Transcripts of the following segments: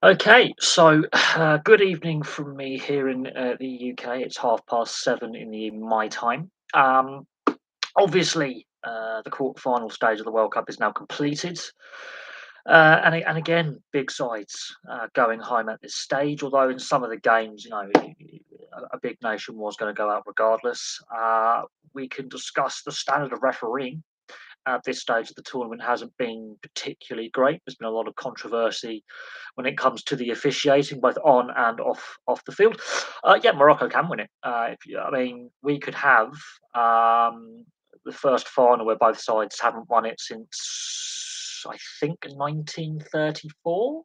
Okay, so good evening from me here in the UK. It's 7:30 in my time. Obviously, the quarter-final stage of the World Cup is now completed, and again, big sides going home at this stage. Although in some of the games, a big nation was going to go out regardless. We can discuss the standard of refereeing at this stage of the tournament hasn't been particularly great. There's been a lot of controversy when it comes to the officiating, both on and off the field. Yeah, Morocco can win it. I mean, we could have the first final where both sides haven't won it since I think 1934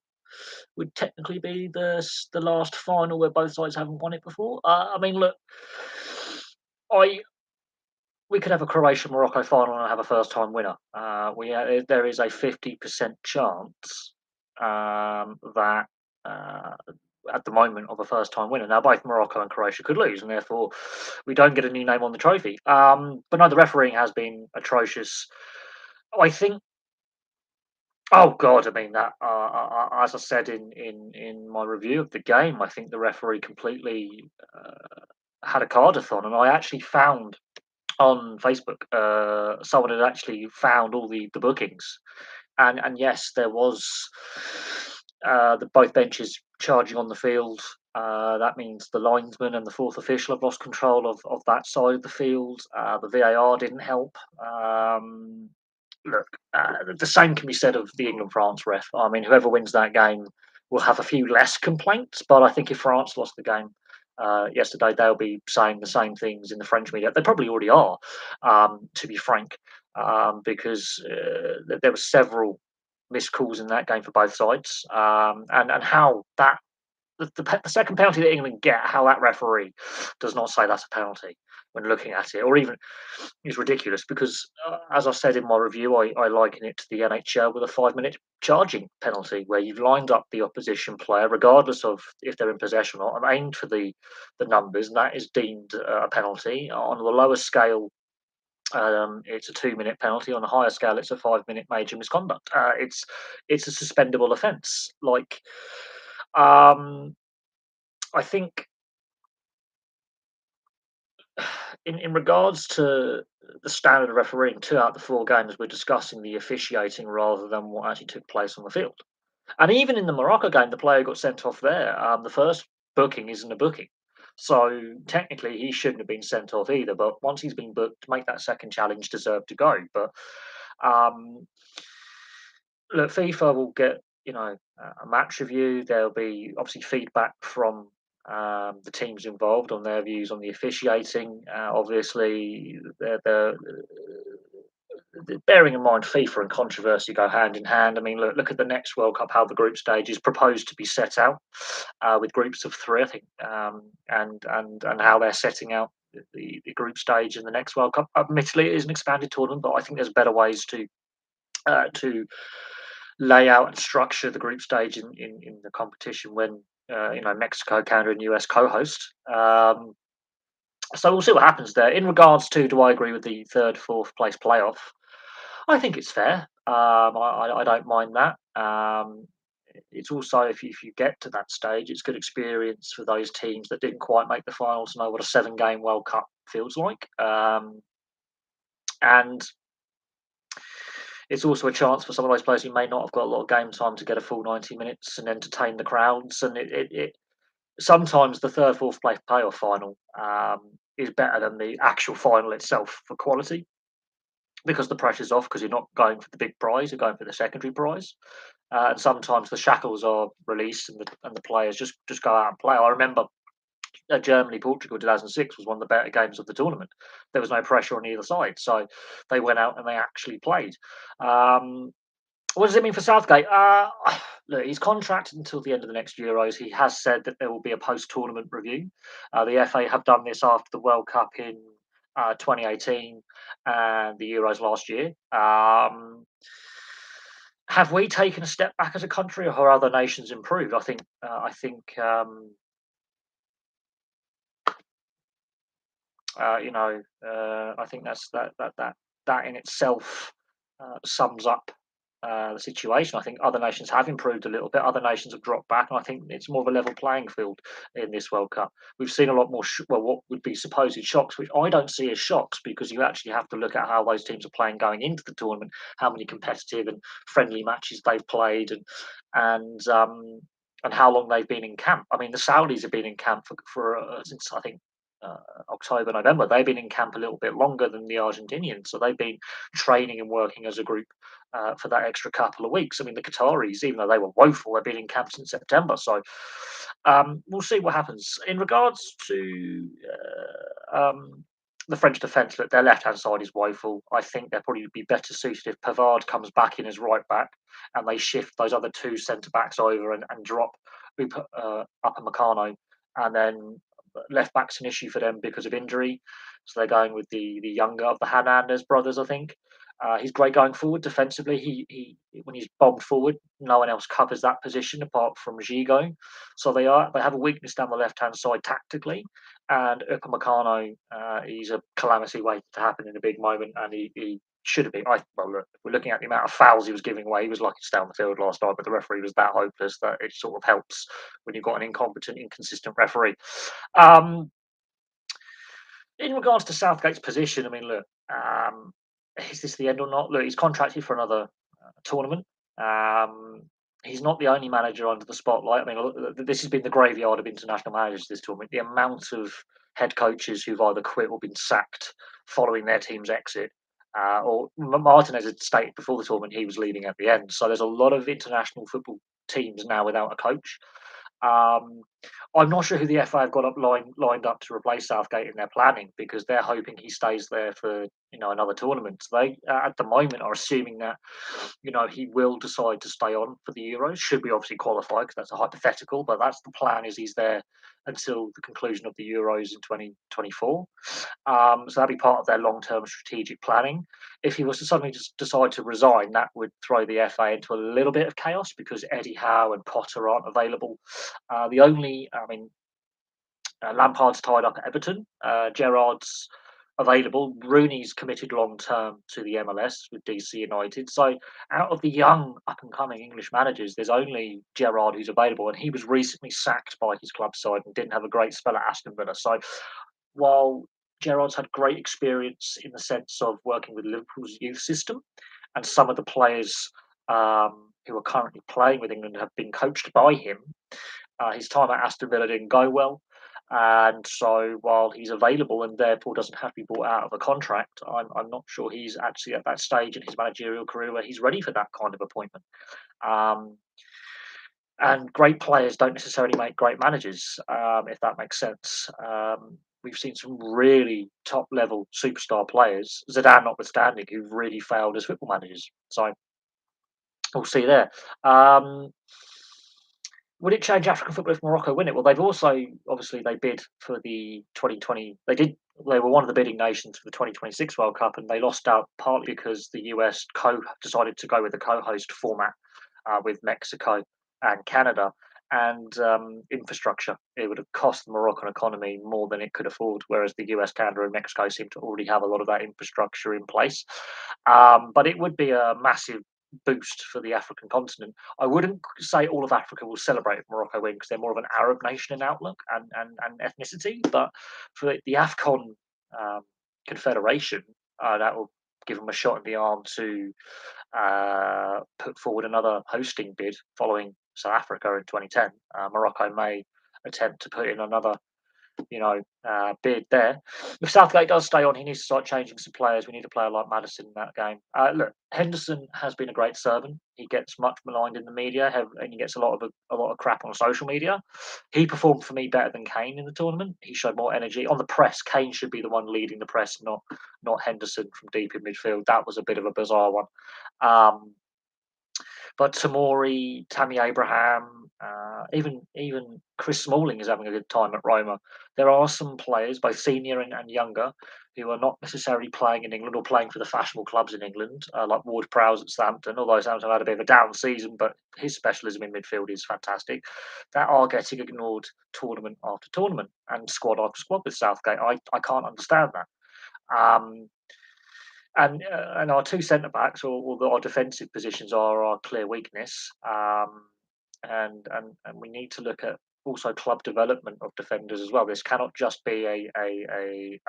would technically be the last final where both sides haven't won it before. I mean, look, I we could have a Croatia Morocco final and have a first time winner. There is a 50% chance that at the moment of a first time winner. Now both Morocco and Croatia could lose, and therefore we don't get a new name on the trophy. But no, the refereeing has been atrocious. I think. Oh God! I mean that. As I said in my review of the game, I think the referee completely had a cardathon, and I actually found on Facebook, someone had actually found all the bookings, and yes, there was the both benches charging on the field. That means the linesman and the fourth official have lost control of that side of the field. The VAR didn't help. Look, the same can be said of the England France ref. I mean, whoever wins that game will have a few less complaints, but I think if France lost the game yesterday, they'll be saying the same things in the French media. They probably already are, to be frank, because there were several missed calls in that game for both sides, and how that the second penalty that England get, how that referee does not say that's a penalty when looking at it, or even is ridiculous because, as I said in my review, I liken it to the NHL with a 5 minute charging penalty where you've lined up the opposition player, regardless of if they're in possession or not, and aimed for the numbers, and that is deemed a penalty. On the lower scale, it's a 2 minute penalty. On a higher scale, it's a 5 minute major misconduct. It's a suspendable offence. Um, I think in regards to the standard of refereeing, 2 out of the 4 games, we're discussing the officiating rather than what actually took place on the field. And even in the Morocco game, the player who got sent off there. The first booking isn't a booking. So technically, he shouldn't have been sent off either. But once he's been booked, to make that second challenge deserve to go. But um, look, FIFA will get a match review. There'll be obviously feedback from the teams involved on their views on the officiating. Obviously, bearing in mind FIFA and controversy go hand in hand. I mean, look at the next World Cup, how the group stage is proposed to be set out with groups of 3, I think, and how they're setting out the group stage in the next World Cup. Admittedly, it is an expanded tournament, but I think there's better ways to lay out and structure the group stage in the competition when Mexico, Canada, and US co-host. So we'll see what happens there. In regards to, do I agree with the third, fourth place playoff? I think it's fair. I don't mind that. It's also if you get to that stage, it's good experience for those teams that didn't quite make the final to know what a 7 game World Cup feels like. And it's also a chance for some of those players who may not have got a lot of game time to get a full 90 minutes and entertain the crowds. And it sometimes the third, fourth place playoff final is better than the actual final itself for quality because the pressure's off because you're not going for the big prize, you're going for the secondary prize. And sometimes the shackles are released and the players just go out and play. I remember Germany Portugal 2006 was one of the better games of the tournament. There was no pressure on either side, so they went out and they actually played. Um, what does it mean for Southgate? Look, he's contracted until the end of the next Euros. He has said that there will be a post-tournament review. The FA have done this after the World Cup in 2018 and the Euros last year. Have we taken a step back as a country, or have other nations improved? I think that's that in itself sums up the situation. I think other nations have improved a little bit. Other nations have dropped back, and I think it's more of a level playing field in this World Cup. We've seen a lot more, well, what would be supposed shocks, which I don't see as shocks because you actually have to look at how those teams are playing going into the tournament, how many competitive and friendly matches they've played, and and how long they've been in camp. I mean, the Saudis have been in camp for since I think. Uh, October, November, they've been in camp a little bit longer than the Argentinians, so they've been training and working as a group for that extra couple of weeks. I mean, the Qataris, even though they were woeful, they've been in camp since September. So we'll see what happens. In regards to the French defence, look, their left hand side is woeful. I think they'll probably be better suited if Pavard comes back in as right back and they shift those other two centre backs over and drop Upamecano, and then left back's an issue for them because of injury. So they're going with the younger of the Hernandez brothers, I think. He's great going forward defensively. He when he's bombed forward, no one else covers that position apart from Gigo. So they have a weakness down the left hand side tactically, and Upamecano, he's a calamity waiting to happen in a big moment, and he should have been. Well, look, if we're looking at the amount of fouls he was giving away, he was lucky to stay on the field last night, but the referee was that hopeless that it sort of helps when you've got an incompetent, inconsistent referee. Um, in regards to Southgate's position, I mean, look, is this the end or not? Look, he's contracted for another tournament. Um, he's not the only manager under the spotlight. I mean, this has been the graveyard of international managers this tournament. The amount of head coaches who've either quit or been sacked following their team's exit. Or Martinez had stated before the tournament he was leaving at the end. So there's a lot of international football teams now without a coach. Um, I'm not sure who the FA have got lined up to replace Southgate in their planning because they're hoping he stays there for another tournament. So they at the moment are assuming that he will decide to stay on for the Euros. Should we obviously qualify because that's a hypothetical, but that's the plan. Is he's there until the conclusion of the Euros in 2024. So that'd be part of their long-term strategic planning. If he was to suddenly just decide to resign, that would throw the FA into a little bit of chaos because Eddie Howe and Potter aren't available. I mean, Lampard's tied up at Everton. Gerrard's available. Rooney's committed long term to the MLS with DC United. So, out of the young up and coming English managers, there's only Gerrard who's available, and he was recently sacked by his club side and didn't have a great spell at Aston Villa. So, while Gerrard's had great experience in the sense of working with Liverpool's youth system, and some of the players who are currently playing with England have been coached by him, his time at Aston Villa didn't go well. And so while he's available and therefore doesn't have to be bought out of a contract, I'm not sure he's actually at that stage in his managerial career where he's ready for that kind of appointment. Um, and great players don't necessarily make great managers, if that makes sense. We've seen some really top level superstar players, Zidane notwithstanding, who've really failed as football managers. So we'll see there. Um, Would it change African football if Morocco win it? Well, they've also obviously they bid for the 2020. They were one of the bidding nations for the 2026 World Cup, and they lost out partly because the US decided to go with the co-host format with Mexico and Canada. And infrastructure, it would have cost the Moroccan economy more than it could afford, whereas the US, Canada, and Mexico seem to already have a lot of that infrastructure in place. But it would be a massive boost for the African continent. I wouldn't say all of Africa will celebrate if Morocco win because they're more of an Arab nation in outlook and ethnicity. But for the AFCON um, Confederation, that will give them a shot in the arm to put forward another hosting bid following South Africa in 2010. Morocco may attempt to put in another bid there. If Southgate does stay on, he needs to start changing some players. We need a player like Madison in that game. Look, Henderson has been a great servant. He gets much maligned in the media, and he gets a lot of crap on social media. He performed for me better than Kane in the tournament. He showed more energy on the press. Kane should be the one leading the press, not Henderson from deep in midfield. That was a bit of a bizarre one. Um, but Tamori, Tammy Abraham, even Chris Smalling is having a good time at Roma. There are some players, both senior and younger, who are not necessarily playing in England or playing for the fashionable clubs in England, like Ward Prowse at Southampton, although Southampton had a bit of a down season, but his specialism in midfield is fantastic, that are getting ignored tournament after tournament and squad after squad with Southgate. I can't understand that. Um, And our two centre backs, or our defensive positions, are our clear weakness. And we need to look at also club development of defenders as well. This cannot just be a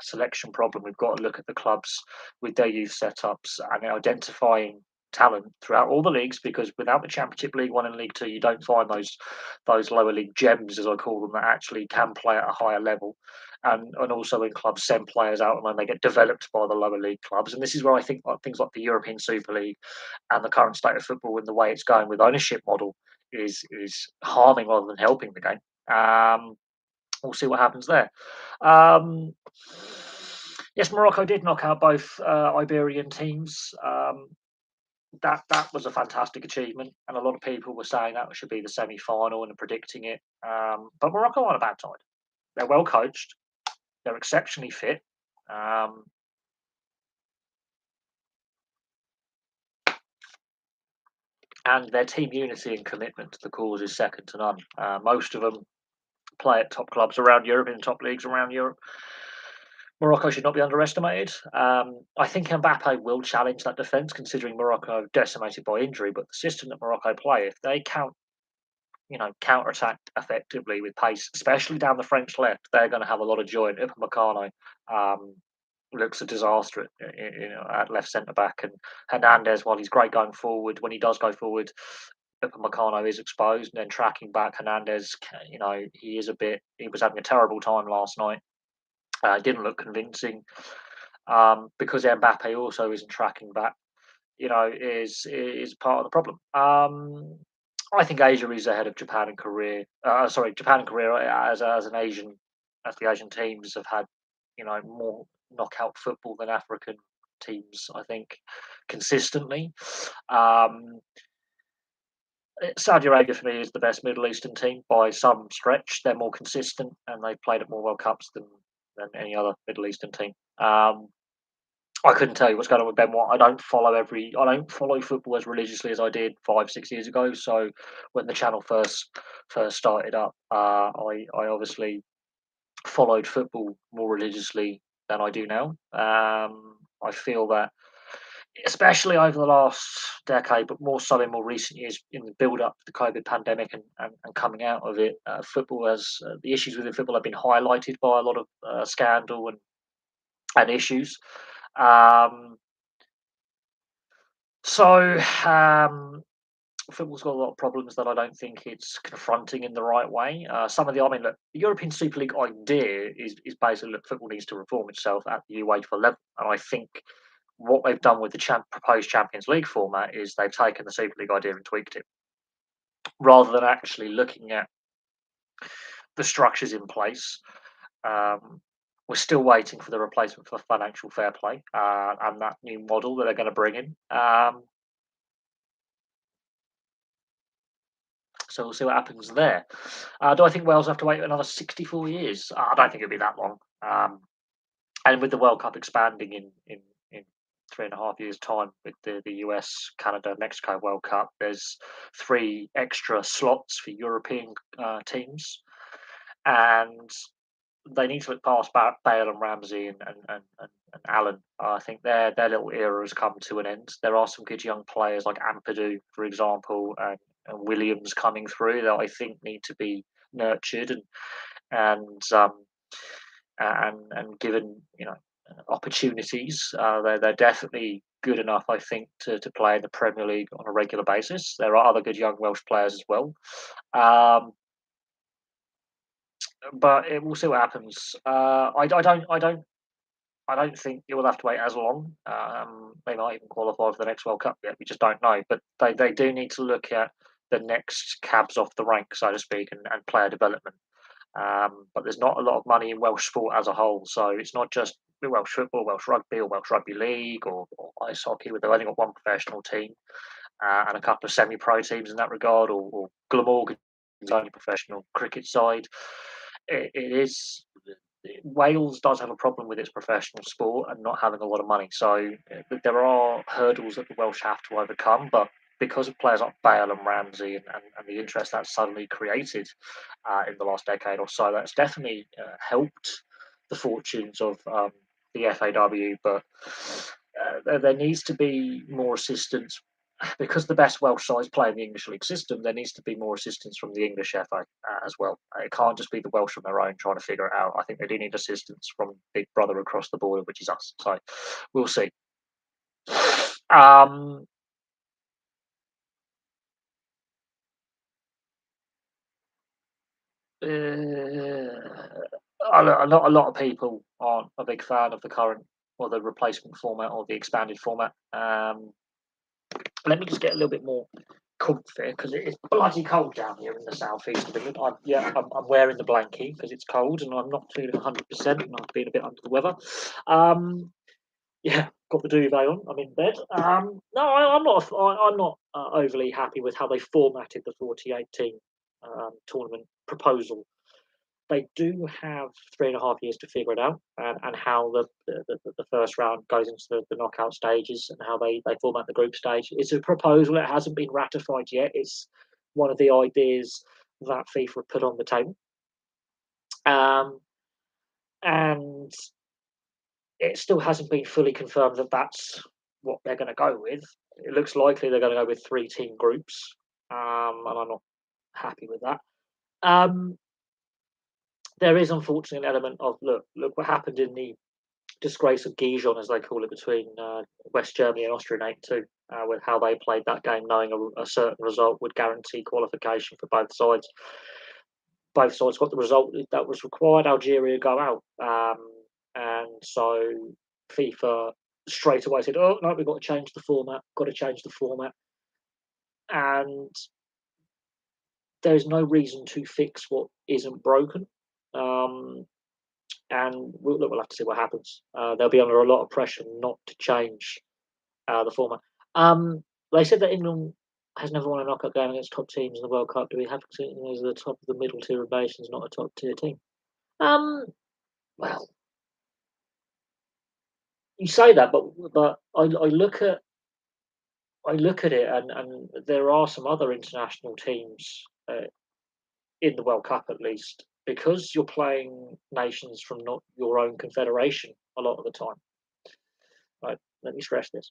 selection problem. We've got to look at the clubs with their youth setups and identifying talent throughout all the leagues, because without the Championship, League One and League Two, you don't find those lower league gems, as I call them, that actually can play at a higher level. And also when clubs send players out and when they get developed by the lower league clubs. And this is where I think like things like the European Super League and the current state of football and the way it's going with ownership model is harming rather than helping the game. We'll see what happens there. Um, yes, Morocco did knock out both Iberian teams. That was a fantastic achievement, and a lot of people were saying that should be the semi-final and predicting it. But Morocco on a bad side. They're well coached. They're exceptionally fit. Um, and their team unity and commitment to the cause is second to none. Most of them play at top clubs around Europe, in top leagues around Europe. Morocco should not be underestimated. I think Mbappe will challenge that defence, considering Morocco are decimated by injury. But the system that Morocco play, if they counter attack effectively with pace, especially down the French left, they're going to have a lot of joy. And Upamecano um, looks a disaster at left centre back, and Hernandez, while he's great going forward, when he does go forward, Upamecano is exposed, and then tracking back Hernandez, he is a bit. He was having a terrible time last night. Didn't look convincing, because Mbappe also isn't tracking back. Is part of the problem. I think Asia is ahead of Japan and Korea. Sorry, Japan and Korea as an Asian, as the Asian teams have had, more knockout football than African teams. I think consistently. Um, Saudi Arabia for me is the best Middle Eastern team by some stretch. They're more consistent and they've played at more World Cups than any other Middle Eastern team. I couldn't tell you what's going on with Benoit. I don't follow football as religiously as I did 5, 6 years ago. So when the channel first started up, I obviously followed football more religiously than I do now. I feel that, especially over the last decade, but more so in more recent years, in the build up to the COVID pandemic and coming out of it, football has the issues within football have been highlighted by a lot of scandal and issues. Um, so football's got a lot of problems that I don't think it's confronting in the right way. Look, the European Super League idea is basically, look, football needs to reform itself at the UEFA level, and I think what they've done with the proposed Champions League format is they've taken the Super League idea and tweaked it, rather than actually looking at the structures in place. Um, we're still waiting for the replacement for financial fair play and that new model that they're going to bring in. So we'll see what happens there. Do I think Wales have to wait another 64 years? I don't think it'll be that long. And with the World Cup expanding in 3.5 years' time, with the US, Canada, Mexico World Cup, there's 3 extra slots for European teams, and they need to look past Bale and Ramsey and Allen. I think their little era has come to an end. There are some good young players like Ampadu, for example, and Williams coming through that I think need to be nurtured and um, and given opportunities. They're definitely good enough, I think, to play in the Premier League on a regular basis. There are other good young Welsh players as well. Um, but we'll see what happens. I don't think it will have to wait as long. They might even qualify for the next World Cup yet. We just don't know. But they do need to look at the next cabs off the rank, so to speak, and player development. But there's not a lot of money in Welsh sport as a whole. So it's not just Welsh football, Welsh rugby, or Welsh rugby league, or ice hockey, where they've only got one professional team and a couple of semi-pro teams in that regard, or Glamorgan's only professional cricket side. It is Wales does have a problem with its professional sport and not having a lot of money. So there are hurdles that the Welsh have to overcome, but because of players like Bale and Ramsey and the interest that's suddenly created in the last decade or so, that's definitely helped the fortunes of the FAW, but there needs to be more assistance because the best Welsh sides play in the English league system. There needs to be more assistance from the English FA as well. It can't just be the Welsh on their own trying to figure it out. I think they do need assistance from Big Brother across the border, which is us. So we'll see. Um, a lot of people aren't a big fan of the current or the replacement format or the expanded format. Let me just get a little bit more comfy because it is bloody cold down here in the southeast of England. I'm wearing the blankie because it's cold and I'm not feeling 100% and I've been a bit under the weather. Yeah, got the duvet on. I'm in bed. No, I'm not overly happy with how they formatted the 48 team tournament proposal. They do have 3.5 years to figure it out, and how the first round goes into the knockout stages and how they format the group stage. It's a proposal; it hasn't been ratified yet. It's one of the ideas that FIFA put on the table, um, and it still hasn't been fully confirmed that that's what they're going to go with. It looks likely they're going to go with 3 team groups, and I'm not happy with that. Um, there is unfortunately an element of look what happened in the disgrace of Gijon, as they call it, between West Germany and Austria in '82, with how they played that game, knowing a certain result would guarantee qualification for both sides. Both sides got the result that was required. Algeria go out, and so FIFA straight away said, "Oh no, we've got to change the format. Got to change the format." And there's no reason to fix what isn't broken. Um, and we'll have to see what happens. They'll be under a lot of pressure not to change the format. They said that England has never won a knockout game against top teams in the World Cup. Do we have to see them as the top of the middle tier of nations, not a top tier team? Um, well, you say that, but I look at it, and there are some other international teams in the World Cup at least because you're playing nations from not your own confederation a lot of the time. Right? Let me stress this: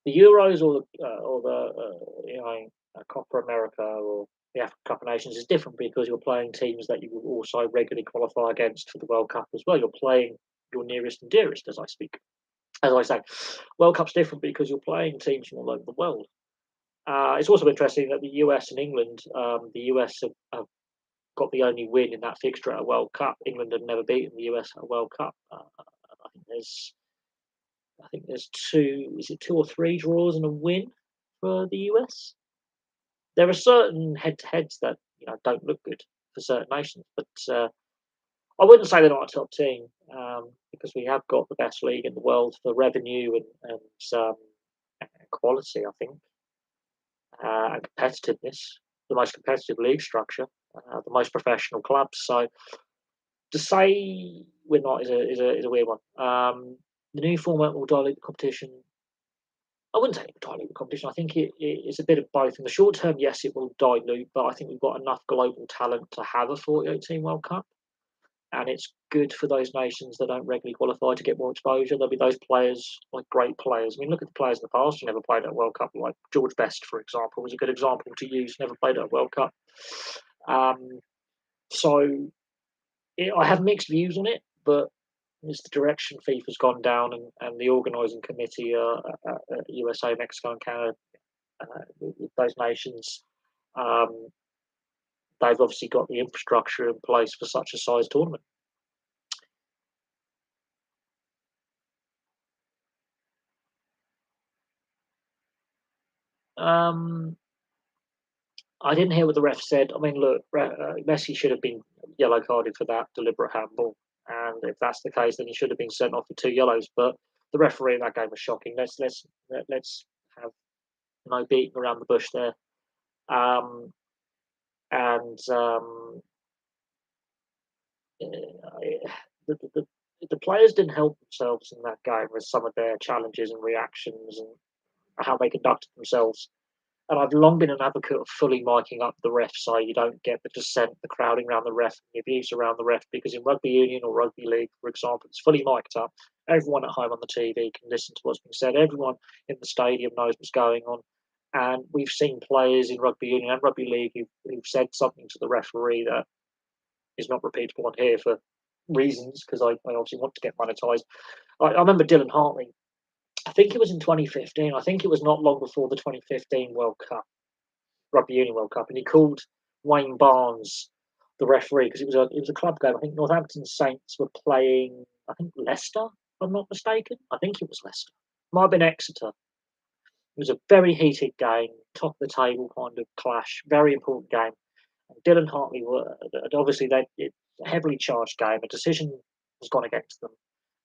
the Euros or the Copa America or the African Cup of Nations is different because you're playing teams that you will also regularly qualify against for the World Cup as well. You're playing your nearest and dearest, as I speak. As I say, World Cup's different because you're playing teams from all over the world. It's also interesting that the US and England, the US have got the only win in that fixture at a World Cup. England had never beaten the US at a World Cup. I think there's two, is it 2 or 3 draws and a win for the US? There are certain head-to-heads that don't look good for certain nations, but I wouldn't say they're not a top team because we have got the best league in the world for revenue and quality, I think, and competitiveness. The most competitive league structure, the most professional clubs. So to say we're not is a weird one. The new format will dilute the competition. I wouldn't say it will dilute the competition. I think it's a bit of both. In the short term, yes, it will dilute, but I think we've got enough global talent to have a 48-team World Cup, and it's good for those nations that don't regularly qualify to get more exposure. There'll be those players, like great players. I mean, look at the players in the past who never played at a World Cup, like George Best, for example, was a good example to use. Never played at a World Cup. So I have mixed views on it, but it's the direction FIFA's gone down, and the organising committee, USA, Mexico, and Canada, with those nations, um, they've obviously got the infrastructure in place for such a size tournament. Um, I didn't hear what the ref said. I mean, look, Messi should have been yellow carded for that deliberate handball, and if that's the case, then he should have been sent off with 2 yellows. But the referee in that game was shocking. Let's have no beating around the bush there. Um, and the the players didn't help themselves in that game with some of their challenges and reactions and how they conducted themselves. And I've long been an advocate of fully miking up the ref so you don't get the dissent, the crowding around the ref, and the abuse around the ref. Because in rugby union or rugby league, for example, it's fully mic'd up. Everyone at home on the TV can listen to what's being said. Everyone in the stadium knows what's going on. And we've seen players in rugby union and rugby league who've said something to the referee that is not repeatable on here for reasons, because I obviously want to get monetised. I remember Dylan Hartley. I think it was in 2015. I think it was not long before the 2015 World Cup, Rugby Union World Cup, and he called Wayne Barnes the referee because it was a club game. I think Northampton Saints were playing, I think Leicester, if I'm not mistaken. I think it was Leicester. Might have been Exeter. It was a very heated game, top of the table kind of clash, very important game. And Dylan Hartley were obviously it's a heavily charged game. A decision has gone against them,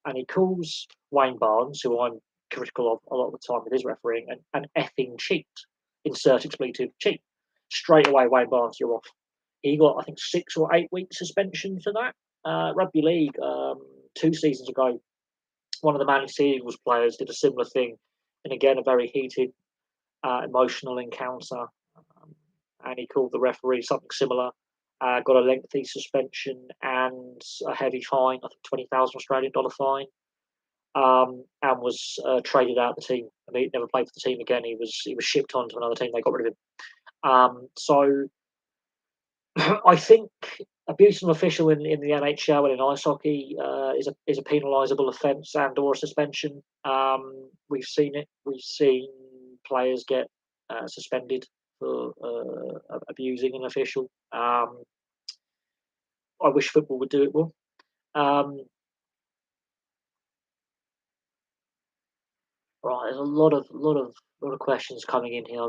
and he calls Wayne Barnes, who I'm critical of a lot of the time with his refereeing, an effing cheat. Insert expletive cheat. Straight away, Wayne Barnes, you're off. He got, I think, 6 or 8 week suspension for that. Rugby League, 2 seasons ago, one of the Manchester Eagles players did a similar thing, and again, a very heated, emotional encounter. And he called the referee something similar. Got a lengthy suspension and a heavy fine, I think 20,000 Australian dollar fine, and was traded out of the team. I mean, he never played for the team again. He was shipped on to another team. They got rid of him. So I think abuse of an official in the NHL and in ice hockey is a penalisable offence and or a suspension. We've seen it. We've seen players get suspended for abusing an official. I wish football would do it more. Right, there's a lot of questions coming in here.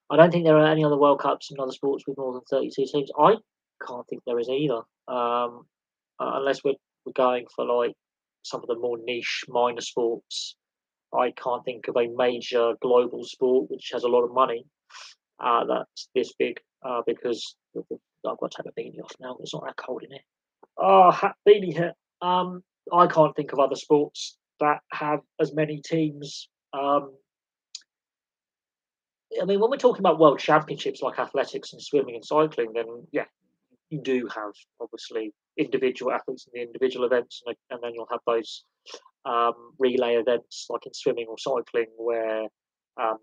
I don't think there are any other World Cups in other sports with more than 32 teams. I can't think there is either, unless we're going for like some of the more niche minor sports. I can't think of a major global sport which has a lot of money that's this big because I've got to take my beanie off now. It's not that cold in here. Oh, beanie hit. I can't think of other sports that have as many teams. I mean, when we're talking about world championships like athletics and swimming and cycling, then yeah, you do have obviously individual athletes in the individual events, and then you'll have those relay events like in swimming or cycling where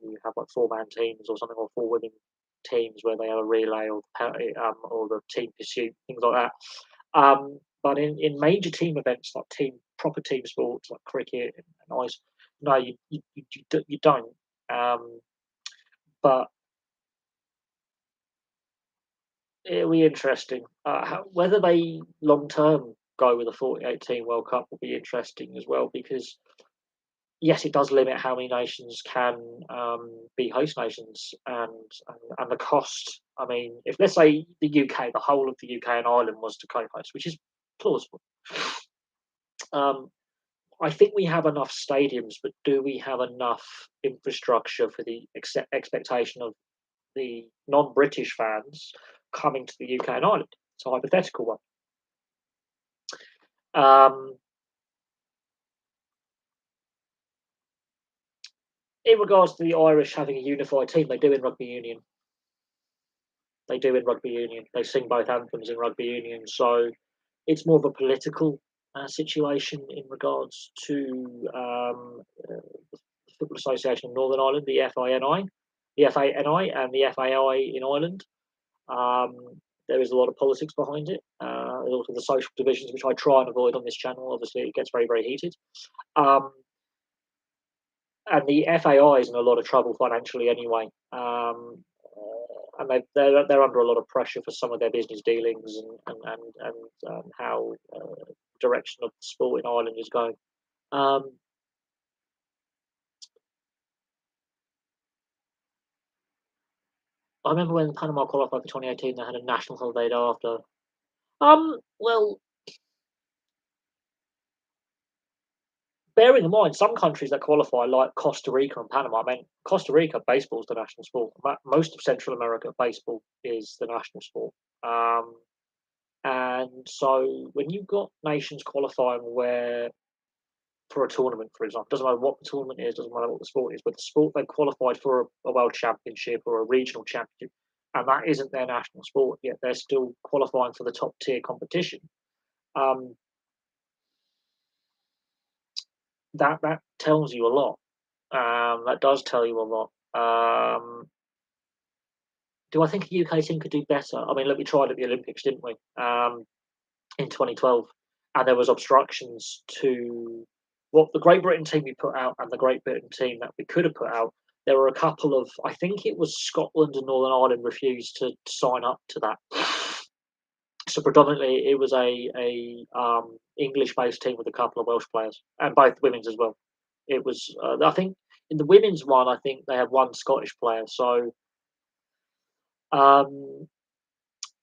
you have like 4-man teams or something, or 4 women teams where they have a relay or the team pursuit, things like that. But in major team events like proper team sports like cricket and ice, no, you don't. But it'll be interesting. Whether they long term go with a 48 team World Cup will be interesting as well, because yes, it does limit how many nations can be host nations, and the cost. I mean, if let's say the UK, the whole of the UK and Ireland was to co-host, which is plausible. Um, I think we have enough stadiums, but do we have enough infrastructure for the expectation of the non-British fans coming to the UK and Ireland? It's a hypothetical one. In regards to the Irish having a unified team, they do in rugby union. They do in rugby union. They sing both anthems in rugby union, so it's more of a political situation in regards to the Football Association of Northern Ireland, the FANI, and the FAI in Ireland. There is a lot of politics behind it. There's also the social divisions, which I try and avoid on this channel. Obviously, it gets very, very heated. And the FAI is in a lot of trouble financially anyway. And they're under a lot of pressure for some of their business dealings and how direction of the sport in Ireland is going. I remember when Panama qualified for 2018, they had a national holiday after. Well, bearing in mind some countries that qualify, like Costa Rica and Panama. I mean, Costa Rica baseball is the national sport. Most of Central America baseball is the national sport. And so when you've got nations qualifying where for a tournament, for example. Doesn't matter what the tournament is, doesn't matter what the sport is, but the sport they qualified for a world championship or a regional championship, and that isn't their national sport, yet they're still qualifying for the top tier competition. Um, that tells you a lot. That does tell you a lot. Do I think a UK team could do better? I mean, look, we tried at the Olympics, didn't we? In 2012, and there was obstructions to what the Great Britain team we put out and the Great Britain team that we could have put out. There were a couple of, I think it was Scotland and Northern Ireland refused to sign up to that. So predominantly it was a English based team with a couple of Welsh players and both women's as well. It was I think in the women's one I think they had one Scottish player. So um,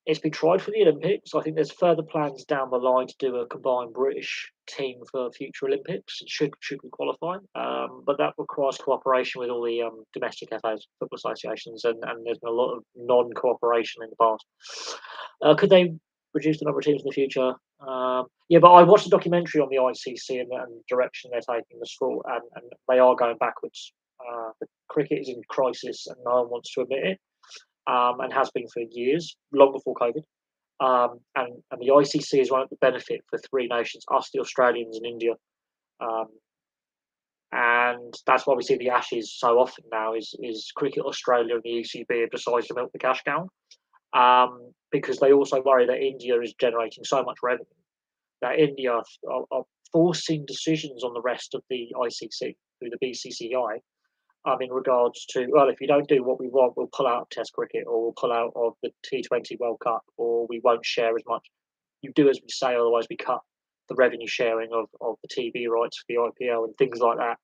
it's been tried for the Olympics. I think there's further plans down the line to do a combined British team for future Olympics. Should we qualify? But that requires cooperation with all the domestic FAs, football associations, and there's been a lot of non-cooperation in the past. Could they reduce the number of teams in the future? Yeah, but I watched a documentary on the ICC and the direction they're taking the sport, and they are going backwards. The cricket is in crisis, and no one wants to admit it, and has been for years, long before COVID. And the ICC is one of the benefit for three nations, us, the Australians, and India. Um, and that's why we see the Ashes so often now. Is Cricket Australia and the ECB have decided to milk the cash cow, because they also worry that India is generating so much revenue that India are forcing decisions on the rest of the ICC through the BCCI, in regards to, well, if you don't do what we want, we'll pull out of Test cricket, or we'll pull out of the T20 World Cup, or we won't share as much. You do as we say, otherwise we cut the revenue sharing of the TV rights for the IPL and things like that.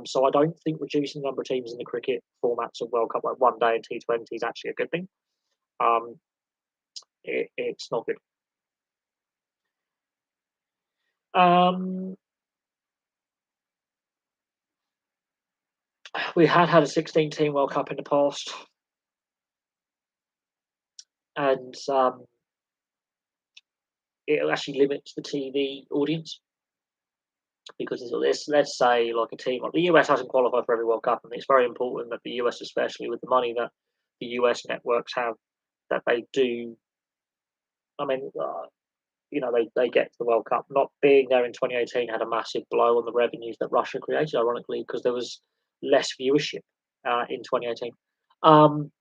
So I don't think reducing the number of teams in the cricket formats of World Cup, like one day and T20, is actually a good thing. Um, it's not good. Um, we had a 16-team World Cup in the past, and it actually limits the TV audience because let's say like a team like the US hasn't qualified for every World Cup, and it's very important that the US, especially with the money that the US networks have, that they do. I mean, they get to the World Cup. Not being there in 2018 had a massive blow on the revenues that Russia created, ironically, because there was less viewership in 2018. Um,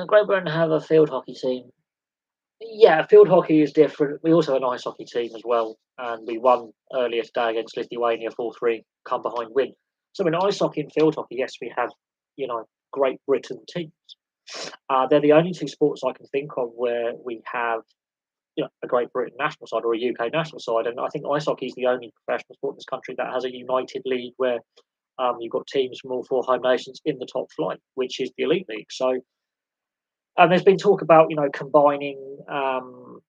Great Britain have a field hockey team. Yeah, field hockey is different. We also have an ice hockey team as well, and we won earlier today against Lithuania 4-3, come behind win. So in ice hockey and field hockey, yes, we have, Great Britain teams. They're the only two sports I can think of where we have, a Great Britain national side or a UK national side. And I think ice hockey is the only professional sport in this country that has a united league where you've got teams from all four home nations in the top flight, which is the elite league. So, and there's been talk about combining, allowing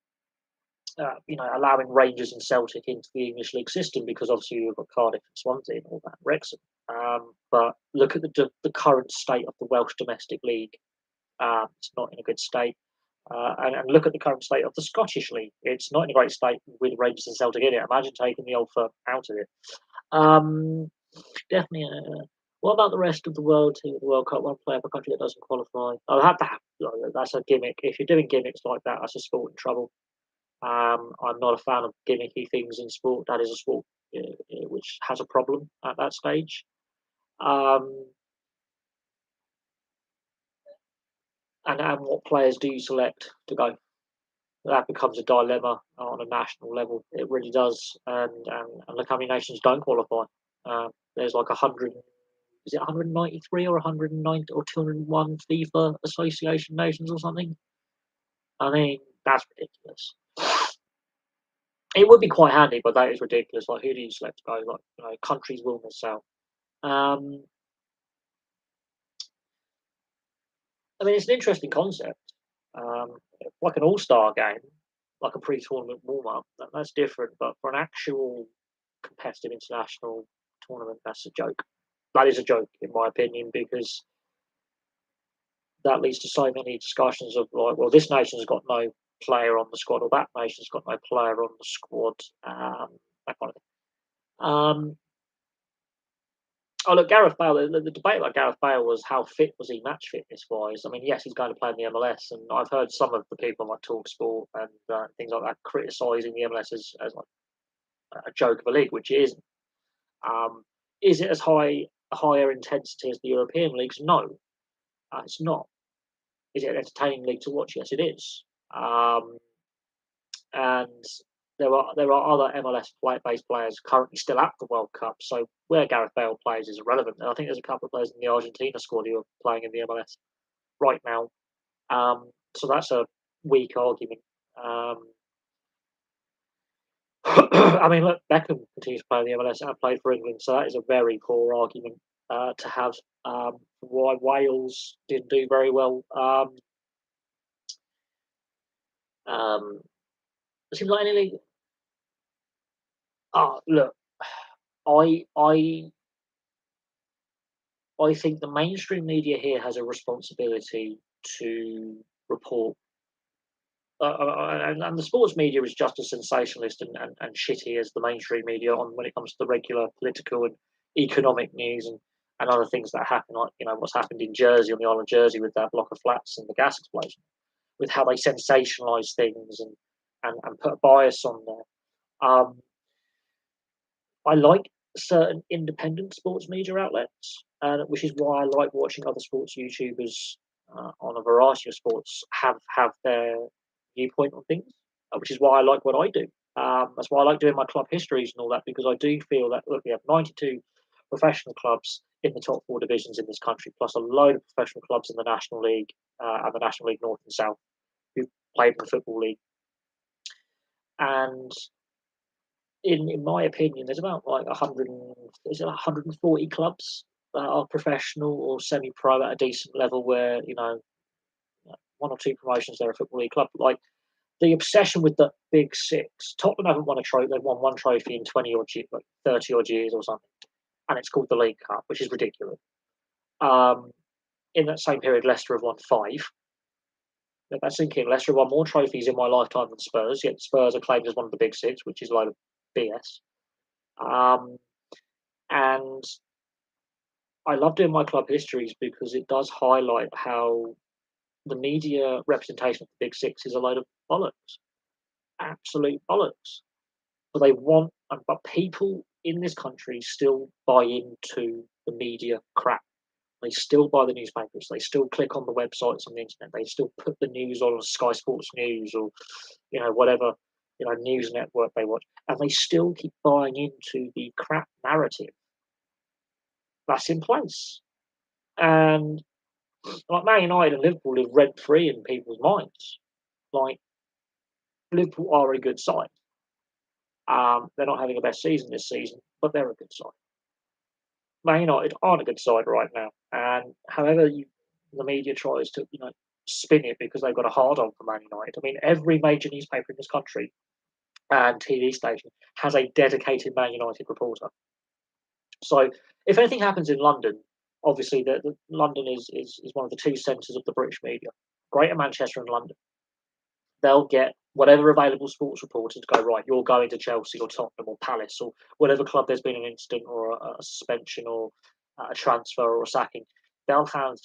Rangers and Celtic into the English league system because obviously you've got Cardiff and Swansea and all that, Wrexham. But look at the current state of the Welsh domestic league. It's not in a good state. And look at the current state of the Scottish League. It's not in a great state with Rangers and Celtic in it. Imagine taking the old firm out of it. Um, Definitely. What about the rest of the world team of the World Cup? One player per country that doesn't qualify. I'll have to. That's a gimmick. If you're doing gimmicks like that, that's a sport in trouble. I'm not a fan of gimmicky things in sport. That is a sport which has a problem at that stage. Um, and what players do you select to go? That becomes a dilemma on a national level. It really does. And look how many nations don't qualify. There's like 100, is it 193 or 190 or 201 FIFA Association nations or something? I mean, that's ridiculous. It would be quite handy, but that is ridiculous. Like, who do you select to go? Like, countries will miss out. Um, I mean, it's an interesting concept. Um, like an all-star game, like a pre-tournament warm-up, that's different. But for an actual competitive international tournament, that's a joke. That is a joke, in my opinion, because that leads to so many discussions of like, well, this nation's got no player on the squad, or that nation's got no player on the squad, that kind of thing. Oh look, Gareth Bale. The debate about Gareth Bale was how fit was he match fitness wise. I mean, yes, he's going to play in the MLS, and I've heard some of the people like Talksport and things like that criticising the MLS as like a joke of a league, which it isn't. Um, is it as higher intensity as the European leagues? No, it's not. Is it an entertaining league to watch? Yes, it is. Um, and there are other MLS based players currently still at the World Cup. So where Gareth Bale plays is irrelevant. And I think there's a couple of players in the Argentina squad who are playing in the MLS right now. So that's a weak argument. Um, I mean, look, Beckham continues to play in the MLS and played for England, so that is a very poor argument to have why Wales didn't do very well. Um, it seems like any league. Look, I I I think the mainstream media here has a responsibility to report, and the sports media is just as sensationalist and shitty as the mainstream media on when it comes to the regular political and economic news and other things that happen, like what's happened in Jersey on the island of Jersey with that block of flats and the gas explosion, with how they sensationalise things and put a bias on there. I like certain independent sports media outlets, which is why I like watching other sports YouTubers on a variety of sports have their viewpoint on things, which is why I like what I do. That's why I like doing my club histories and all that, because I do feel that look, we have 92 professional clubs in the top four divisions in this country, plus a load of professional clubs in the National League and the National League North and South who played in the Football League. And in my opinion, there's about like 100, is it 140 clubs that are professional or semi-pro at a decent level, where one or two promotions they're a football league club. Like the obsession with the big six. Tottenham haven't won a trophy. They've won one trophy in like 30 odd years or something, and it's called the League Cup, which is ridiculous. Um, in that same period, Leicester have won five. Let that sink in. Leicester have won more trophies in my lifetime than Spurs, yet Spurs are claimed as one of the big six, which is a load of BS. Um, and I love doing my club histories because it does highlight how the media representation of the Big Six is a load of bollocks, absolute bollocks. But people in this country still buy into the media crap. They still buy the newspapers. They still click on the websites on the internet. They still put the news on Sky Sports News or, whatever, news network they watch, and they still keep buying into the crap narrative that's in place. And like Man United and Liverpool live rent free in people's minds. Like Liverpool are a good side. They're not having a best season this season, but they're a good side. Man United aren't a good side right now, and however the media tries to spin it because they've got a hard on for Man United. I mean, every major newspaper in this country and TV station has a dedicated Man United reporter. So if anything happens in London, obviously the London is one of the two centres of the British media, Greater Manchester and London. They'll get whatever available sports reporters go, right, you're going to Chelsea or Tottenham or Palace or whatever club there's been an incident or a suspension or a transfer or a sacking. They'll have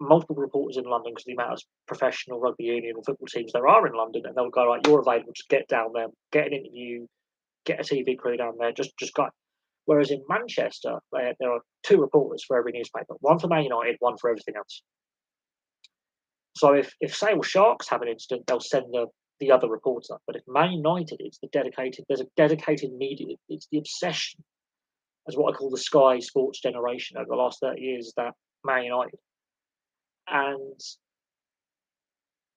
multiple reporters in London because the amount of professional rugby union or football teams there are in London, and they'll go, right, you're available, just get down there, get an interview, get a TV crew down there, just go. Whereas in Manchester, there are two reporters for every newspaper, one for Man United, one for everything else. So if Sale Sharks have an incident, they'll send the other reporter. But if Man United, there's a dedicated media. It's the obsession, as what I call the Sky Sports generation over the last 30 years, that Man United. And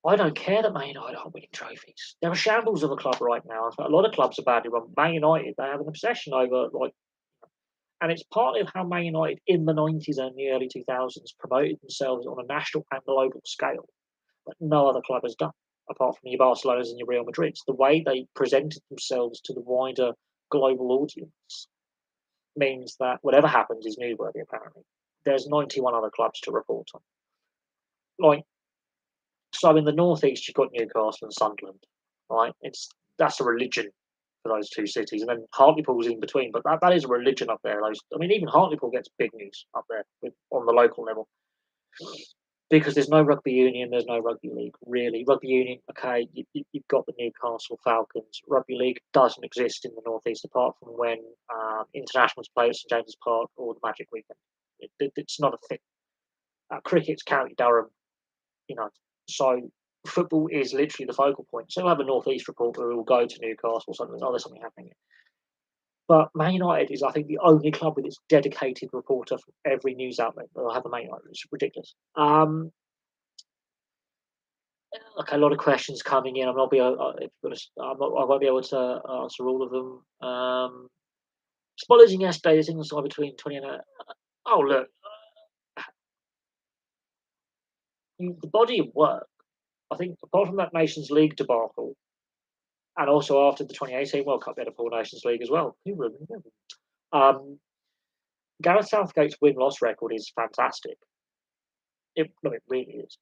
I don't care that Man United aren't winning trophies. They're a shambles of a club right now. A lot of clubs are badly run. Man United, they have an obsession over and it's partly of how Man United in the 90s and the early 2000s promoted themselves on a national and global scale that no other club has done, apart from your Barcelonas and your Real Madrids. The way they presented themselves to the wider global audience means that whatever happens is newsworthy, apparently. There's 91 other clubs to report on. Like, so in the northeast, you've got Newcastle and Sunderland, right? That's a religion for those two cities, and then Hartlepool's in between. But that is a religion up there. I mean, even Hartlepool gets big news up there on the local level because there's no rugby union, there's no rugby league really. Rugby union, okay, you've got the Newcastle Falcons. Rugby league doesn't exist in the northeast apart from when internationals play at St James's Park or the Magic Weekend. It's not a thing. Cricket's County Durham, you know. So football is literally the focal point. So we'll have a northeast reporter who will go to Newcastle or something. Oh, there's something happening. But Man United is, I think, the only club with its dedicated reporter from every news outlet that will have a Man United. It's ridiculous. Okay, a lot of questions coming in. I'm not be if you're honest, I won't be able to answer all of them. Spoilers yesterday is in the side between 20 and oh look, the body of work. I think apart from that Nations League debacle, and also after the 2018 World Cup, we had a poor Nations League as well. Who would have known? Gareth Southgate's win-loss record is fantastic. It really is.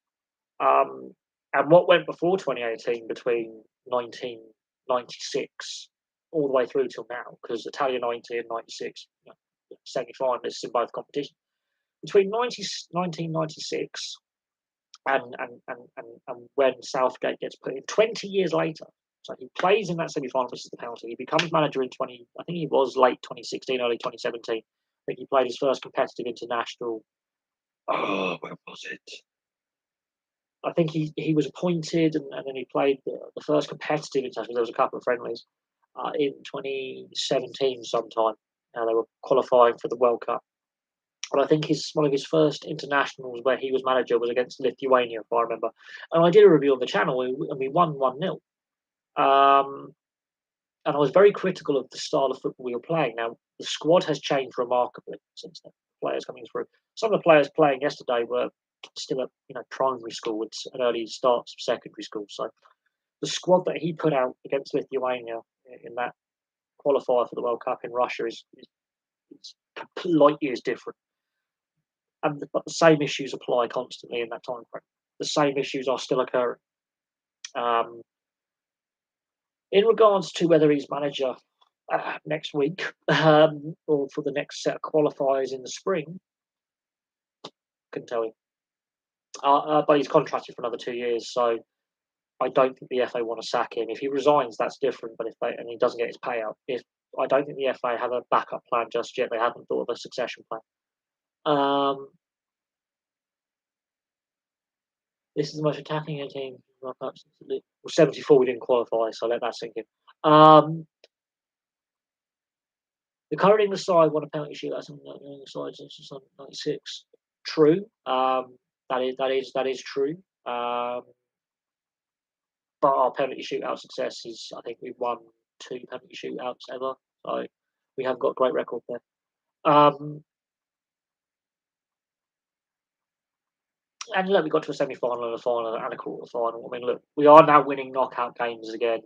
And what went before 2018 between 1996 all the way through till now, because Italia 90 and 96, semi-finalists in both competitions. Between 1996 and when Southgate gets put in 20 years later, so he plays in that semi-final, misses the penalty. He becomes manager in I think he was late 2016, early 2017. I think he played his first competitive international. Oh, where was it? I think he was appointed and then he played the first competitive international. There was a couple of friendlies in 2017 sometime. They were qualifying for the World Cup. And I think one of his first internationals where he was manager was against Lithuania, if I remember. And I did a review on the channel and we won 1-0. And I was very critical of the style of football we were playing. Now, the squad has changed remarkably since then. Players coming through. Some of the players playing yesterday were still at primary school and early starts of secondary school. So the squad that he put out against Lithuania in that qualifier for the World Cup in Russia is light years different. But the same issues apply constantly in that time frame. The same issues are still occurring. In regards to whether he's manager next week or for the next set of qualifiers in the spring, couldn't tell you. But he's contracted for another 2 years, so I don't think the FA want to sack him. If he resigns, that's different. But and he doesn't get his payout, I don't think the FA have a backup plan just yet. They haven't thought of a succession plan. This is the most attacking team. Well, 74 we didn't qualify, so let that sink in. The current English side won a penalty shootout on the English side since 96. True. That is true. But our penalty shootout success is, I think we've won 2 penalty shootouts ever. So we have got a great record there. And look, we got to a semi-final and a final and a quarter-final. I mean, look, we are now winning knockout games again.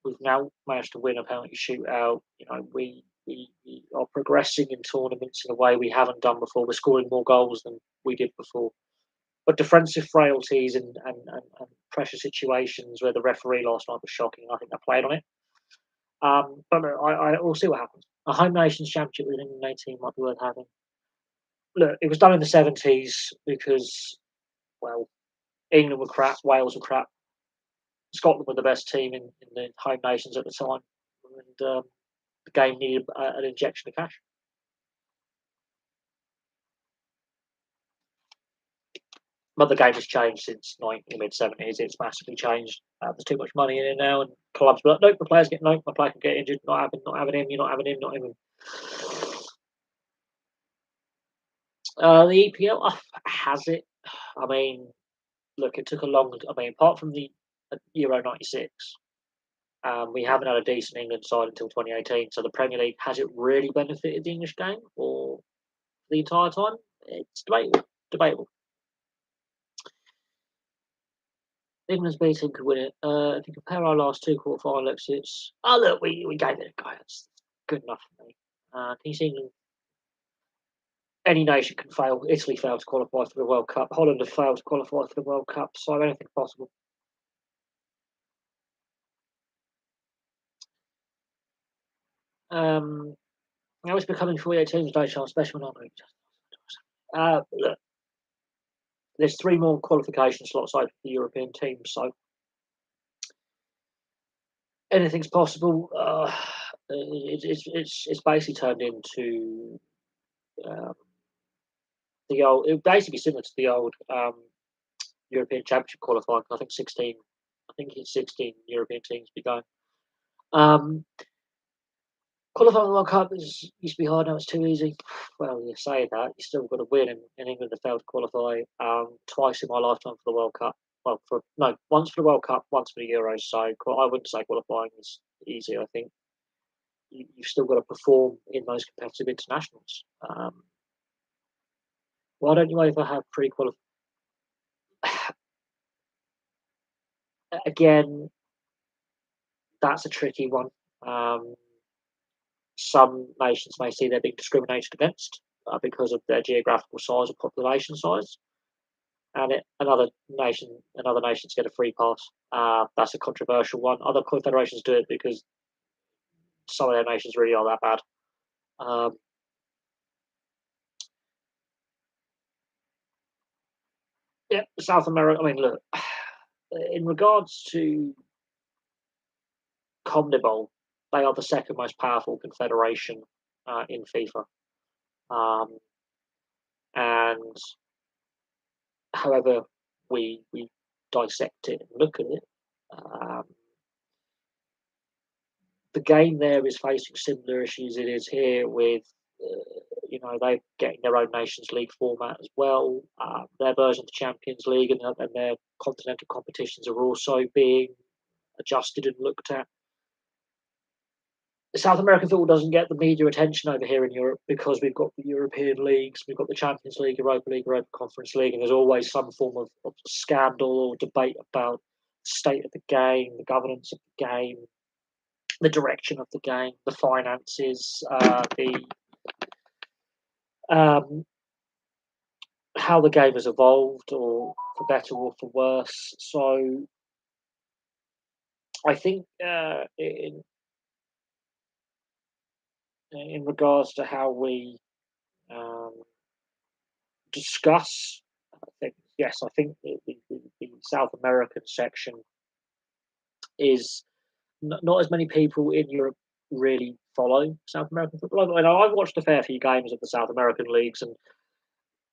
We've now managed to win a penalty shootout. We are progressing in tournaments in a way we haven't done before. We're scoring more goals than we did before. But defensive frailties and pressure situations where the referee last night was shocking, I think that played on it. But we'll see what happens. A home nations championship with an England team might be worth having. Look, it was done in the 70s because, well, England were crap, Wales were crap, Scotland were the best team in the home nations at the time, and the game needed an injection of cash. But the game has changed since the mid-70s. It's massively changed. There's too much money in it now, and clubs are like, nope, the players my player can get injured. Not having him. You're not having him. Not having him. The EPL has it. I mean, look, it took a long. I mean, apart from the Euro '96, we haven't had a decent England side until 2018. So the Premier League, has it really benefited the English game or the entire time? It's debatable. England's B team could win it. If you compare our last 2 quarter-final exits, look, we gave it a go. That's good enough for me. Can you see England? any nation can fail. Italy failed to qualify for the World Cup. Holland have failed to qualify for the World Cup. So anything's possible. Now it's becoming 48 teams, no chance, especially when look, there's 3 more qualification slots open for the European teams, so anything's possible. It's basically turned into um, the old. It would basically be similar to the old European Championship qualifying. I think 16. I think it's 16 European teams be going. Um, Qualifying for the World Cup used to be hard. Now it's too easy. Well, you say that you still got to win, and England have failed to qualify twice in my lifetime for the World Cup. Well, for no, once for the World Cup, once for the Euros. So I wouldn't say qualifying is easy. I think you've still got to perform in those competitive internationals. Why don't you ever have pre-qualify? Again, that's a tricky one. Um, some nations may see they're being discriminated against because of their geographical size or population size, and another nations get a free pass. That's a controversial one. Other confederations do it because some of their nations really are that bad. Um, yeah, South America. I mean, look, in regards to CONMEBOL, they are the second most powerful confederation in FIFA. Um, and however we dissect it and look at it, um, the game there is facing similar issues it is here with, they're getting their own Nations League format as well. Their version of the Champions League and their continental competitions are also being adjusted and looked at. South American football doesn't get the media attention over here in Europe because we've got the European leagues, we've got the Champions League, Europa League, Europa Conference League, and there's always some form of scandal or debate about the state of the game, the governance of the game, the direction of the game, the finances, the um, how the game has evolved, or for better or for worse. So I think in regards to how we um, discuss, I think yes, I think the South American section is not as many people in Europe really follow South American football. I've watched a fair few games of the South American leagues, and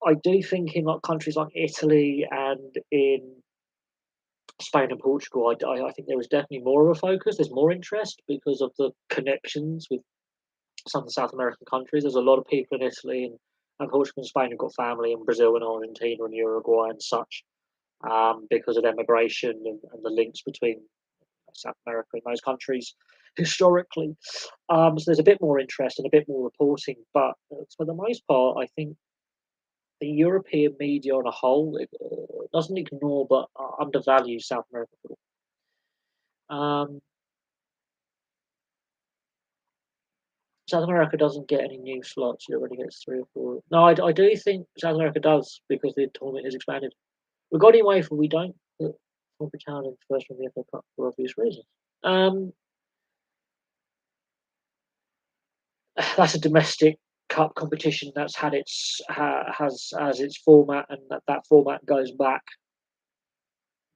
I do think in like countries like Italy and in Spain and Portugal, I think there is definitely more of a focus. There's more interest because of the connections with some of the South American countries. There's a lot of people in Italy and Portugal and Spain who've got family in Brazil and Argentina and Uruguay and such, because of emigration and the links between South America and those countries historically. So there's a bit more interest and a bit more reporting, but for the most part, I think the European media on a whole doesn't ignore but undervalues South American football. Um, South America doesn't get any new slots. It already gets 3 or 4. No, I do think South America does because the tournament is expanded. Regarding UEFA, we don't put Former Town in first from the FA Cup for obvious reasons. Um, that's a domestic cup competition that's had has its format, and that format goes back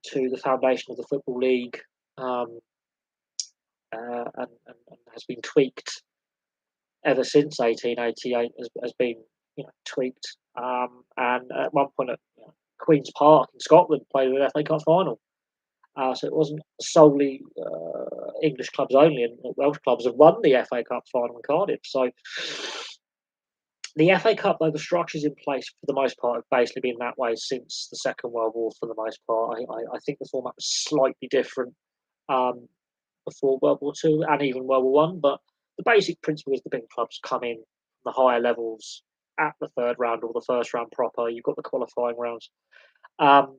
to the foundation of the Football League, um, and has been tweaked ever since 1888. Has been tweaked, and at one point at Queens Park in Scotland played an FA Cup final. So it wasn't solely English clubs only, and Welsh clubs have won the FA Cup final in Cardiff. So the FA Cup, though, the structures in place for the most part have basically been that way since the Second World War. For the most part, I think the format was slightly different um, before World War Two and even World War One, but the basic principle is the big clubs come in the higher levels at the third round or the first round proper. You've got the qualifying rounds. Um,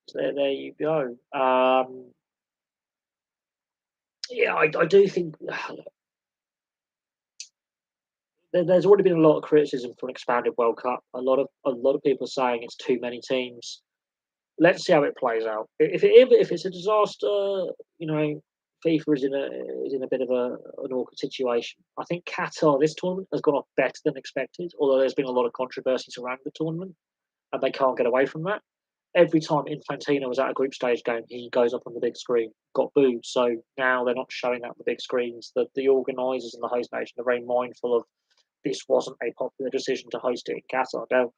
so there you go. Yeah, I do think there's already been a lot of criticism for an expanded World Cup. A lot of people are saying it's too many teams. Let's see how it plays out. If it's a disaster, you know, FIFA is in a bit of an awkward situation. I think Qatar this tournament has gone off better than expected, although there's been a lot of controversy surrounding the tournament, and they can't get away from that. Every time Infantino was at a group stage game, he goes up on the big screen, got booed. So now they're not showing that on the big screens. The organisers and the host nation are very mindful of this wasn't a popular decision to host it in Qatar. Now,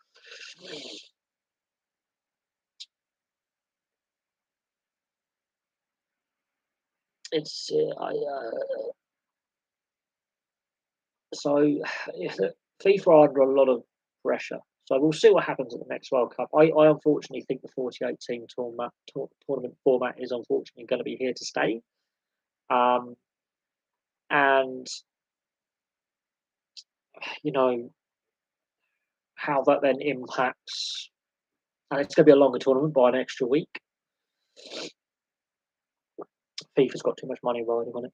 it's so FIFA are under a lot of pressure. So we'll see what happens at the next World Cup. I unfortunately think the 48 team tournament format is unfortunately going to be here to stay. Um, and you know how that then impacts, and it's going to be a longer tournament by an extra week. FIFA's got too much money riding on it.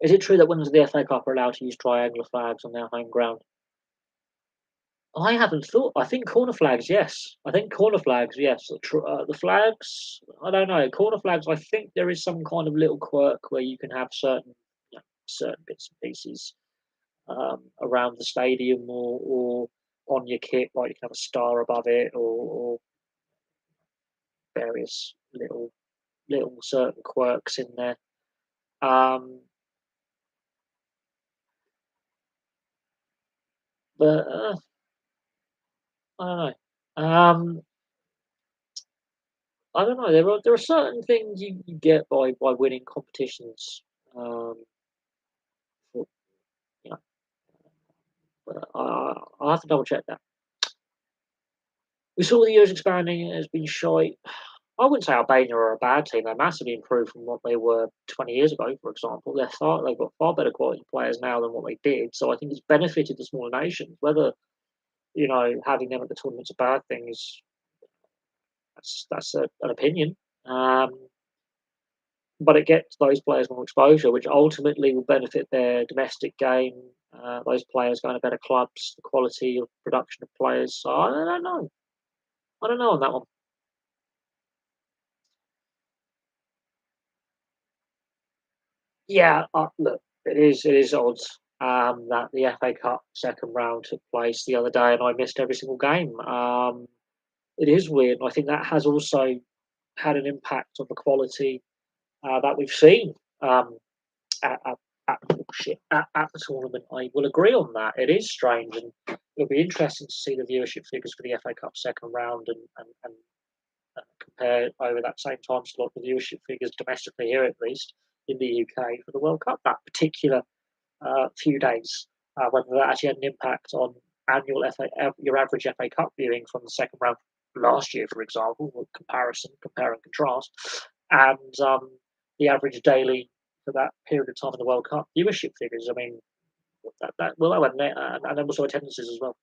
Is it true that winners of the FA Cup are allowed to use triangular flags on their home ground? I haven't thought. I think corner flags, yes. I think corner flags, yes. The flags, I don't know. Corner flags, I think there is some kind of little quirk where you can have certain bits and pieces around the stadium or on your kit, like you can have a star above it or various little certain quirks in there. Um, but I don't know. I don't know. There are certain things you get by winning competitions. For, you know, but I have to double check that. We saw the years expanding. It has been shite. I wouldn't say Albania are a bad team. They're massively improved from what they were 20 years ago, for example. They've got far better quality players now than what they did. So I think it's benefited the smaller nations. Whether having them at the tournament's a bad thing is an opinion. Um, but it gets those players more exposure, which ultimately will benefit their domestic game. Those players going to better clubs, the quality of production of players. So I don't know. I don't know on that one. Yeah, look, it is odd that the FA Cup second round took place the other day, and I missed every single game. It is weird. And I think that has also had an impact on the quality that we've seen um, at, at, at the tournament. I will agree on that. It is strange, and it'll be interesting to see the viewership figures for the FA Cup second round and compare over that same time slot the viewership figures domestically here, at least in the UK, for the World Cup. That particular few days, whether that actually had an impact on your average FA Cup viewing from the second round last year, for example, with compare and contrast, and the average daily for that period of time in the World Cup viewership figures. I mean, that went there, and then also attendances as well.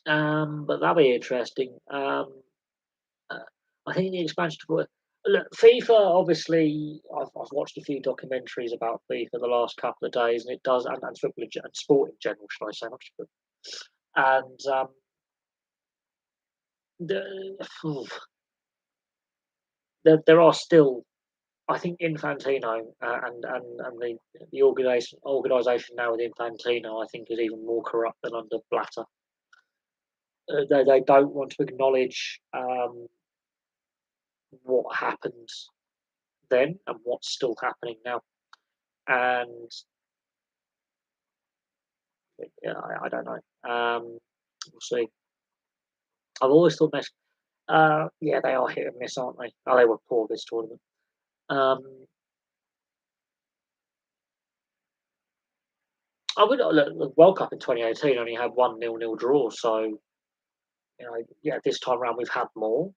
Um, but that'll be interesting. Uh, I think the expansion to look, FIFA. Obviously, I've watched a few documentaries about FIFA the last couple of days, and it does, and football and sport in general, should I say, not just football. And the, there are still, I think, Infantino and the organisation now with Infantino, I think, is even more corrupt than under Blatter. They don't want to acknowledge what happened then and what's still happening now. And yeah, I don't know. We'll see. I've always thought Mexico. Yeah, they are hit and miss, aren't they? Oh, they were poor this tournament. Um, I would look. The World Cup in 2018 only had one nil-nil draw, so yeah, this time around we've had more.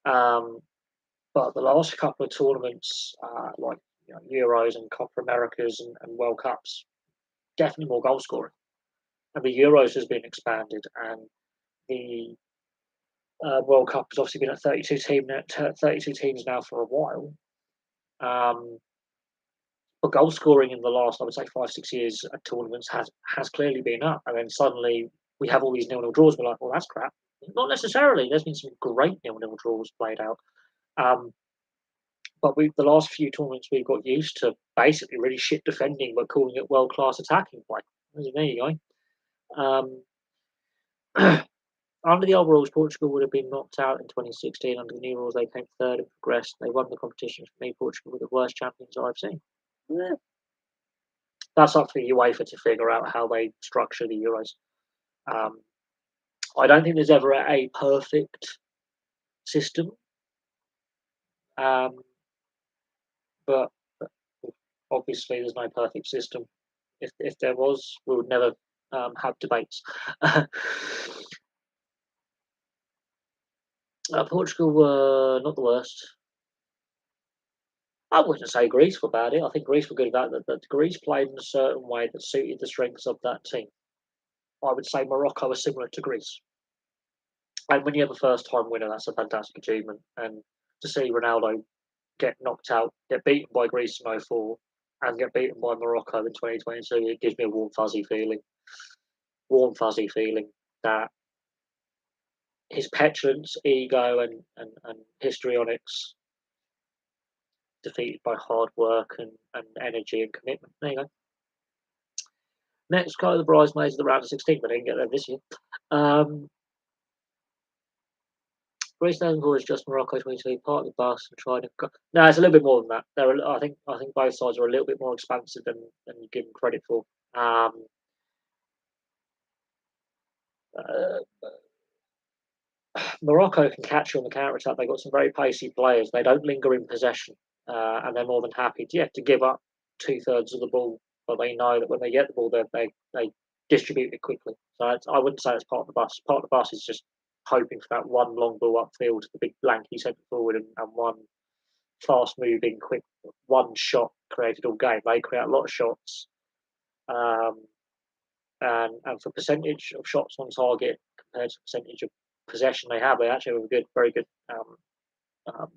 Um, but the last couple of tournaments, like Euros and Copa Americas and World Cups, definitely more goal scoring. and the Euros has been expanded, and the World Cup has obviously been at 32 teams now for a while. Um, but goal scoring in the last, I would say, 5 6 years at tournaments has clearly been up, and then suddenly we have all these nil-nil draws. We're like, well, that's crap. Not necessarily. There's been some great nil-nil draws played out. Um, but the last few tournaments we've got used to basically really shit defending, but calling it world class attacking play. There you go. Under the old rules, Portugal would have been knocked out in 2016. Under the new rules, they came third and progressed. They won the competition. For me, Portugal were the worst champions I've seen. Yeah. That's up for the UEFA to figure out how they structure the Euros. Um, I don't think there's ever a perfect system, um, but obviously there's no perfect system. If there was, we would never have debates. Portugal were not the worst. I wouldn't say Greece were bad. I think Greece were good at that. Greece played in a certain way that suited the strengths of that team. I would say Morocco are similar to Greece. And when you have a first time winner, that's a fantastic achievement. And to see Ronaldo get knocked out, get beaten by Greece in '04, and get beaten by Morocco in 2022, it gives me a warm, fuzzy feeling that his petulance, ego, and histrionics defeated by hard work and energy and commitment. There you go. Next go, the bridesmaids of the round of 16, but they didn't get there this year. Greece Senegal is just Morocco 22, partly bust and tried to no, it's a little bit more than that. I think both sides are a little bit more expansive than you give them credit for. Um, uh, Morocco can catch you on the counter attack. They've got some very pacey players. They don't linger in possession, and they're more than happy to give up 2/3 of the ball, but they know that when they get the ball, they distribute it quickly. So I wouldn't say it's part of the bus. Part of the bus is just hoping for that one long ball upfield to the big lanky centre forward and one fast moving, quick one shot created all game. They create a lot of shots, um, and for percentage of shots on target compared to percentage of possession they have, they actually have a very good um,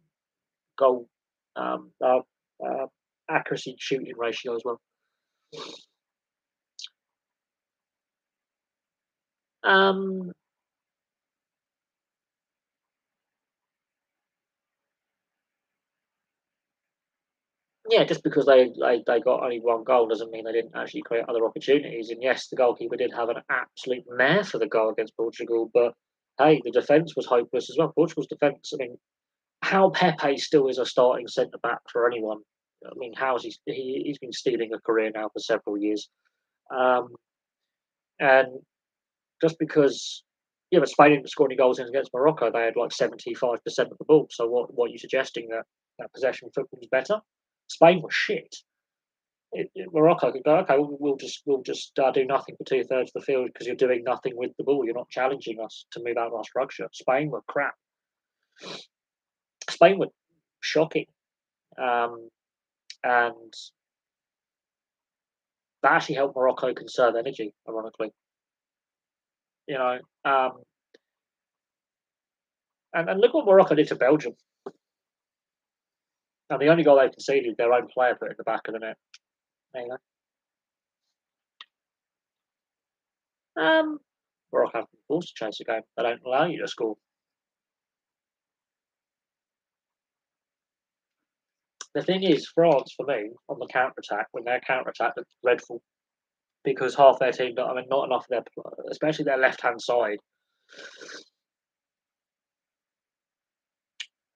goal um, uh, uh, accuracy shooting ratio as well. Um, yeah, just because they got only one goal doesn't mean they didn't actually create other opportunities. And yes, the goalkeeper did have an absolute mare for the goal against Portugal, but hey, the defence was hopeless as well. Portugal's defence, I mean, how Pepe still is a starting centre back for anyone. I mean, how's he's been stealing a career now for several years. Um, and just because but Spain didn't score any goals against Morocco, they had like 75% of the ball. So what are you suggesting that possession football was better? Spain was shit. Morocco could go, okay, we'll just do nothing for 2/3 of the field because you're doing nothing with the ball. You're not challenging us to move out of our structure. Spain were crap. Spain were shocking, um, and that actually helped Morocco conserve energy. Ironically, you know, um, and look what Morocco did to Belgium. And the only goal they conceded, their own player put in the back of the net. There you go. Morocco have been forced to chase the game. They don't allow you to score. The thing is, France for me on the counter attack, when their counter attack looked dreadful because half their team, I mean, not enough of their, especially their left hand side.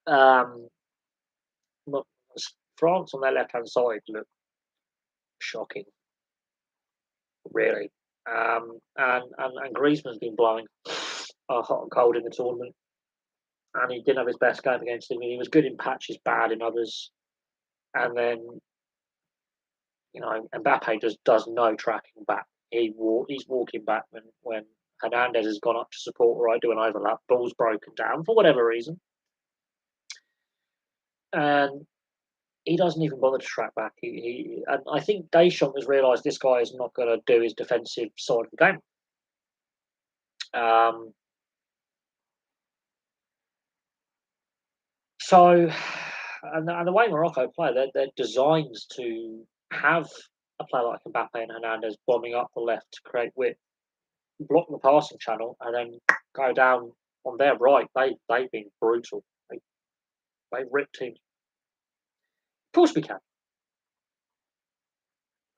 Um, France on their left hand side looked shocking, really. And Griezmann's been blowing hot and cold in the tournament, and he didn't have his best game against England. He was good in patches, bad in others, and then Mbappe just does no tracking back. He's walking back when Hernandez has gone up to support or I do an overlap, ball's broken down for whatever reason, and he doesn't even bother to track back. And I think Deschamps has realised this guy is not going to do his defensive side of the game. Um, so, and the way Morocco play, they're designed to have a player like Mbappe and Hernandez bombing up the left to create width, block the passing channel, and then go down on their right. They've been brutal. They ripped teams. Of course we can. Of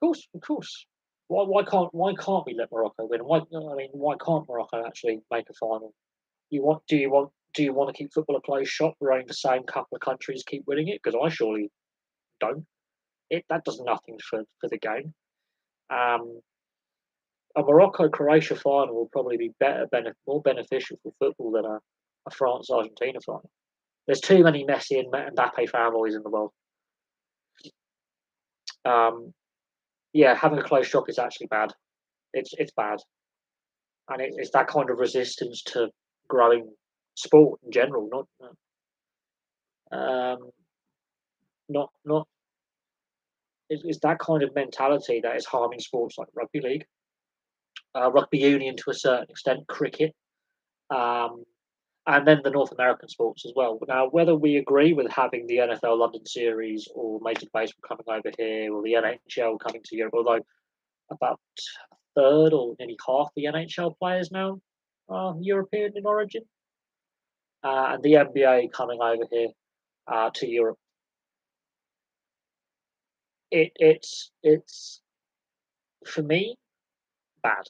course, of course. Why can't we let Morocco win? Why can't Morocco actually make a final? Do you want to keep football a closed shop where only the same couple of countries keep winning it? Because I surely don't. That does nothing for the game. Um, a Morocco Croatia final will probably be more beneficial for football than a France Argentina final. There's too many Messi and Mbappe fanboys in the world. Um, yeah, having a closed shop is actually bad. It's bad, and it's that kind of resistance to growing sport in general, um, not. It's that kind of mentality that is harming sports like rugby league, rugby union to a certain extent, cricket, um, and then the North American sports as well. Now, whether we agree with having the NFL London Series or Major League Baseball coming over here or the NHL coming to Europe, although about a third or nearly half the NHL players now are European in origin, and the NBA coming over here to Europe. It's for me bad,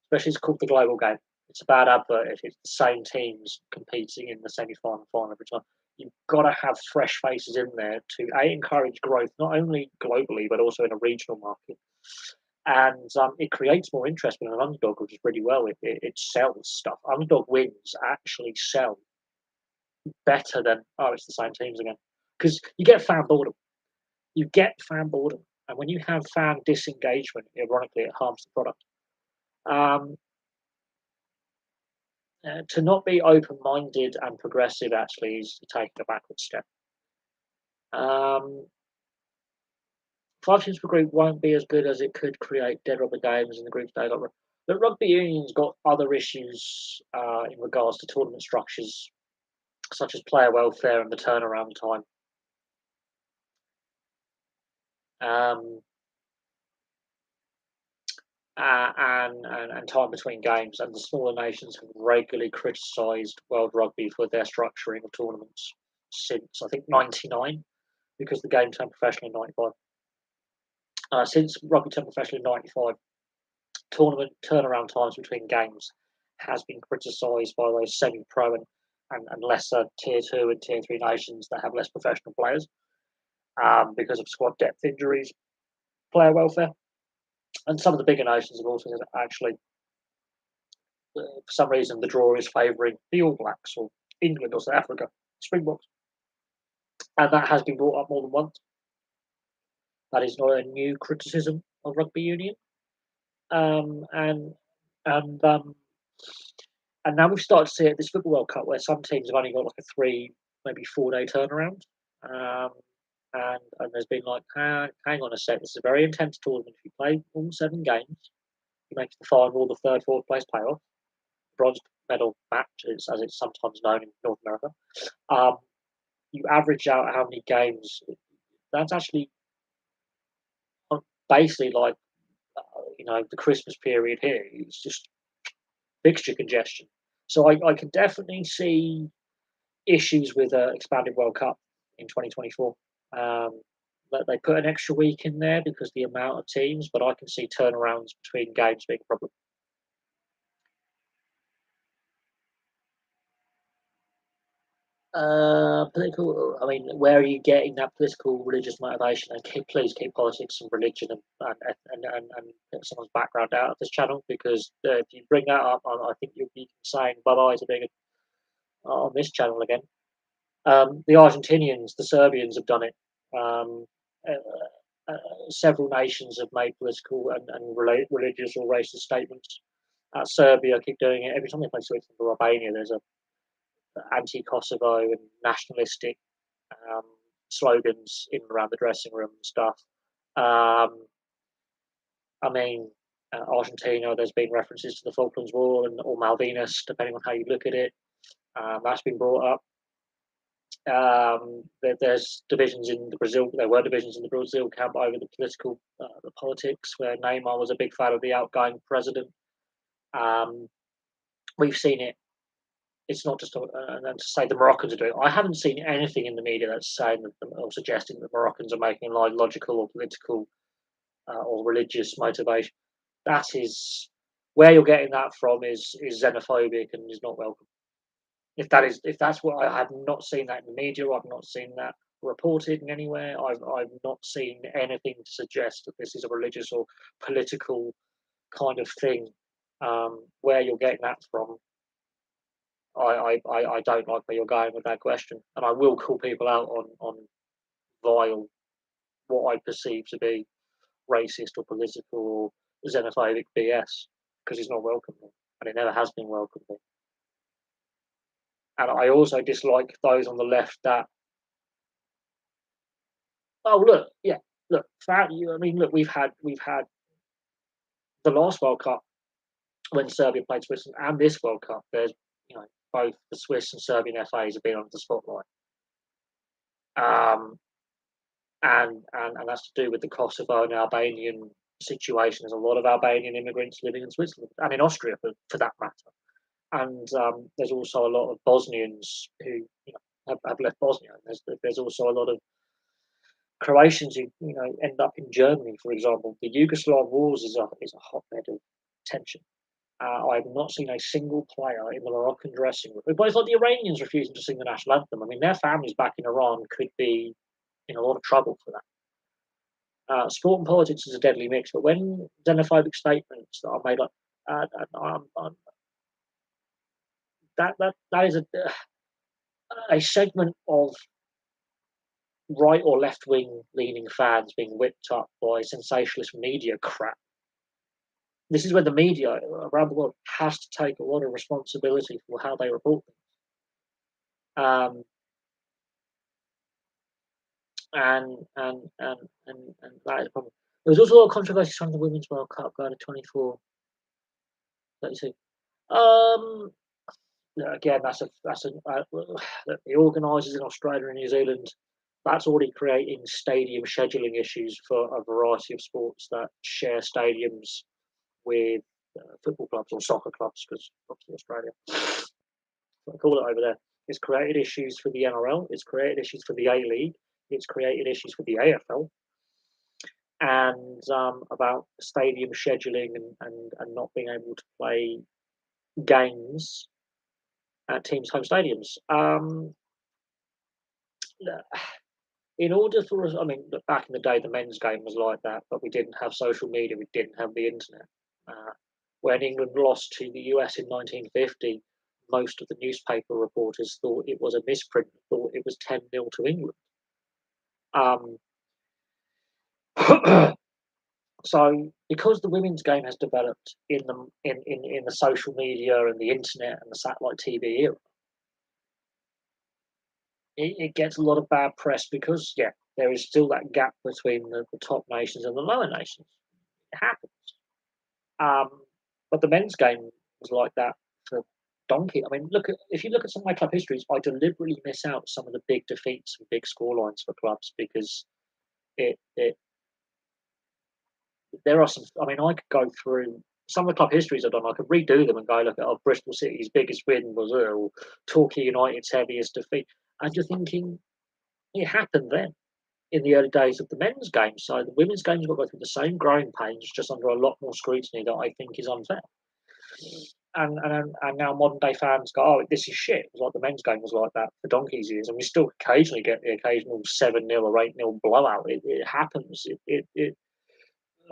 especially it's called the global game. It's a bad advert if it's the same teams competing in the semi-final, final every time. You've got to have fresh faces in there to encourage growth, not only globally but also in a regional market. And it creates more interest when an underdog, which is pretty well. It sells stuff. Underdog wins actually sell better than it's the same teams again because you get fan boredom. You get fan boredom, and when you have fan disengagement, ironically, it harms the product. Um, to not be open-minded and progressive actually is taking a backward step. Um, five teams per group won't be as good as it could create dead rubber games in the group stage. The rugby union's got other issues in regards to tournament structures, such as player welfare and the turnaround time, um, and time between games. And the smaller nations have regularly criticised World Rugby for their structuring of tournaments since I think '99, because the game turned professional in '95. Since rugby turned professional in '95, tournament turnaround times between games has been criticised by those semi-pro and lesser tier two and tier three nations that have less professional players because of squad depth injuries, player welfare, and some of the bigger nations have also actually, for some reason, the draw is favouring the All Blacks or England or South Africa, Springboks, and that has been brought up more than once. That is not a new criticism of rugby union, um, and and um, and now we've started to see it at this Football World Cup where some teams have only got like a 3, maybe 4 day turnaround. Um, and there's been like, hang on a sec, this is a very intense tournament. If you play all 7 games, you make the final or the third, fourth place playoff, bronze medal match, as it's sometimes known in North America. Um, you average out how many games. That's actually basically like, the Christmas period here. It's just fixture congestion. So I can definitely see issues with expanded World Cup in 2024. Um, that they put an extra week in there because the amount of teams, but I can see turnarounds between games being a problem. Political. I mean, where are you getting that political, religious motivation? And please keep politics and religion and someone's background out of this channel because if you bring that up, I think you'll be saying bye bye to being on this channel again. The Argentinians, the Serbians have done it. Um, uh, Several nations have made political and religious or racist statements. Serbia keep doing it every time they play Switzerland or Albania. There's a anti-Kosovo and nationalistic um, slogans in and around the dressing room and stuff. Um, I mean, Argentina, there's been references to the Falklands War or Malvinas, depending on how you look at it. That's been brought up. There's divisions in the Brazil. There were divisions in the Brazil camp over the politics, where Neymar was a big fan of the outgoing president. Um, we've seen it. It's not just and to say the Moroccans are doing it. I haven't seen anything in the media that's saying that, or suggesting that Moroccans are making logical or political or religious motivation. That is where you're getting that from is xenophobic and is not welcome. If that's what I have not seen that in the media, I've not seen that reported in anywhere. I've not seen anything to suggest that this is a religious or political kind of thing. Where you're getting that from, I don't like where you're going with that question, and I will call people out on vile what I perceive to be racist or political or xenophobic BS because it's not welcome here, and it never has been welcome here. And I also dislike those on the left that, oh look, yeah, look, fact, I mean, look, we've had the last World Cup when Serbia played Switzerland, and this World Cup. There's both the Swiss and Serbian FAs have been under the spotlight, um, and that's to do with the Kosovo and Albanian situation. There's a lot of Albanian immigrants living in Switzerland and in Austria, for that matter. And there's also a lot of Bosnians who have left Bosnia. There's also a lot of Croatians who end up in Germany, for example. The Yugoslav wars is a hotbed of tension. I've not seen a single player in the Moroccan dressing room. But it's like the Iranians refusing to sing the national anthem. I mean, their families back in Iran could be in a lot of trouble for that. Sport and politics is a deadly mix, but when xenophobic statements that are made, like that is a segment of right or left wing leaning fans being whipped up by sensationalist media crap. This is where the media around the world has to take a lot of responsibility for how they report things. And that is a problem. There was also a lot of controversy surrounding the Women's World Cup going to 24, 32. Again, the organisers in Australia and New Zealand. That's already creating stadium scheduling issues for a variety of sports that share stadiums with football clubs or soccer clubs, because obviously Australia, I call it over there. It's created issues for the NRL. It's created issues for the A League. It's created issues for the AFL, and about stadium scheduling and not being able to play games at teams' home stadiums. In order for us, I mean, back in the day, the men's game was like that, but we didn't have social media, we didn't have the internet. When England lost to the US in 1950, most of the newspaper reporters thought it was a misprint, thought it was 10-0 to England. So, because the women's game has developed in the social media and the internet and the satellite TV era, it gets a lot of bad press because, yeah, there is still that gap between the top nations and the lower nations. It happens. But the men's game was like that for donkey. I mean, if you look at some of my club histories, I deliberately miss out some of the big defeats and big scorelines for clubs because it there are some. I mean, I could go through some of the club histories I've done. I could redo them and go look at Bristol City's biggest win was or Torquay United's heaviest defeat, and you're thinking it happened then in the early days of the men's game. So the women's game's got to go through the same growing pains, just under a lot more scrutiny that I think is unfair. And now modern day fans go, oh, this is shit. It was like the men's game was like that for donkey's years, and we still occasionally get the occasional 7-0 or 8-0 blowout. It happens.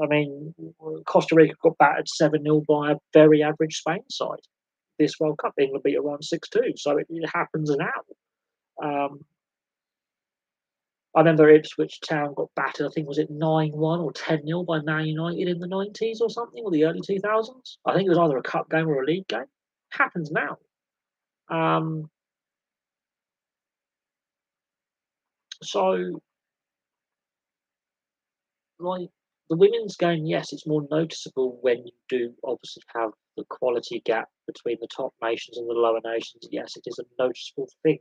I mean, Costa Rica got battered 7-0 by a very average Spain side. This World Cup, England beat Iran 6-2, so it happens now. I remember Ipswich Town got battered, I think, was it 9-1 or 10-0 by Man United in the 90s or something, or the early 2000s? I think it was either a cup game or a league game. Happens now. So, like, The women's game, yes, it's more noticeable when you do obviously have the quality gap between the top nations and the lower nations. Yes, it is a noticeable thing,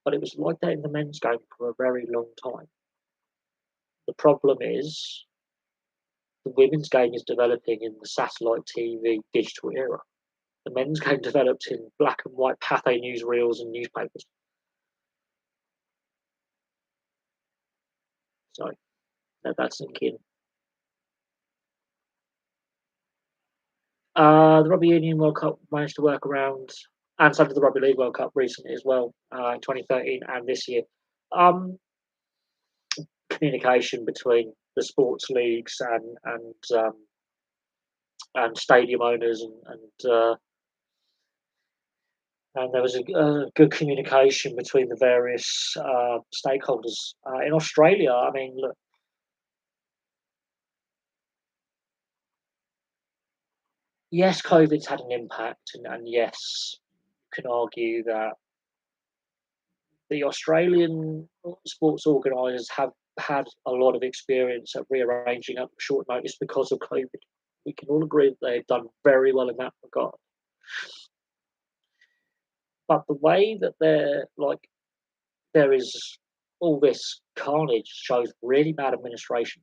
but it was like that in the men's game for a very long time. The problem is the women's game is developing in the satellite TV digital era. The men's game developed in black and white Pathé newsreels and newspapers. So let that sink in. The Rugby Union World Cup managed to work around, and so did the Rugby League World Cup recently as well, in 2013 and this year. Um, Communication between the sports leagues and stadium owners and there was a good communication between the various stakeholders. In Australia, I mean, look, yes, COVID's had an impact, and yes, you can argue that the Australian sports organisers have had a lot of experience at rearranging at short notice because of COVID. We can all agree that they've done very well in that regard. But the way that there is all this carnage shows really bad administration.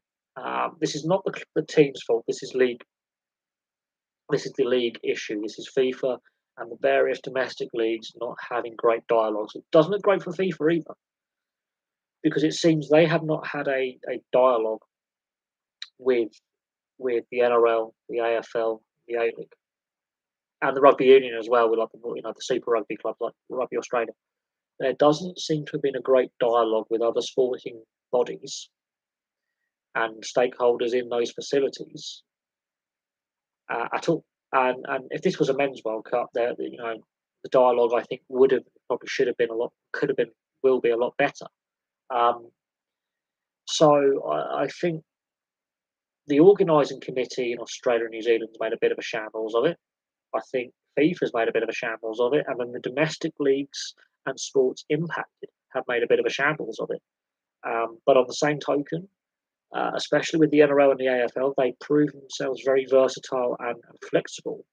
This is not the team's fault. This is league. This is the league issue. This is FIFA and the various domestic leagues not having great dialogues. It doesn't look great for FIFA either, because it seems they have not had a dialogue with the NRL, the AFL, the A League, and the rugby union as well, with like the Super Rugby clubs like Rugby Australia. There doesn't seem to have been a great dialogue with other sporting bodies and stakeholders in those facilities at all. And if this was a men's World Cup, the dialogue I think would have probably should have been a lot, could have been, will be a lot better. Um, so I think the organising committee in Australia and New Zealand made a bit of a shambles of it. I think FIFA's made a bit of a shambles of it, and then the domestic leagues and sports impacted have made a bit of a shambles of it. But on the same token, especially with the NRL and the AFL, they prove themselves very versatile and flexible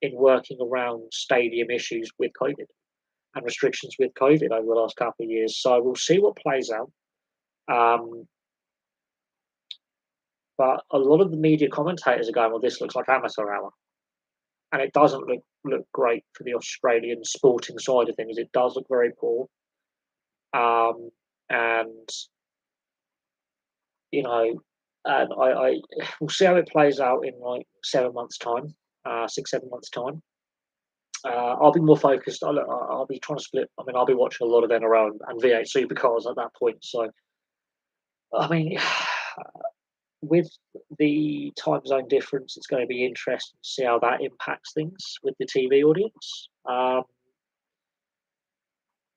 in working around stadium issues with COVID and restrictions with COVID over the last couple of years. So we'll see what plays out. Um, but a lot of the media commentators are going, "Well, this looks like amateur hour," and it doesn't look great for the Australian sporting side of things. It does look very poor, and you know, and I we'll see how it plays out in like 7 months' time, 6 7 months' time. I'll be more focused. I'll be trying to split. I mean, I'll be watching a lot of NRL and V8 Supercars at that point. So, I mean, with the time zone difference, it's going to be interesting to see how that impacts things with the TV audience.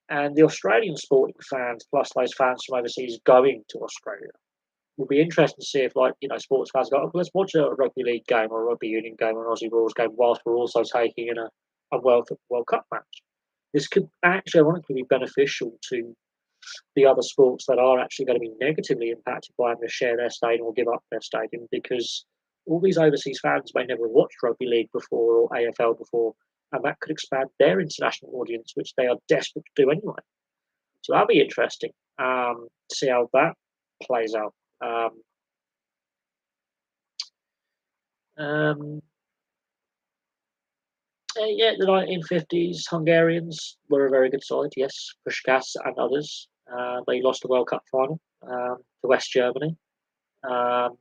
And the Australian sporting fans, plus those fans from overseas going to Australia, will be interesting to see if, sports fans go, "Oh, let's watch a rugby league game or a rugby union game or an Aussie Rules game whilst we're also taking in a World Cup match." This could actually, ironically, be beneficial to the other sports that are actually going to be negatively impacted by having to share their stadium or give up their stadium, because all these overseas fans may never have watched rugby league before or AFL before, and that could expand their international audience, which they are desperate to do anyway. So that'll be interesting to see how that plays out. Um, um, yeah, the 1950s Hungarians were a very good side, yes. Puskás and others. They lost the World Cup final to West Germany. Um,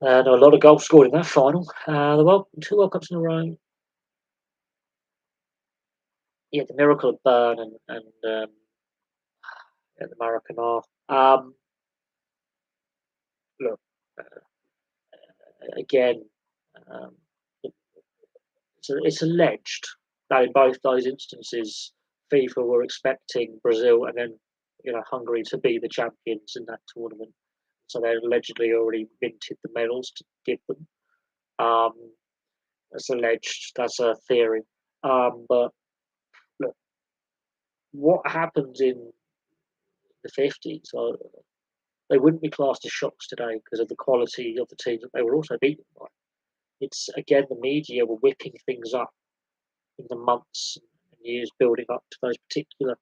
and a lot of goals scored in that final. Two World Cups in a row. Yeah, the miracle of Bern and yeah, the Maracanã. Look, uh, again, um, it's alleged that in both those instances, FIFA were expecting Brazil and then Hungary to be the champions in that tournament. So they allegedly already minted the medals to give them. Um, that's alleged. That's a theory. But look, what happened in the 50s? they wouldn't be classed as shocks today because of the quality of the teams that they were also beaten by. It's again the media were whipping things up in the months and years building up to those particular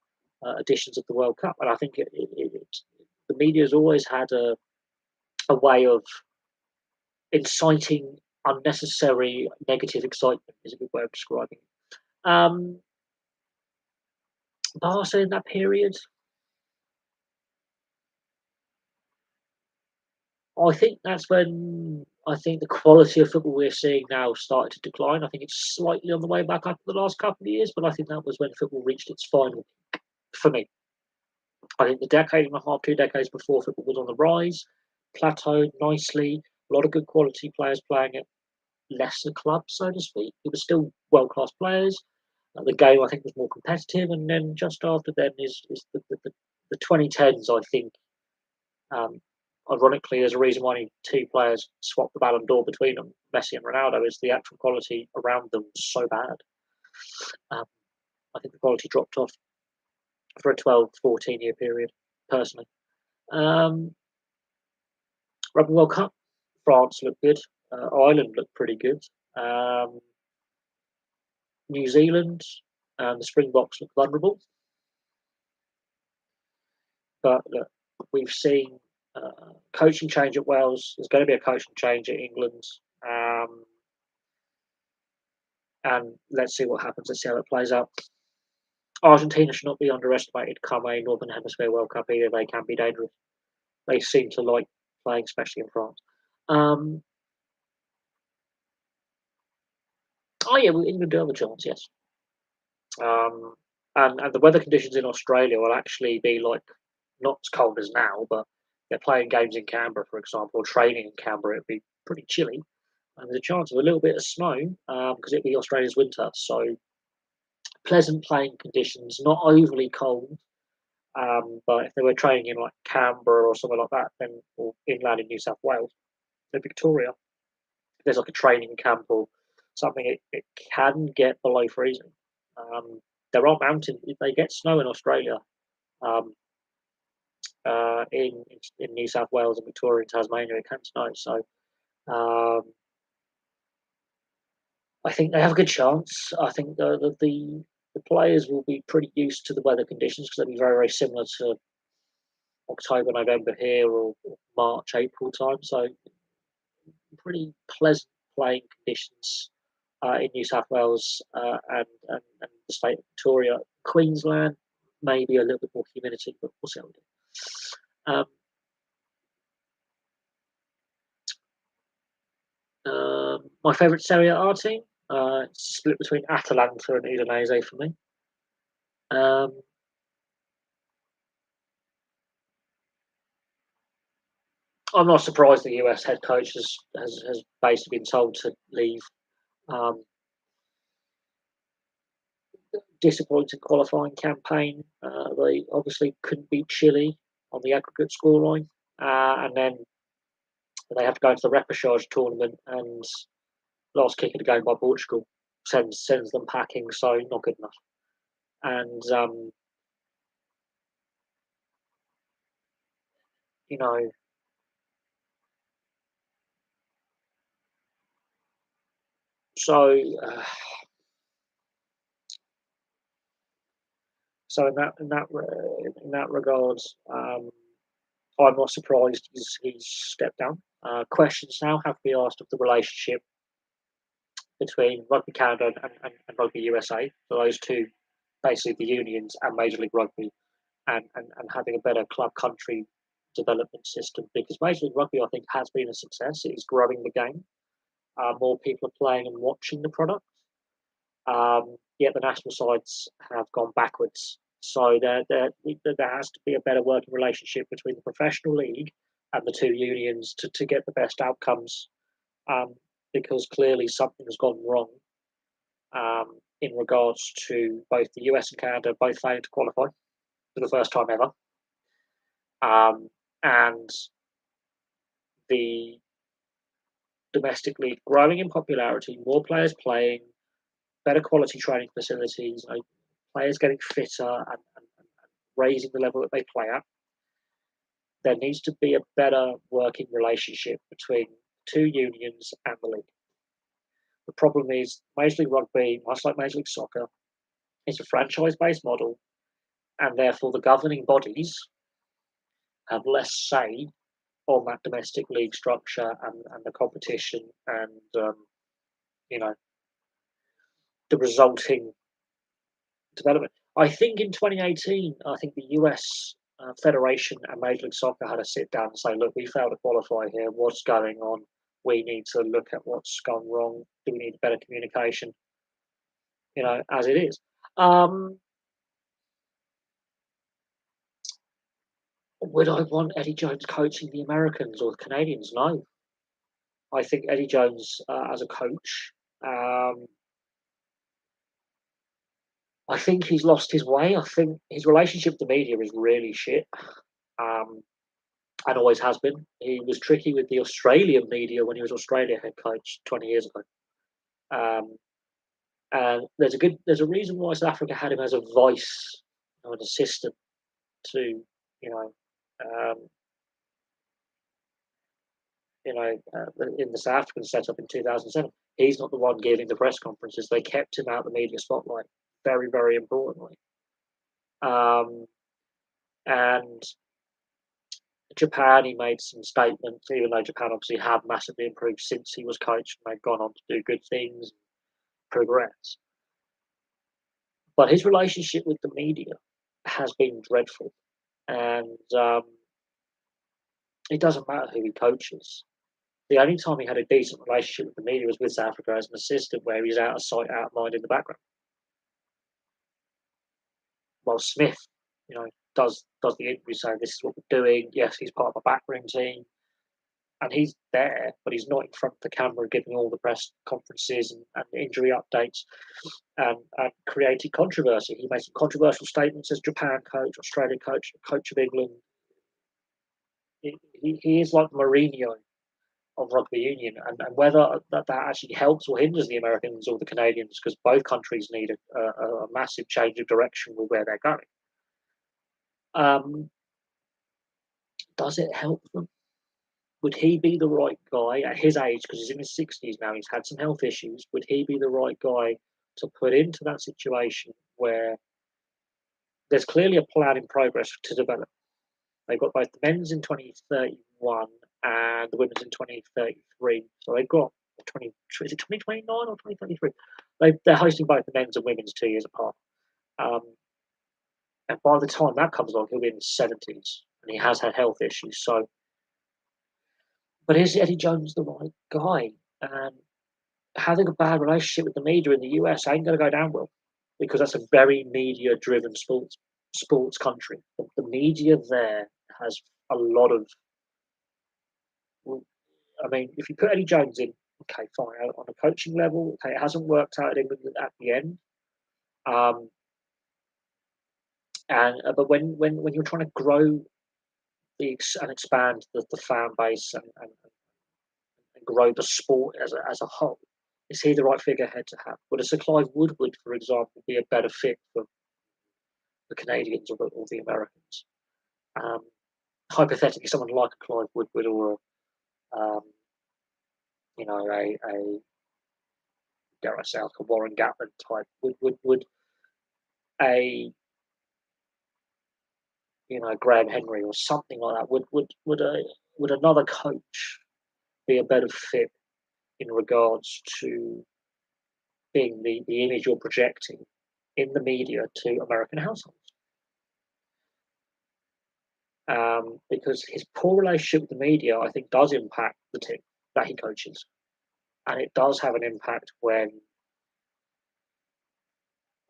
editions of the World Cup, and I think the media has always had a way of inciting unnecessary negative excitement. Is a good way of describing it. Barca in that period, I think that's when I think the quality of football we're seeing now started to decline. I think it's slightly on the way back up in the last couple of years, but I think that was when football reached its final peak for me. I think the decade and a half, 2 decades before, football was on the rise, plateaued nicely, a lot of good quality players playing at lesser clubs, so to speak. It was still world class players. The game, I think, was more competitive, and then just after then is the 2010s. I think, um, ironically, there's a reason why only two players swapped the Ballon d'Or between them, Messi and Ronaldo, is the actual quality around them was so bad. Um, I think the quality dropped off for a 12, 14-year period, personally. Um, Rugby World Cup, France looked good. Ireland looked pretty good. Um, New Zealand and the Springboks look vulnerable, but look, we've seen coaching change at Wales. There's going to be a coaching change at England, um, and let's see what happens. Let's see how it plays out. Argentina should not be underestimated. Come a Northern Hemisphere World Cup either, they can be dangerous. They seem to like playing, especially in France. Um, oh yeah, well, England do have a chance, yes. Um, and the weather conditions in Australia will actually be like not as cold as now, but they're playing games in Canberra, for example, or training in Canberra. It'd be pretty chilly, and there's a chance of a little bit of snow because it'd be Australia's winter. So pleasant playing conditions, not overly cold. But if they were training in like Canberra or somewhere like that, then or inland in New South Wales, in Victoria, if there's like a training camp or something, it can get below freezing. Um, there are mountains; they get snow in Australia, um, in New South Wales and Victoria and Tasmania. It can snow, so um, I think they have a good chance. I think the players will be pretty used to the weather conditions because they'll be very similar to October, November here, or March, April time. So pretty pleasant playing conditions in New South Wales and the state of Victoria. Queensland, maybe a little bit more humidity, but we'll see how we do. My favourite Serie A team, it's split between Atalanta and Udinese for me. Um, I'm not surprised the US head coach has basically been told to leave. Um, Disappointing qualifying campaign. They obviously couldn't beat Chile on the aggregate scoreline, and then they have to go into the repechage tournament, and last kick of the game by Portugal sends them packing. So not good enough. And you know, so uh, so in that regard, I'm not surprised he's stepped down. Questions now have to be asked of the relationship between Rugby Canada and Rugby USA. So those two, basically the unions and Major League Rugby, and having a better club country development system. Because Major League Rugby, I think, has been a success. It is growing the game. More people are playing and watching the product. Yet the national sides have gone backwards. So there has to be a better working relationship between the professional league and the two unions to get the best outcomes. Um, because clearly something has gone wrong in regards to both the US and Canada both failing to qualify for the first time ever, and the domestic league growing in popularity, more players playing, better quality training facilities, players getting fitter and raising the level that they play at. there needs to be a better working relationship between two unions and the league. The problem is Major League Rugby, much like Major League Soccer, is a franchise-based model, and therefore the governing bodies have less say on that domestic league structure and the competition and you know the resulting development. I think in 2018, I think the US Federation and Major League Soccer had a sit down and say, look, we failed to qualify here. What's going on? We need to look at what's gone wrong. Do we need better communication? As it is. Would I want Eddie Jones coaching the Americans or the Canadians? No. I think Eddie Jones as a coach, I think he's lost his way. I think his relationship with the media is really shit, and always has been. He was tricky with the Australian media when he was Australia head coach 20 years ago. Um, and there's a reason why South Africa had him as a vice, an assistant to, you know, um, in the South African setup in 2007. He's not the one giving the press conferences. They kept him out of the media spotlight. Very, very importantly. And Japan, he made some statements, even though Japan obviously have massively improved since he was coach and they've gone on to do good things, progress. But his relationship with the media has been dreadful. And it doesn't matter who he coaches. The only time he had a decent relationship with the media was with South Africa as an assistant, where he's out of sight, out of mind in the background. While Smith, does the interview saying this is what we're doing. Yes, he's part of a backroom team, and he's there, but he's not in front of the camera giving all the press conferences and injury updates and created controversy. He made some controversial statements as Japan coach, Australia coach, coach of England. He is like Mourinho of rugby union, and whether that actually helps or hinders the Americans or the Canadians, because both countries need a massive change of direction with where they're going. Does it help them? Would he be the right guy at his age, because he's in his 60s now, he's had some health issues, would he be the right guy to put into that situation where there's clearly a plan in progress to develop? They've got both the men's in 2031 and the women's in 2033. So they've got is it 2029 or 2033? They're hosting both the men's and women's 2 years apart. And by the time that comes along, he'll be in his 70s and he has had health issues. So, but is Eddie Jones the right guy? And having a bad relationship with the media in the US ain't going to go down well, because that's a very media-driven sports country. The media there has a lot of. I mean, if you put Eddie Jones in, okay, fine, on a coaching level, okay, it hasn't worked out at England at the end. But when you're trying to grow and expand the fan base and grow the sport as a whole, is he the right figurehead to have? Would a Sir Clive Woodward, for example, be a better fit for the Canadians or the Americans? Hypothetically, someone like a Clive Woodward or a dare I say, like a Warren Gatland type, would a Graham Henry or something like that, would another coach be a better fit in regards to being the image you're projecting in the media to American households? Because his poor relationship with the media, I think, does impact the team that he coaches, and it does have an impact when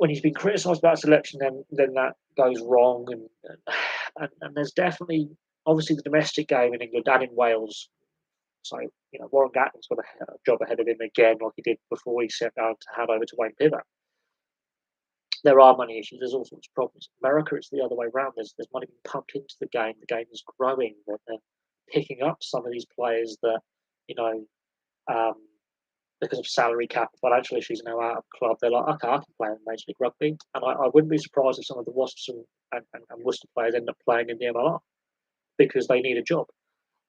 he's been criticised about selection. Then that goes wrong, and there's definitely obviously the domestic game in England and in Wales. So Warren Gatland's got a job ahead of him again, like he did before he set down to hand over to Wayne Pivac. There are money issues. There's all sorts of problems. America, it's the other way around. There's money being pumped into the game. The game is growing. They're picking up some of these players that, because of salary cap and financial issues now out of the club. They're like, okay, I can play in Major League Rugby. And I wouldn't be surprised if some of the Wasps and Worcester players end up playing in the MLR. because they need a job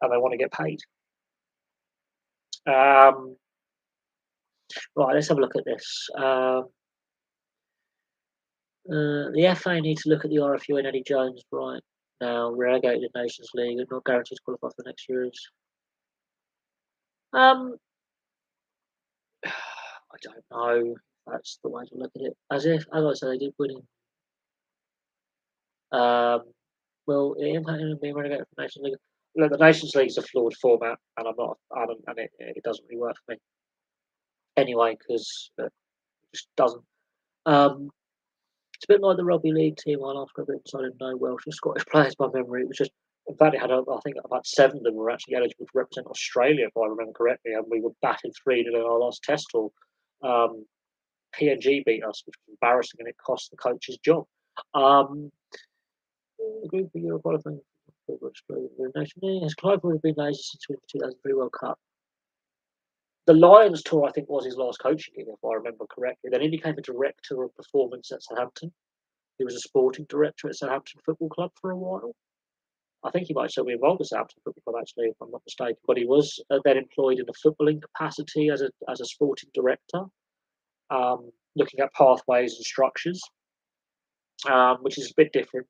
and they want to get paid. Um, right, let's have a look at this. The FA need to look at the RFU and Eddie Jones right now, relegated Nations League and not guaranteed to qualify for next year's. Um, I don't know. That's the way to look at it. As I said, they did win in. Will it impact him being relegated from Nations League? Look, the Nations League's a flawed format, and I'm not, I don't, and it doesn't really work for me anyway because it just doesn't. Um, it's a bit like the rugby league team I last got decided no Welsh and Scottish players by memory. It was just, in fact, it had, I think, about seven of them were actually eligible to represent Australia, if I remember correctly, and we were battered 3-0 in our last test haul. PNG beat us, which was embarrassing, and it cost the coach his job. Agreed for Euro qualifying for the nation. Has Clive would have been lazy since the 2003 World Cup? The Lions tour, I think, was his last coaching gig, if I remember correctly. Then he became a director of performance at Southampton. He was a sporting director at Southampton Football Club for a while. I think he might still be involved with Southampton Football Club, actually, if I'm not mistaken. But he was then employed in a footballing capacity as a sporting director, looking at pathways and structures, which is a bit different.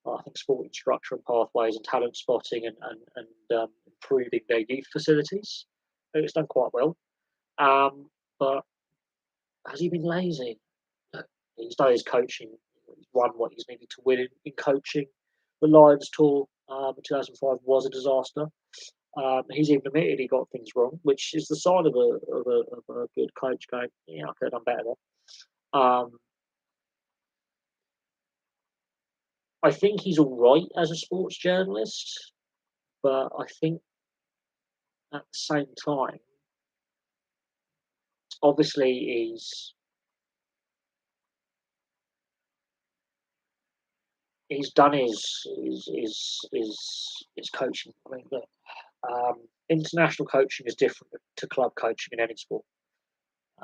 I think sporting structure and pathways and talent spotting and improving their youth facilities. I think it's done quite well. But has he been lazy? No. He's done his coaching. He's won what he's needed to win in coaching. The Lions tour in 2005 was a disaster. He's even admitted he got things wrong, which is the sign of a good coach going, yeah, I could have done better there. I think he's all right as a sports journalist, but I think at the same time, obviously, he's done his coaching. I mean, look, international coaching is different to club coaching in any sport.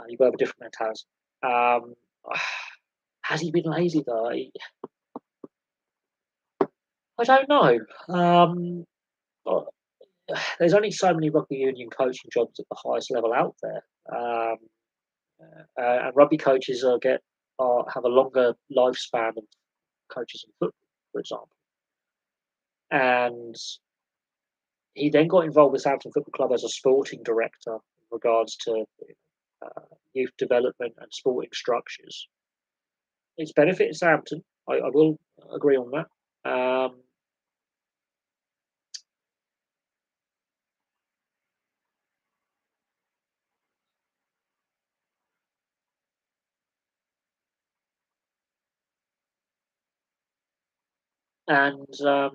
You've got to have a different mentality. Um, has he been lazy though? I don't know. Uh, there's only so many rugby union coaching jobs at the highest level out there, and rugby coaches have a longer lifespan than coaches in football, for example. And he then got involved with Southampton Football Club as a sporting director in regards to youth development and sporting structures. It's benefited Southampton. I will agree on that. And so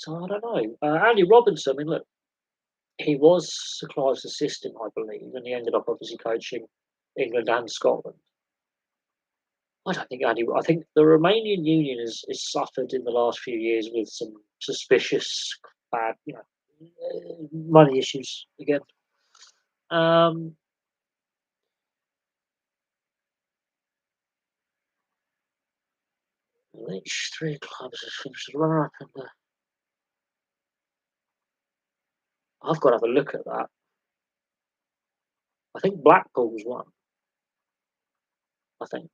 I don't know. Andy Robinson, I mean, look, he was Sir Clive's assistant, I believe, and he ended up obviously coaching England and Scotland. I don't think Andy. I think the Romanian Union has suffered in the last few years with some suspicious, bad, money issues again. Um, which three clubs have finished the runner-up in the? I've got to have a look at that. I think Blackpool's one. I think.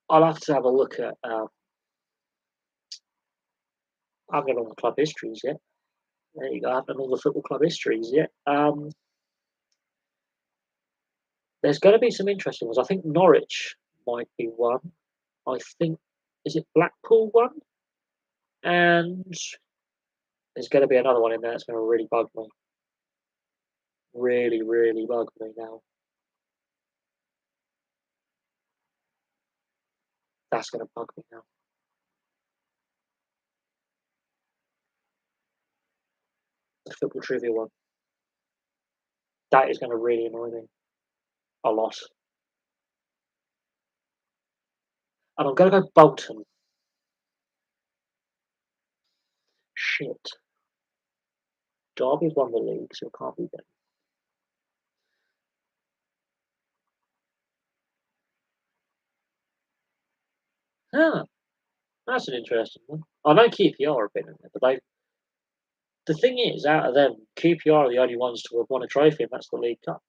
I'll have to have a look at. I've got all the club histories yet. There you go. I've done all the football club histories yet. There's going to be some interesting ones. I think Norwich might be one. I think is it Blackpool one, and there's going to be another one in there that's going to really bug me. Really, really bug me now. That's going to bug me now. The football trivia one. That is going to really annoy me a lot. And I'm going to go Bolton. Shit. Derby's won the league, so it can't be them. Huh, that's an interesting one. I know QPR have been in there, but the thing is, out of them, QPR are the only ones to have won a trophy, and that's the League Cup.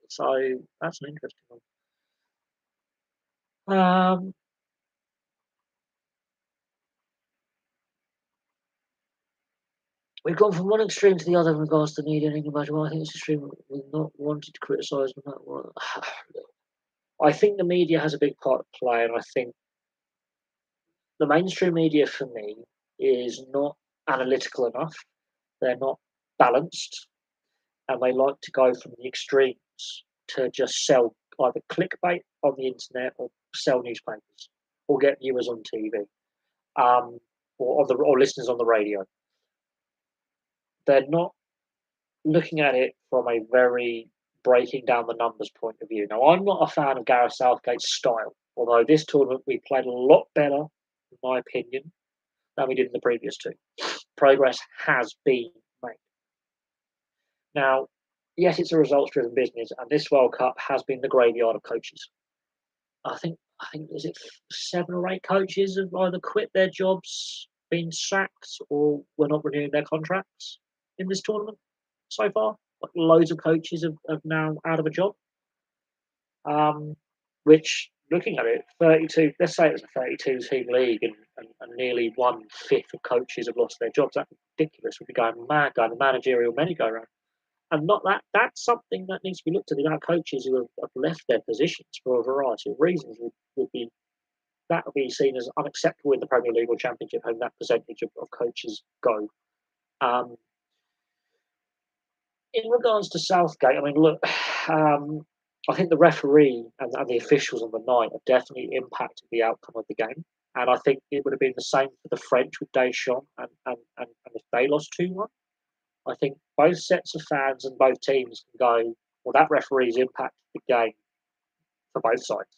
So that's an interesting one. We've gone from one extreme to the other in regards to media and English. Well, I think it's extreme. We've not wanted to criticise, but not one. I think the media has a big part to play, and I think the mainstream media for me is not analytical enough. They're not balanced, and they like to go from the extremes to just sell either clickbait on the internet or sell newspapers or get viewers on TV, or listeners on the radio. They're not looking at it from a very breaking down the numbers point of view. Now, I'm not a fan of Gareth Southgate's style, although this tournament we played a lot better, in my opinion, than we did in the previous two. Progress has been made. Now, yes, it's a results driven business, and this World Cup has been the graveyard of coaches. I think is it 7 or 8 coaches have either quit their jobs, been sacked, or were not renewing their contracts in this tournament so far. Like loads of coaches have now out of a job. Which looking at it, 32. Let's say it's a 32 team league, and nearly 1/5 of coaches have lost their jobs. That's ridiculous. We'd be going mad, going the managerial merry-go-round. And not that that's something that needs to be looked at. The amount of coaches who have left their positions for a variety of reasons would be that would be seen as unacceptable in the Premier League or Championship, having that percentage of coaches go. Um, in regards to Southgate, I mean, look, I think the referee and the officials on the night have definitely impacted the outcome of the game. And I think it would have been the same for the French with Deschamps and if they lost 2-1. I think both sets of fans and both teams can go, well, that referee's impacted the game for both sides.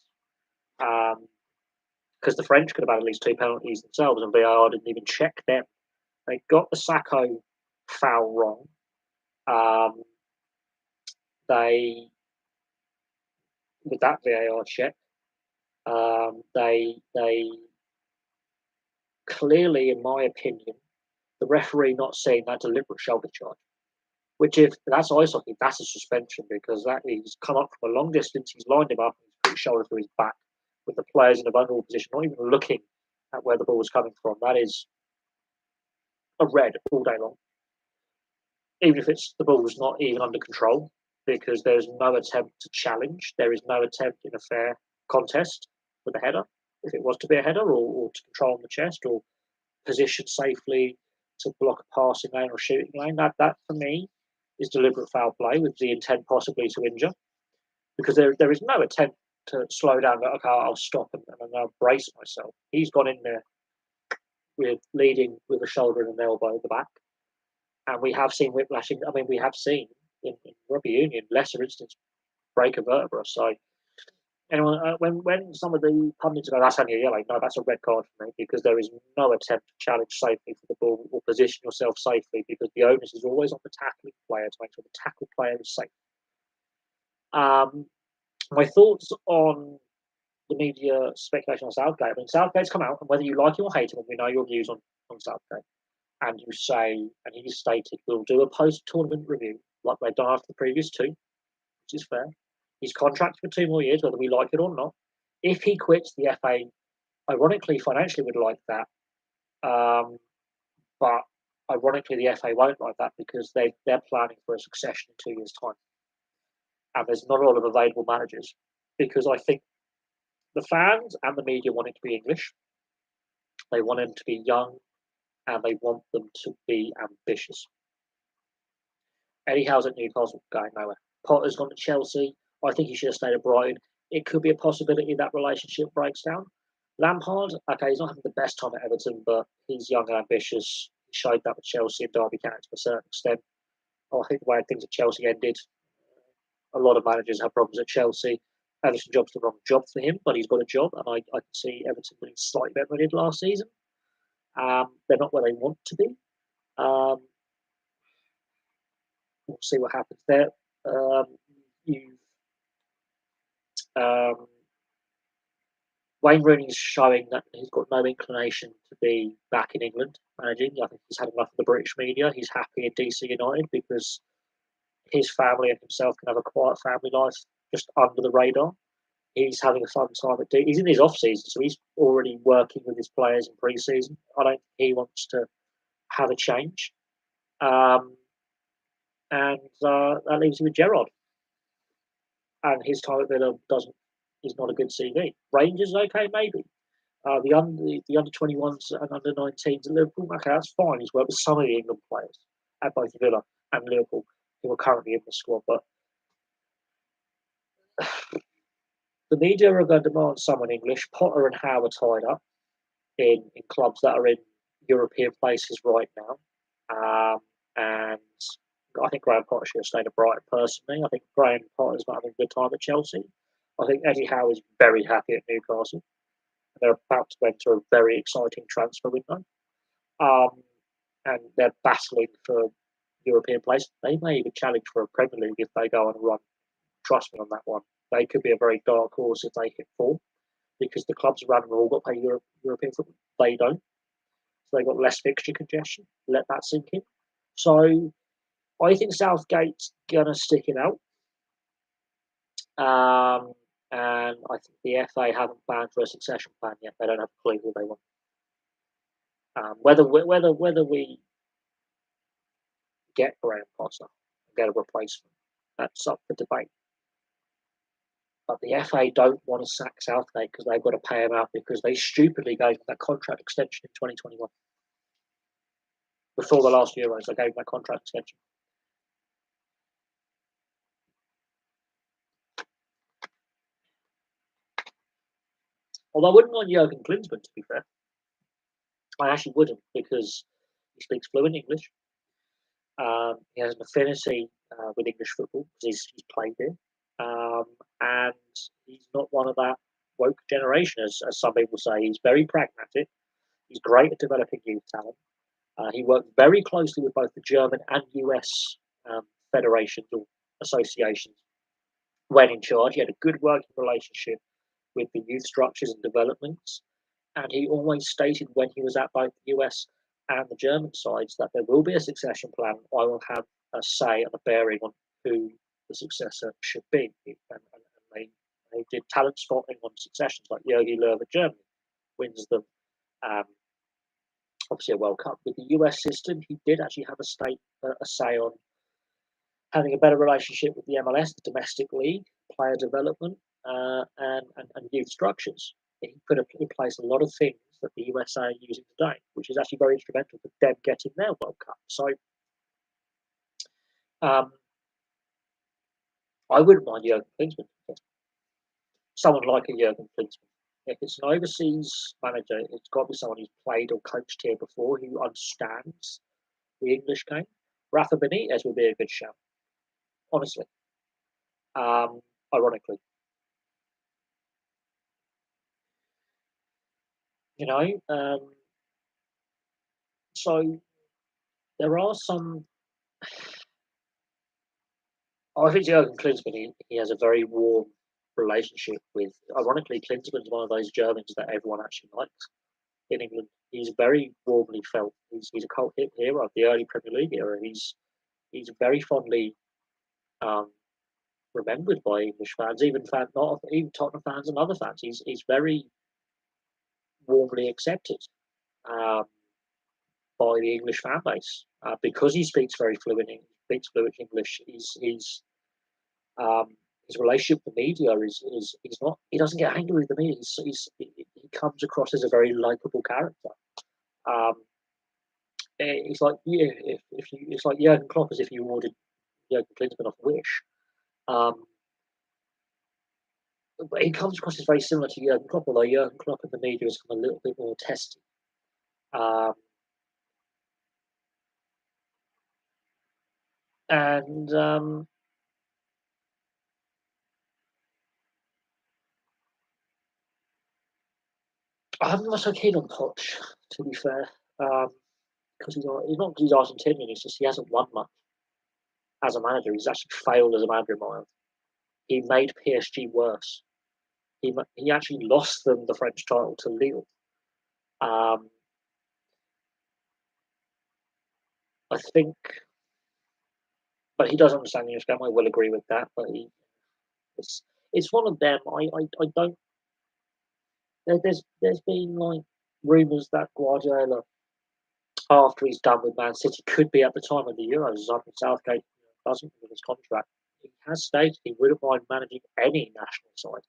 Because the French could have had at least 2 penalties themselves, and VAR didn't even check them. They got the Sacco foul wrong. Um, they, with that VAR check, they clearly, in my opinion, the referee not seeing that deliberate shoulder charge. Which, if that's ice hockey, that's a suspension because that he's come up from a long distance, he's lined him up, and he's put his shoulder through his back with the players in a vulnerable position, not even looking at where the ball was coming from. That is a red all day long, even if it's the ball's not even under control, because there's no attempt to challenge. There is no attempt in a fair contest with a header, if it was to be a header, or to control on the chest, or position safely to block a passing lane or shooting lane. That for me is deliberate foul play with the intent possibly to injure, because there is no attempt to slow down. Go, okay, I'll stop and I'll brace myself. He's gone in there with leading with a shoulder and an elbow at the back, and we have seen whiplashing. I mean, we have seen in rugby union lesser instance break a vertebra. So anyone, when some of the pundits go, that's only a yellow. No, that's a red card for me because there is no attempt to challenge safely for the ball or position yourself safely because the onus is always on the tackling player to make sure the tackle player is safe. Um, my thoughts on the media speculation on Southgate. I mean, Southgate's come out, and whether you like him or hate him, and we know your views on Southgate, and you say, and he's stated, we'll do a post-tournament review like they've done after the previous two, which is fair. He's contracted for 2 more years, whether we like it or not. If he quits, the FA, ironically, financially would like that, but ironically, the FA won't like that because they're planning for a succession in 2 years' time, and there's not a lot of available managers because I think the fans and the media want it to be English. They want him to be young, and they want them to be ambitious. Eddie Howe's at Newcastle, going nowhere. Potter's gone to Chelsea. I think he should have stayed at Brighton. It could be a possibility that relationship breaks down. Lampard, okay, he's not having the best time at Everton, but he's young and ambitious. He showed that with Chelsea and Derby County to a certain extent. I think the way things at Chelsea ended, a lot of managers have problems at Chelsea. Everton job's the wrong job for him, but he's got a job, and I can see Everton winning slightly better than they did last season. They're not where they want to be. Um, we'll see what happens there. You've um, Wayne Rooney's showing that he's got no inclination to be back in England managing. I think he's had enough of the British media. He's happy at DC United because his family and himself can have a quiet family life just under the radar. He's having a fun time at he's in his off season, so he's already working with his players in pre-season. I don't think he wants to have a change. And that leaves him with Gerrard. And his time at Villa is not a good CV. Rangers, okay, maybe. The under 21s and under 19s at Liverpool, okay, that's fine. He's worked with some of the England players at both Villa and Liverpool who are currently in the squad. But the media are going to demand someone English. Potter and Howe are tied up in clubs that are in European places right now. And I think Graham Potter should have stayed at Brighton personally. I think Graham Potter's not having a good time at Chelsea. I think Eddie Howe is very happy at Newcastle. They're about to enter a very exciting transfer window. And they're battling for European place. They may even challenge for a Premier League if they go on a run. Trust me on that one. They could be a very dark horse if they hit form, because the clubs around them have all got to pay European football. They don't. So they've got less fixture congestion. Let that sink in. So I think Southgate's going to stick it out. And I think the FA haven't planned for a succession plan yet. They don't have a clue who they want. Whether we get Graham Potter and get a replacement, that's up for debate. But the FA don't want to sack Southgate because they've got to pay him out because they stupidly gave him that contract extension in 2021. Before the last Euros, they gave him that contract extension. Although I wouldn't want Jurgen Klinsmann, to be fair. I actually wouldn't, because he speaks fluent English. He has an affinity with English football because he's played it. And he's not one of that woke generation, as some people say. He's very pragmatic. He's great at developing youth talent. He worked very closely with both the German and US federations or associations when in charge. He had a good working relationship with the youth structures and developments. And he always stated when he was at both the US and the German sides that there will be a succession plan. I will have a say and a bearing on who the successor should be. And they did talent spotting on successions, like Jogi Löw at Germany wins them obviously a World Cup. With the US system, he did actually have a say on having a better relationship with the MLS, the domestic league, player development, and youth structures. He put in place a lot of things that the USA are using today, which is actually very instrumental for them getting their World Cup. So I wouldn't mind Jurgen Klinsmann. Someone like a Jurgen Klinsmann. If it's an overseas manager, it's got to be someone who's played or coached here before, who understands the English game. Rafa Benitez would be a good shout, honestly. Ironically. So there are some. I think Jurgen Klinsmann, he has a very warm relationship with. Ironically, Klinsmann's one of those Germans that everyone actually likes in England. He's very warmly felt. He's a cult hero of the early Premier League era. He's very fondly remembered by English fans, even Tottenham fans and other fans. He's very warmly accepted by the English fan base because he speaks very fluent English. His relationship with the media is not. He doesn't get angry with the media. He comes across as a very likable character. It's like it's like Jurgen Klopp, as if you ordered Jurgen Klinsmann off Wish. But he comes across as very similar to Jurgen Klopp, although Jurgen Klopp in the media has come a little bit more testy. I'm not so keen on Poch, to be fair, because he's not because he's Argentinian. It's just he hasn't won much as a manager. He's actually failed as a manager in my eyes. He made PSG worse. he actually lost them the French title to Lille. Um, I think, but he does understand the English game. I will agree with that. But it's it's one of them. I don't. There's been like rumours that Guardiola, after he's done with Man City, could be at the time of the Euros. As I think Southgate doesn't with his contract. He has stated he wouldn't mind managing any national side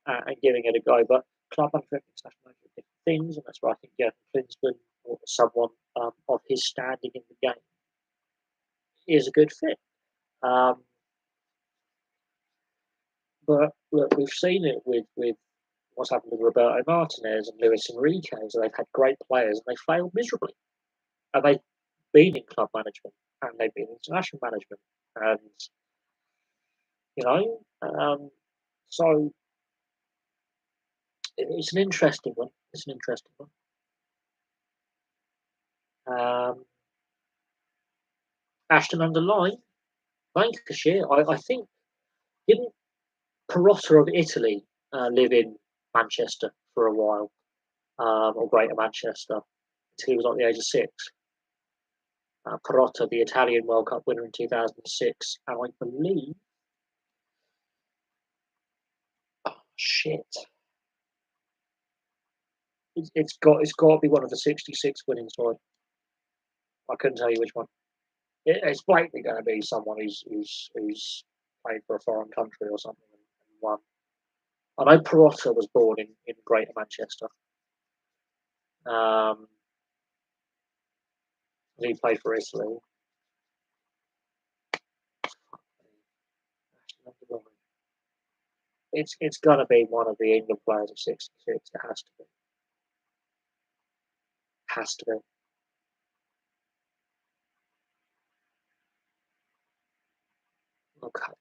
and giving it a go. But club management, international management, different things, and that's where I think Klinsmann or someone of his standing in the game is a good fit. Um, but look, we've seen it with what's happened with Roberto Martinez and Luis Enrique. So they've had great players and they failed miserably. And they've been in club management and they've been in international management. And, you know, so it's an interesting one. It's an interesting one. Ashton Underline, Lancashire, I think, didn't Perotta of Italy live in Manchester for a while, or Greater Manchester, until he was like the age of 6? Perotta, the Italian World Cup winner in 2006, and I believe, oh shit, it's got to be one of the 66 winning side. I couldn't tell you which one. It's blatantly going to be someone who's played for a foreign country or something and won. I know Perotta was born in Greater Manchester. He played for Italy. It's going to be one of the England players of 66. It has to be. Has to be. Okay.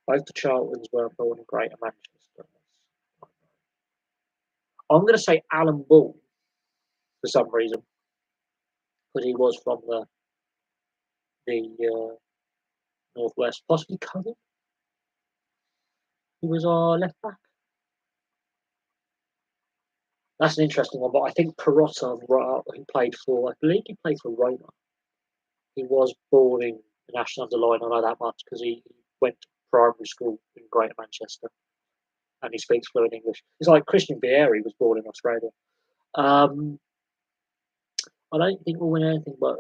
Both the Charltons were born in Greater Manchester. I'm going to say Alan Ball for some reason, because he was from the northwest, possibly Coven. He was our left back. That's an interesting one, but I think Perotta, who played for, I believe he played for Roma. He was born in the National Underline. I know that much because he went to primary school in Greater Manchester, and he speaks fluent English. It's like Christian Vieri was born in Australia. I don't think we'll win anything, but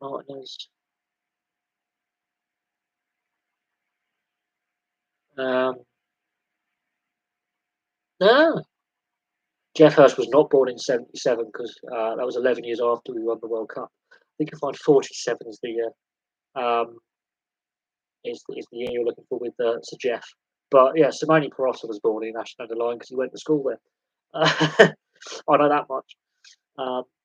Martinez. No, Jeff Hurst was not born in '77 because that was 11 years after we won the World Cup. I think you'll find 47 is the year. Is the year you're looking for with Sir Jeff. But yeah, Simone Perotta was born in Ashton under Lyne because he went to school there. I know that much.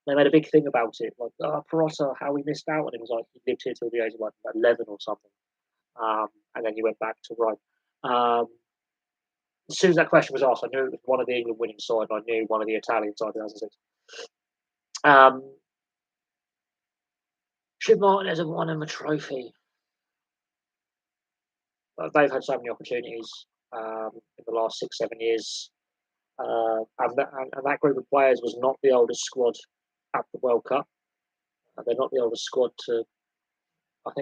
They made a big thing about it, like Perotta, how we missed out, and it was like he lived here till the age of like 11 or something, and then he went back to Rome. As soon as that question was asked, I knew it was one of the England winning side. I knew one of the Italian side. 2006. Should Martinez have won him a trophy? They've had so many opportunities in the last 6-7 years. And that group of players was not the oldest squad at the World Cup. They're not the oldest squad to. I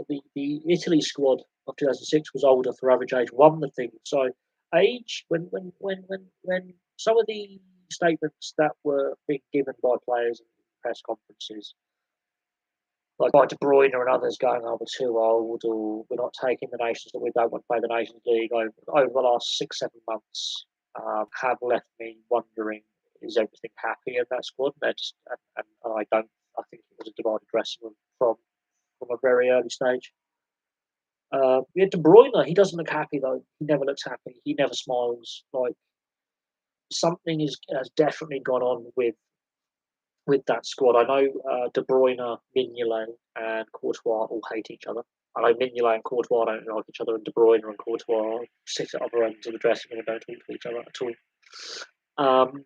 think the Italy squad of 2006 was older for average age. Won the thing. So age when some of the statements that were being given by players in press conferences, like by De Bruyne and others, going, "Oh, we're too old," or "We're not taking the nations that we don't want to play the Nations League," over the last 6-7 months, have left me wondering: is everything happy in that squad? And I don't. I think it was a divided dressing room from a very early stage. Yeah, De Bruyne, he doesn't look happy though. He never looks happy. He never smiles. Like something has definitely gone on with that squad. I know De Bruyne, Mignolet, and Courtois all hate each other. I know Mignolet and Courtois don't like each other, and De Bruyne and Courtois sit at other ends of the dressing room and don't talk to each other at all.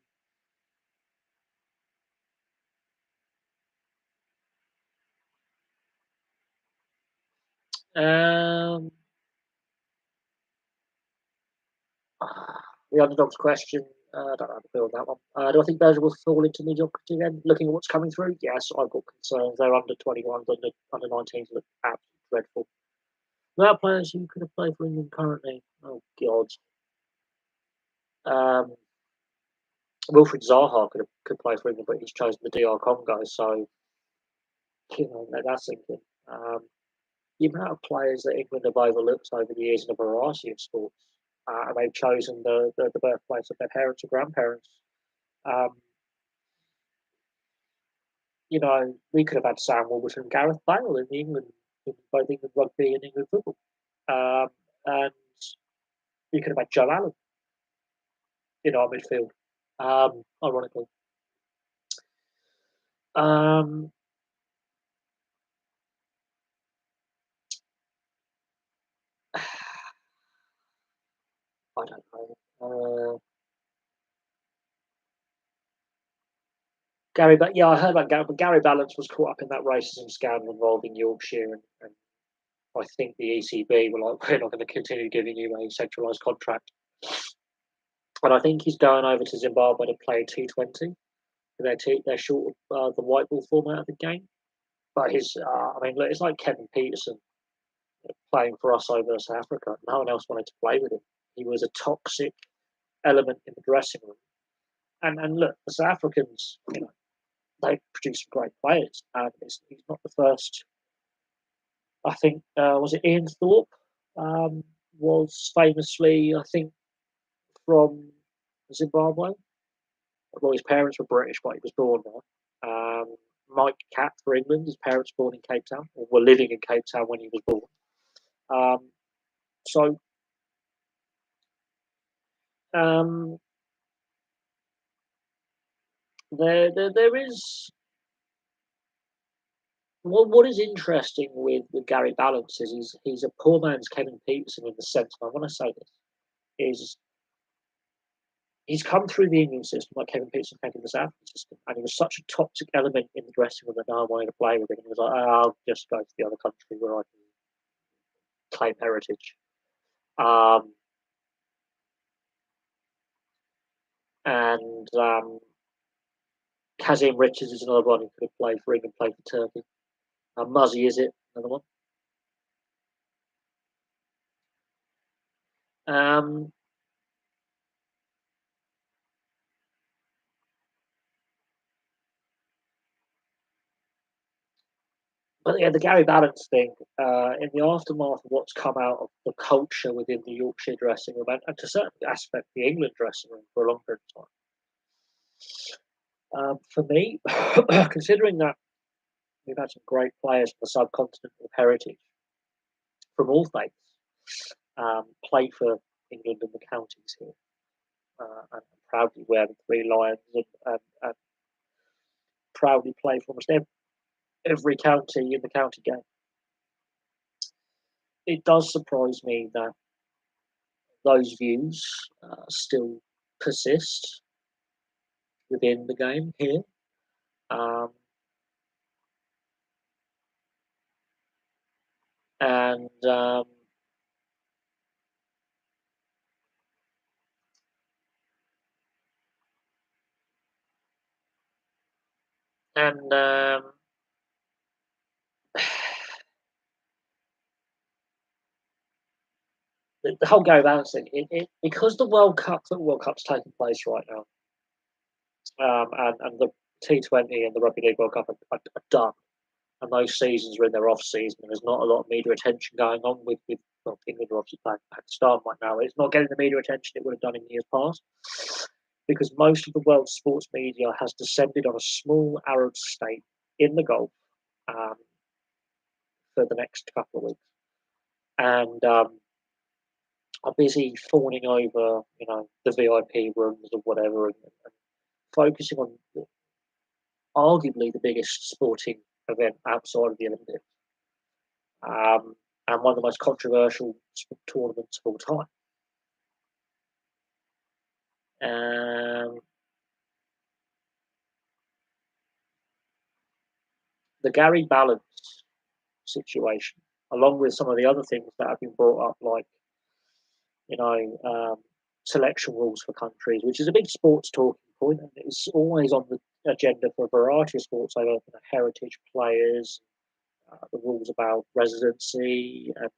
Um, the underdogs question. I don't know how to feel on that one. Do I think Belgium will fall into mediocrity again? Looking at what's coming through, yes, I've got concerns. They're under 21s, under 19s look absolutely dreadful. There are players who could have played for England currently. Oh God. Um, Wilfried Zaha could play for England, but he's chosen the DR Congo, so that's thinking. The amount of players that England have overlooked over the years in a variety of sports, and they've chosen the birthplace of their parents or grandparents. Um, we could have had Sam Warburton and Gareth Bale in both England rugby and England football, and we could have had Joe Allen in our midfield. Ironically, um, I don't know. But yeah, I heard about Gary. But Gary Balance was caught up in that racism scandal involving Yorkshire, and I think the ECB were like, we're not going to continue giving you a centralised contract. And I think he's going over to Zimbabwe to play T20. They're short of the white ball format of the game. But look, it's like Kevin Peterson playing for us over South Africa. No one else wanted to play with him. He was a toxic element in the dressing room. And look, the South Africans, they produce some great players. And he's not the first. I think was it Ian Thorpe was famously, I think, from Zimbabwe. Well, his parents were British, but he was born there. Mike Catt for England, his parents were born in Cape Town, or were living in Cape Town when he was born. So there is what is interesting with Gary Balance is he's a poor man's Kevin Peterson in the sense. And I want to say this is he's come through the England system like Kevin Peterson came in the South African system, and he was such a toxic element in the dressing room that no one wanted to play with him. He was like, I'll just go to the other country where I can claim heritage. And Kazim Richards is another one who could have played for England, played for Turkey. Muzzy is it another one. But yeah, the Gary Balance thing, in the aftermath of what's come out of the culture within the Yorkshire dressing room, and to a certain aspect the England dressing room for a long period of time. For me, considering that we've had some great players from the subcontinent of heritage from all faiths, play for England and the counties here, and proudly wear the three lions and proudly play for almost every county in the county game. It does surprise me that those views still persist within the game here. Um, and and the whole Gary Balance thing, because the World Cup's taking place right now, and the T20 and the Rugby League World Cup are done, and those seasons are in their off season, and there's not a lot of media attention going on with England are obviously playing Pakistan right now. It's not getting the media attention it would have done in years past because most of the world's sports media has descended on a small Arab state in the Gulf for the next couple of weeks, and are busy fawning over the VIP rooms or whatever, and focusing on arguably the biggest sporting event outside of the Olympics, and one of the most controversial tournaments of all time. The Gary Balance situation, along with some of the other things that have been brought up, like selection rules for countries, which is a big sports talking point, and it's always on the agenda for a variety of sports, over heritage players, the rules about residency, and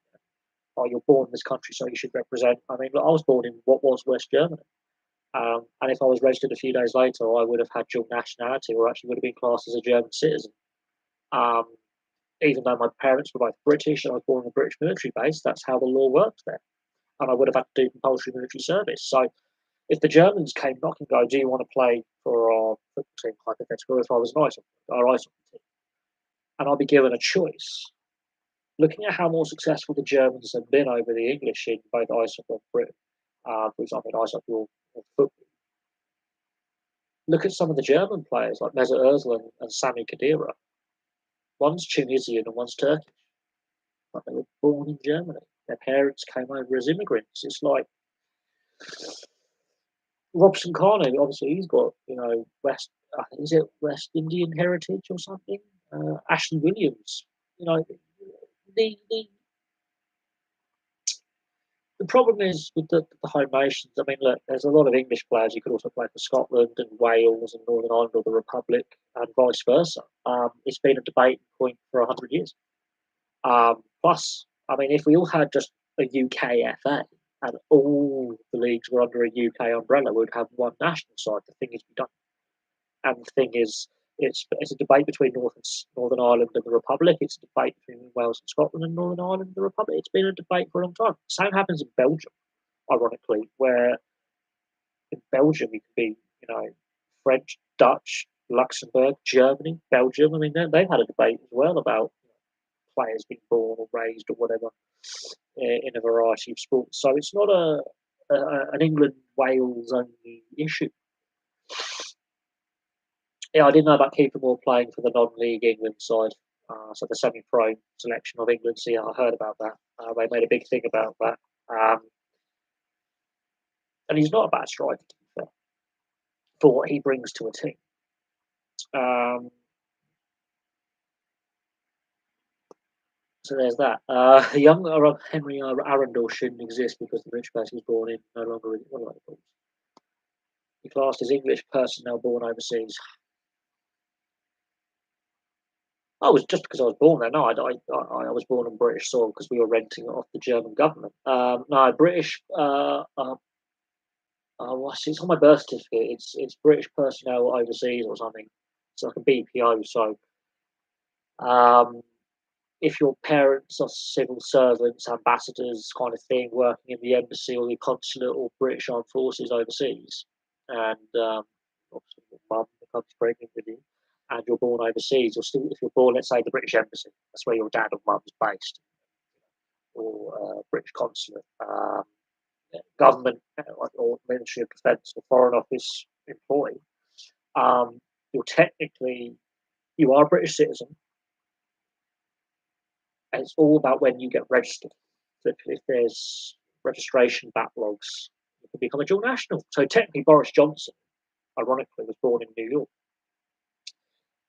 oh, you're born in this country, so you should represent. I mean, look, I was born in what was West Germany, and if I was registered a few days later, I would have had dual nationality, or actually would have been classed as a German citizen. Um, Even though my parents were both British and I was born in a British military base, that's how the law works there. And I would have had to do compulsory military service. So if the Germans came knocking, go, do you want to play for our football team, hypothetical, if I was an our ice hockey team, and I'll be given a choice, looking at how more successful the Germans have been over the English in both ice hockey and Britain, for example, in ice hockey or football, look at some of the German players like Mesut Ozil and Sami Khedira. One's Tunisian and one's Turkish, but they were born in Germany. Their parents came over as immigrants. It's like Robson Kanu, obviously he's got West, is it West Indian heritage or something? Ashley Williams, the the problem is with the home nations. I mean, look, there's a lot of English players who could also play for Scotland and Wales and Northern Ireland or the Republic, and vice versa. It's been a debate point for 100 years. Plus, I mean, if we all had just a UK FA and all the leagues were under a UK umbrella, we'd have one national side. The thing is, we don't. And the thing is, it's a debate between Northern Ireland and the Republic. It's a debate between Wales and Scotland and Northern Ireland and the Republic. It's been a debate for a long time. Same happens in Belgium, ironically, where in Belgium you can be, French, Dutch, Luxembourg, Germany, Belgium. I mean, they've had a debate as well about players being born or raised or whatever in a variety of sports. So it's not an England Wales only issue. Yeah, I didn't know about Keeper Moore playing for the non-league England side, so the semi-pro selection of England. So yeah, I heard about that. They made a big thing about that, and he's not a bad striker, to be fair, for what he brings to a team. So there's that. Young Henry Arundel shouldn't exist because the rich person he was born in no longer. He classed as English personnel born overseas. I was just because I was born there. No, I was born on British soil because we were renting it off the German government. No, British. It's on my birth certificate. It's British personnel overseas or something. It's like a BPO. So, if your parents are civil servants, ambassadors, kind of thing, working in the embassy or the consulate or British Armed Forces overseas, and obviously your mum becomes pregnant with you, and you're born overseas, or still, if you're born, let's say, the British Embassy, that's where your dad or mum's based, or British consulate, government, or Ministry of Defence or Foreign Office employee, you are a British citizen, and it's all about when you get registered. So if there's registration backlogs, you can become a dual national. So technically, Boris Johnson, ironically, was born in New York,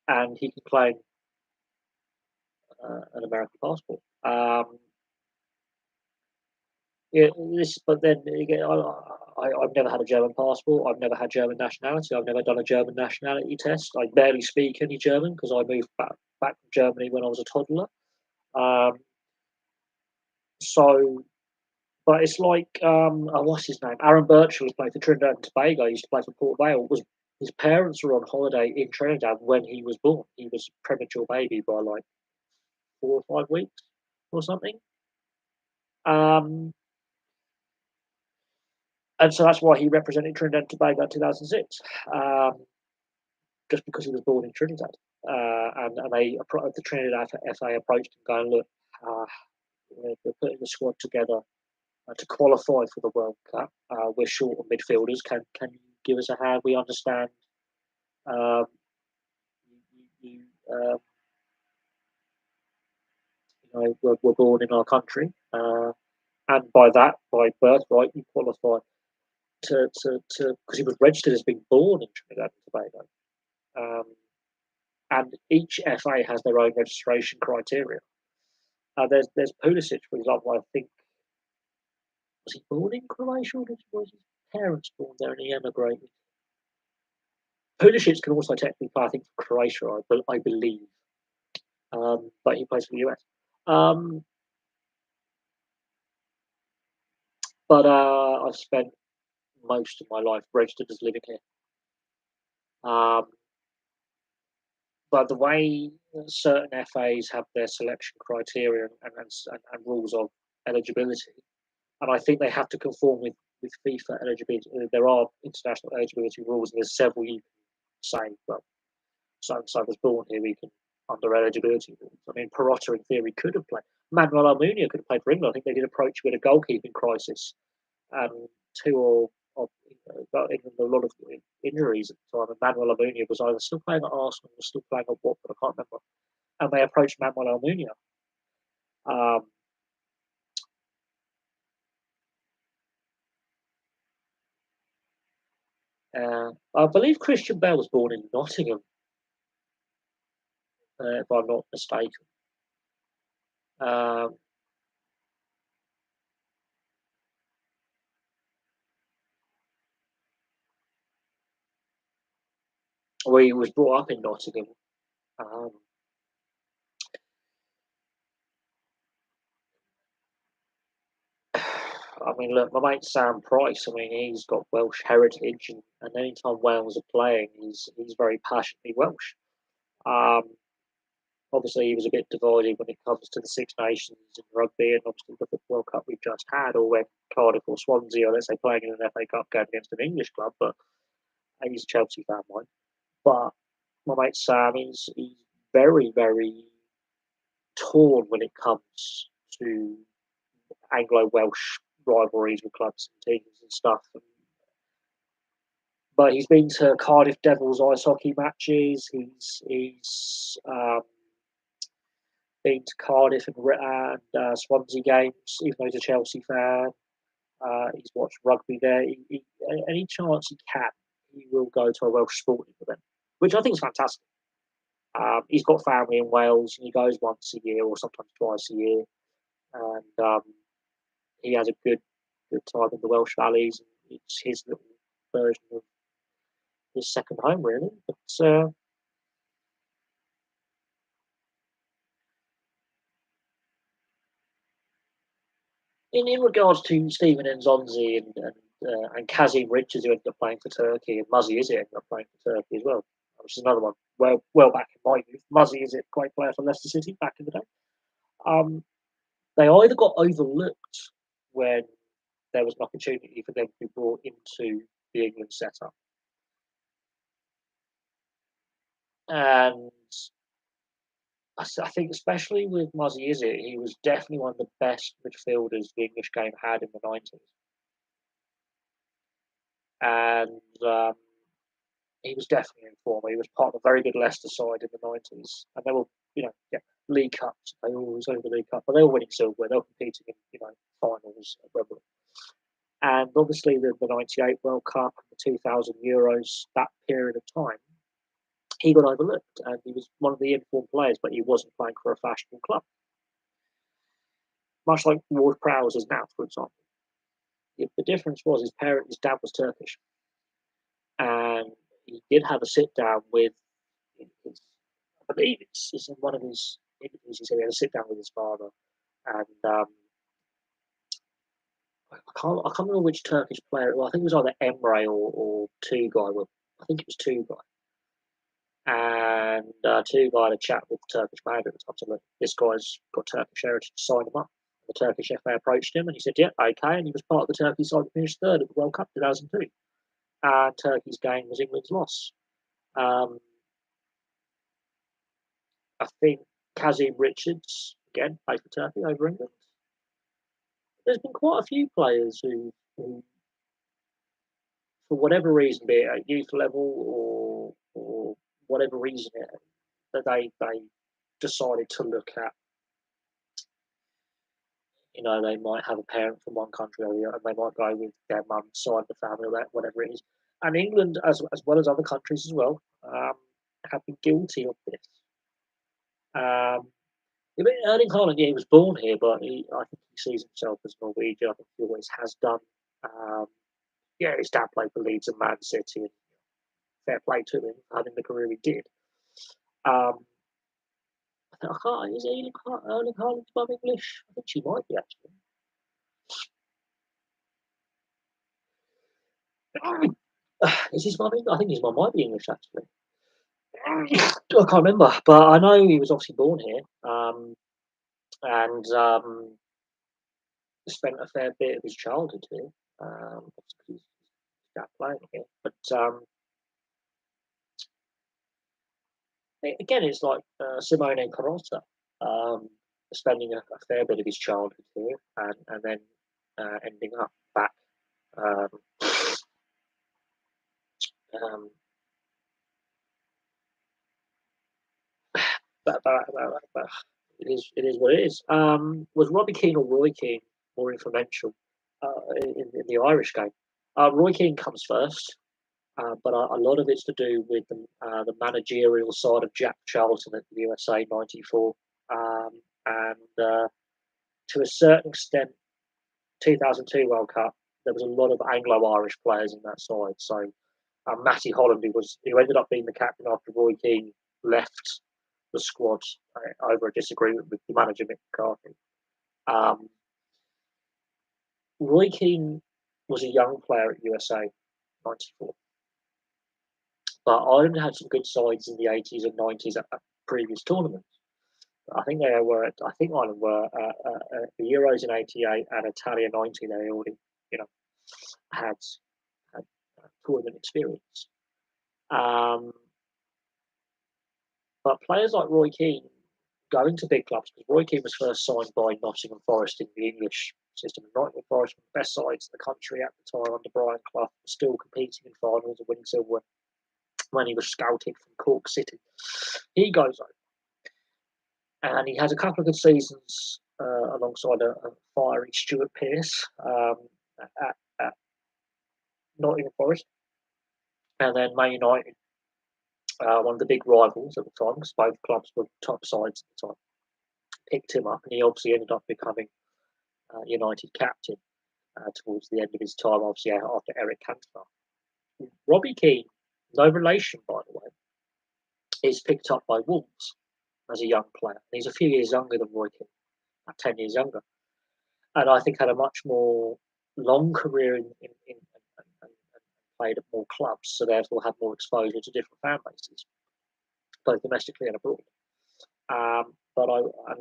and he can claim an American passport. But then again, I've never had a German passport. I've never had German nationality. I've never done a German nationality test. I barely speak any German because I moved back from Germany when I was a toddler. But it's like, what's his name? Aaron Birchall, who played for Trinidad and Tobago, used to play for Port Vale. His parents were on holiday in Trinidad when he was born. He was a premature baby by like 4 or 5 weeks or something. And so that's why he represented Trinidad and Tobago in 2006, just because he was born in Trinidad. And the Trinidad FA approached him, going, "Look, we're putting the squad together to qualify for the World Cup. We're short on midfielders. Can you give us a hand? We understand we're born in our country, and by birthright, you qualify to because he was registered as being born in Trinidad and Tobago. And each FA has their own registration criteria. There's Pulisic, for example. I think was he born in Croatia or was his parents born there and he emigrated? Pulisic can also technically play, I think, for Croatia, I believe, but he plays for the US. But I've spent most of my life registered as living here. But the way certain FAs have their selection criteria and rules of eligibility, and I think they have to conform with FIFA eligibility. There are international eligibility rules, and there's several you can say, well, so and so was born here, we can under eligibility rules. I mean, Perotta in theory could have played. Manuel Almunia could have played for England. I think they did approach with a goalkeeping crisis, and of got England a lot of injuries at the time. And Manuel Almunia was either still playing at Arsenal or still playing at Watford. I can't remember. And they approached Manuel Almunia. I believe Christian Bale was born in Nottingham, if I'm not mistaken. Well, he was brought up in Nottingham. I mean, look, my mate Sam Price. I mean, he's got Welsh heritage, and anytime Wales are playing, he's very passionately Welsh. Obviously, he was a bit divided when it comes to the Six Nations and rugby, and obviously the World Cup we've just had, or when Cardiff or Swansea, or let's say playing in an FA Cup game against an English club. But he's a Chelsea fan, mine. But my mate Sam, he's very, very torn when it comes to Anglo-Welsh rivalries with clubs and teams and stuff. But he's been to Cardiff Devils ice hockey matches. He's been to Cardiff and Swansea games, even though he's a Chelsea fan. He's watched rugby there. Any chance he can, he will go to a Welsh sporting event, which I think is fantastic. He's got family in Wales, and he goes once a year or sometimes twice a year, and he has a good time in the Welsh valleys. And it's his little version of his second home, really. But in regards to Stephen Nzonzi and Kazim Richards, who ended up playing for Turkey, and Muzzy Izzet ended up playing for Turkey as well, which is another one well back in my youth. Muzzy Izzet, great player for Leicester City back in the day. They either got overlooked when there was an opportunity for them to be brought into the England setup, and I think especially with Muzzy Izzet, he was definitely one of the best midfielders the English game had in the 90s. And he was definitely in form. He was part of a very good Leicester side in the 90s. And they were, League Cups. They always won the League Cup, but they were winning silverware. They were competing in, finals at Wembley. And obviously the 98 World Cup and the 2000 Euros, that period of time, he got overlooked, and he was one of the informed players, but he wasn't playing for a fashionable club. Much like Ward Prowse is now, for example. The difference was his dad was Turkish, and he did have a sit down with his, I believe it's in one of his interviews. He said he had a sit down with his father, and I can't remember which Turkish player. Well, I think it was either Emre or Tugay. Well, I think it was Tugay. And Tugay had a chat with the Turkish manager at the time. So look, this guy's got Turkish heritage, sign him up. The Turkish FA approached him, and he said, "Yeah, okay." And he was part of the Turkey side that finished third at the World Cup 2002. And Turkey's game was England's loss. I think Kazim Richards, again, played for Turkey over England. There's been quite a few players who for whatever reason, be it at youth level or whatever reason, that they decided to look at. They might have a parent from one country or the other, and they might go with their mum's side of the family or whatever it is. And England, as well as other countries as well, have been guilty of this. I mean, Erling Haaland, yeah, he was born here, but I think he sees himself as Norwegian. I think he always has done. Um, yeah, his dad played for Leeds and Man City, and fair play to him having the career he did. Um, I can't, is Erling Haaland's mum English? I think she might be actually. Is his mum English? I think his mum might be English actually. I can't remember, but I know he was obviously born here, and spent a fair bit of his childhood here. Obviously his dad playing here, but again, it's like Simone Carotta, spending a fair bit of his childhood here, and then ending up back. Um, um, but it is what it is. Was Robbie Keane or Roy Keane more influential in the Irish game? Roy Keane comes first, but a lot of it's to do with the managerial side of Jack Charlton at the USA '94, and to a certain extent, 2002 World Cup. There was a lot of Anglo-Irish players in that side. So Matty Holland, who ended up being the captain after Roy Keane left the squad over a disagreement with the manager Mick McCarthy. Um, Roy Keane was a young player at USA '94, but Ireland had some good sides in the '80s and '90s at previous tournaments. I think they were. I think Ireland were the Euros in '88 and Italia '90. They already, you know, had had tournament experience. Um, but players like Roy Keane going to big clubs, because Roy Keane was first signed by Nottingham Forest in the English system. Nottingham Forest were the best sides in the country at the time under Brian Clough, still competing in finals and winning silver when he was scouted from Cork City. He goes over, and he has a couple of good seasons alongside a fiery Stuart Pearce at Nottingham Forest, and then Man United, one of the big rivals at the time, because both clubs were top sides at the time, picked him up, and he obviously ended up becoming United captain towards the end of his time, obviously after Eric Cantona. Robbie Keane, no relation by the way, is picked up by Wolves as a young player. He's a few years younger than Roy Keane, 10 years younger, and I think had a much more long career and played at more clubs, so therefore had more exposure to different fan bases, both domestically and abroad. And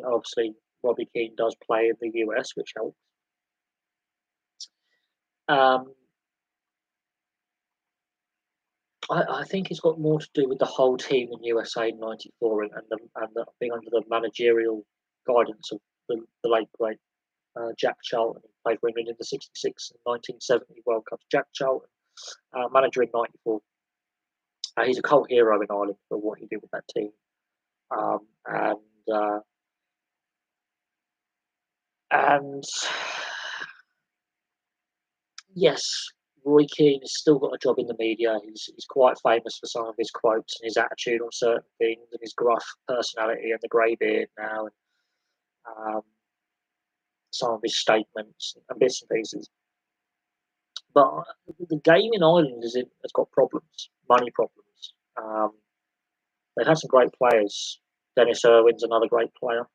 obviously Robbie Keane does play in the US, which helps. Um, I think it's got more to do with the whole team in USA '94 and being under the managerial guidance of the late great Jack Charlton, who played for England in the '66 and 1970 World Cups. Jack Charlton, manager in '94. He's a cult hero in Ireland for what he did with that team. And and yes, Roy Keane has still got a job in the media. He's quite famous for some of his quotes and his attitude on certain things and his gruff personality and the grey beard now, and some of his statements and bits and pieces. But the game in Ireland has got problems, money problems. They've had some great players. Dennis Irwin's another great player.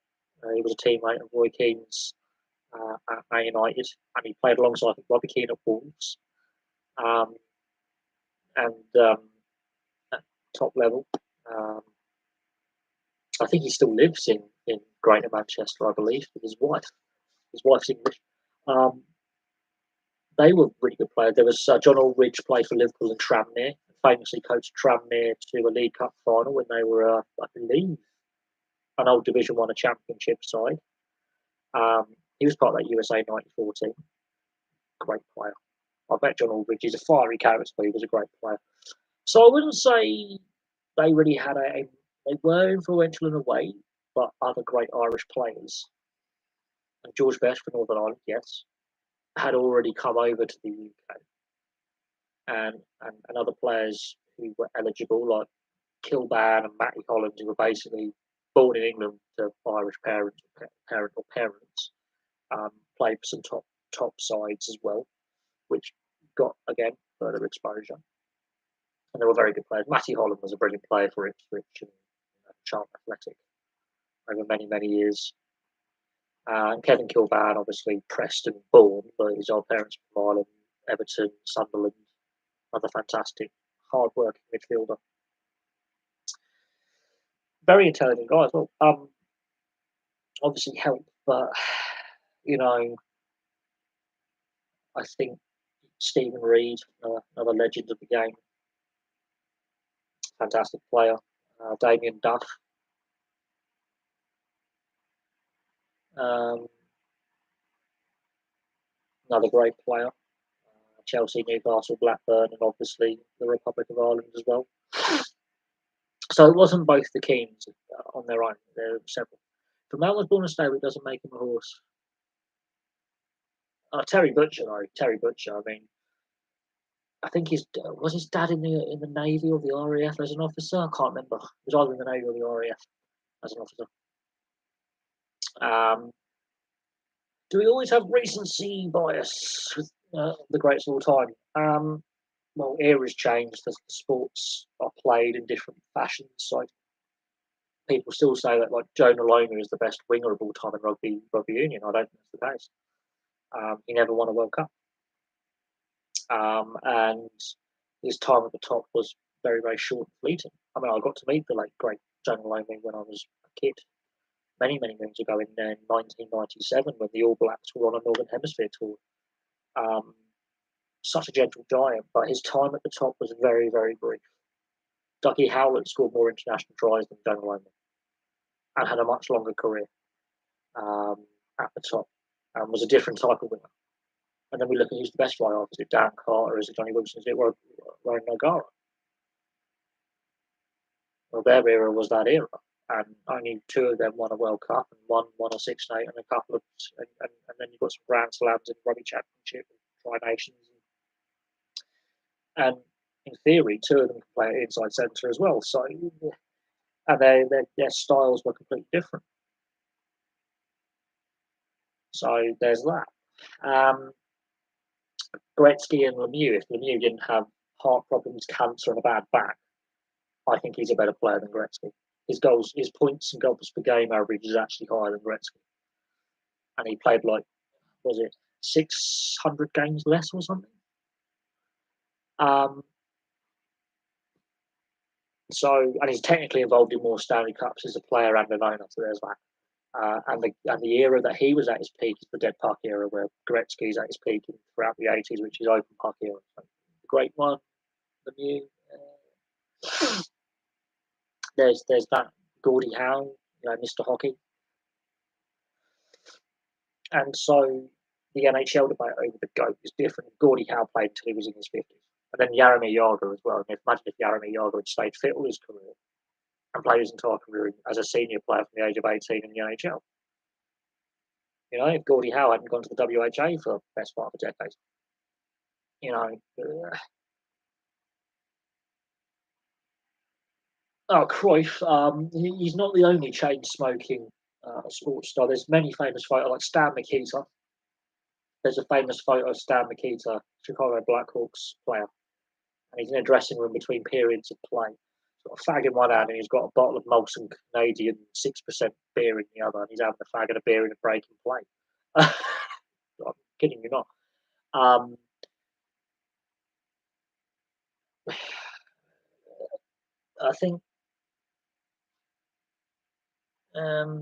He was a teammate of Roy Keane's at Man United, and he played alongside Robbie Keane at Wolves. Um, and at top level, um, I think he still lives in Greater Manchester, I believe, with his wife. His wife's English. Um, they were really good players. There was John Aldridge played for Liverpool and Tranmere, famously coached Tranmere to a League Cup final when they were, I believe, an old Division One, a Championship side. He was part of that USA '94 team. Great player. I bet John Aldridge is a fiery character, but he was a great player. So I wouldn't say they really had they were influential in a way, but other great Irish players, and George Best for Northern Ireland, yes, had already come over to the UK, and other players who were eligible, like Kilban and Matty Holland, who were basically born in England to Irish parents, parents. Played for some top sides as well, which got again further exposure. And they were very good players. Matty Holland was a brilliant player for Ipswich and Charlton Athletic over many years. And Kevin Kilbane, obviously Preston born, but his old parents from Ireland, Everton, Sunderland, another fantastic, hard-working midfielder. Very intelligent guy as well. Obviously helped, but you know, I think Stephen Reid, another legend of the game, fantastic player. Damien Duff, another great player. Chelsea, Newcastle, Blackburn, and obviously the Republic of Ireland as well. So it wasn't both the Keens on their own. There were several. If a man was born a stable, it doesn't make him a horse. Terry Butcher, though. Terry Butcher. I mean, I think his dad in the Navy or the RAF as an officer. I can't remember. He was either in the Navy or the RAF as an officer. Do we always have recency bias with the greats of all time? Well, eras change. The sports are played in different fashions. So people still say that like Joe Maloney is the best winger of all time in rugby union. I don't think that's the case. He never won a World Cup, and his time at the top was very short and fleeting. I mean, I got to meet the late great Joe Maloney when I was a kid, many moons ago in 1997 when the All Blacks were on a Northern Hemisphere tour. Such a gentle giant, but his time at the top was very brief. Dougie Howlett scored more international tries than Joe Maloney and had a much longer career at the top and was a different type of winger. And then we look at who's the best right half. Is it Dan Carter? Is it Johnny Wilson? Is it Rowan O'Gara? Well, their era was that era, and only two of them won a World Cup, and one won a Six Nations, and a couple of, and then you've got some Grand Slams in the Rugby Championship, and Tri Nations, and in theory, two of them can play at inside centre as well. So, and their styles were completely different. So there's that. Gretzky and Lemieux. If Lemieux didn't have heart problems, cancer, and a bad back, I think he's a better player than Gretzky. His points and goals per game average is actually higher than Gretzky, and he played like, was it 600 games less or something? So, and he's technically involved in more Stanley Cups as a player and an owner. So there's that. And the era that he was at his peak is the dead puck era, where Gretzky's at his peak throughout the 80s, which is open puck era. So the great one, Lemieux. There's that Gordie Howe, Mr. Hockey. And so the NHL debate over the GOAT is different. Gordie Howe played until he was in his 50s. And then Jaromir Jagr as well. And imagine if Jaromir Jagr had stayed fit all his career and played his entire career as a senior player from the age of 18 in the NHL. If Gordie Howe hadn't gone to the WHA for the best part of a decade. Cruyff, he's not the only chain-smoking sports star. There's many famous photos, like Stan Mikita. There's a famous photo of Stan Mikita, Chicago Blackhawks player. And he's in a dressing room between periods of play. He's got a fag in one hand and he's got a bottle of Molson Canadian 6% beer in the other. And he's having a fag and a beer in a break in play. I'm kidding you not. I think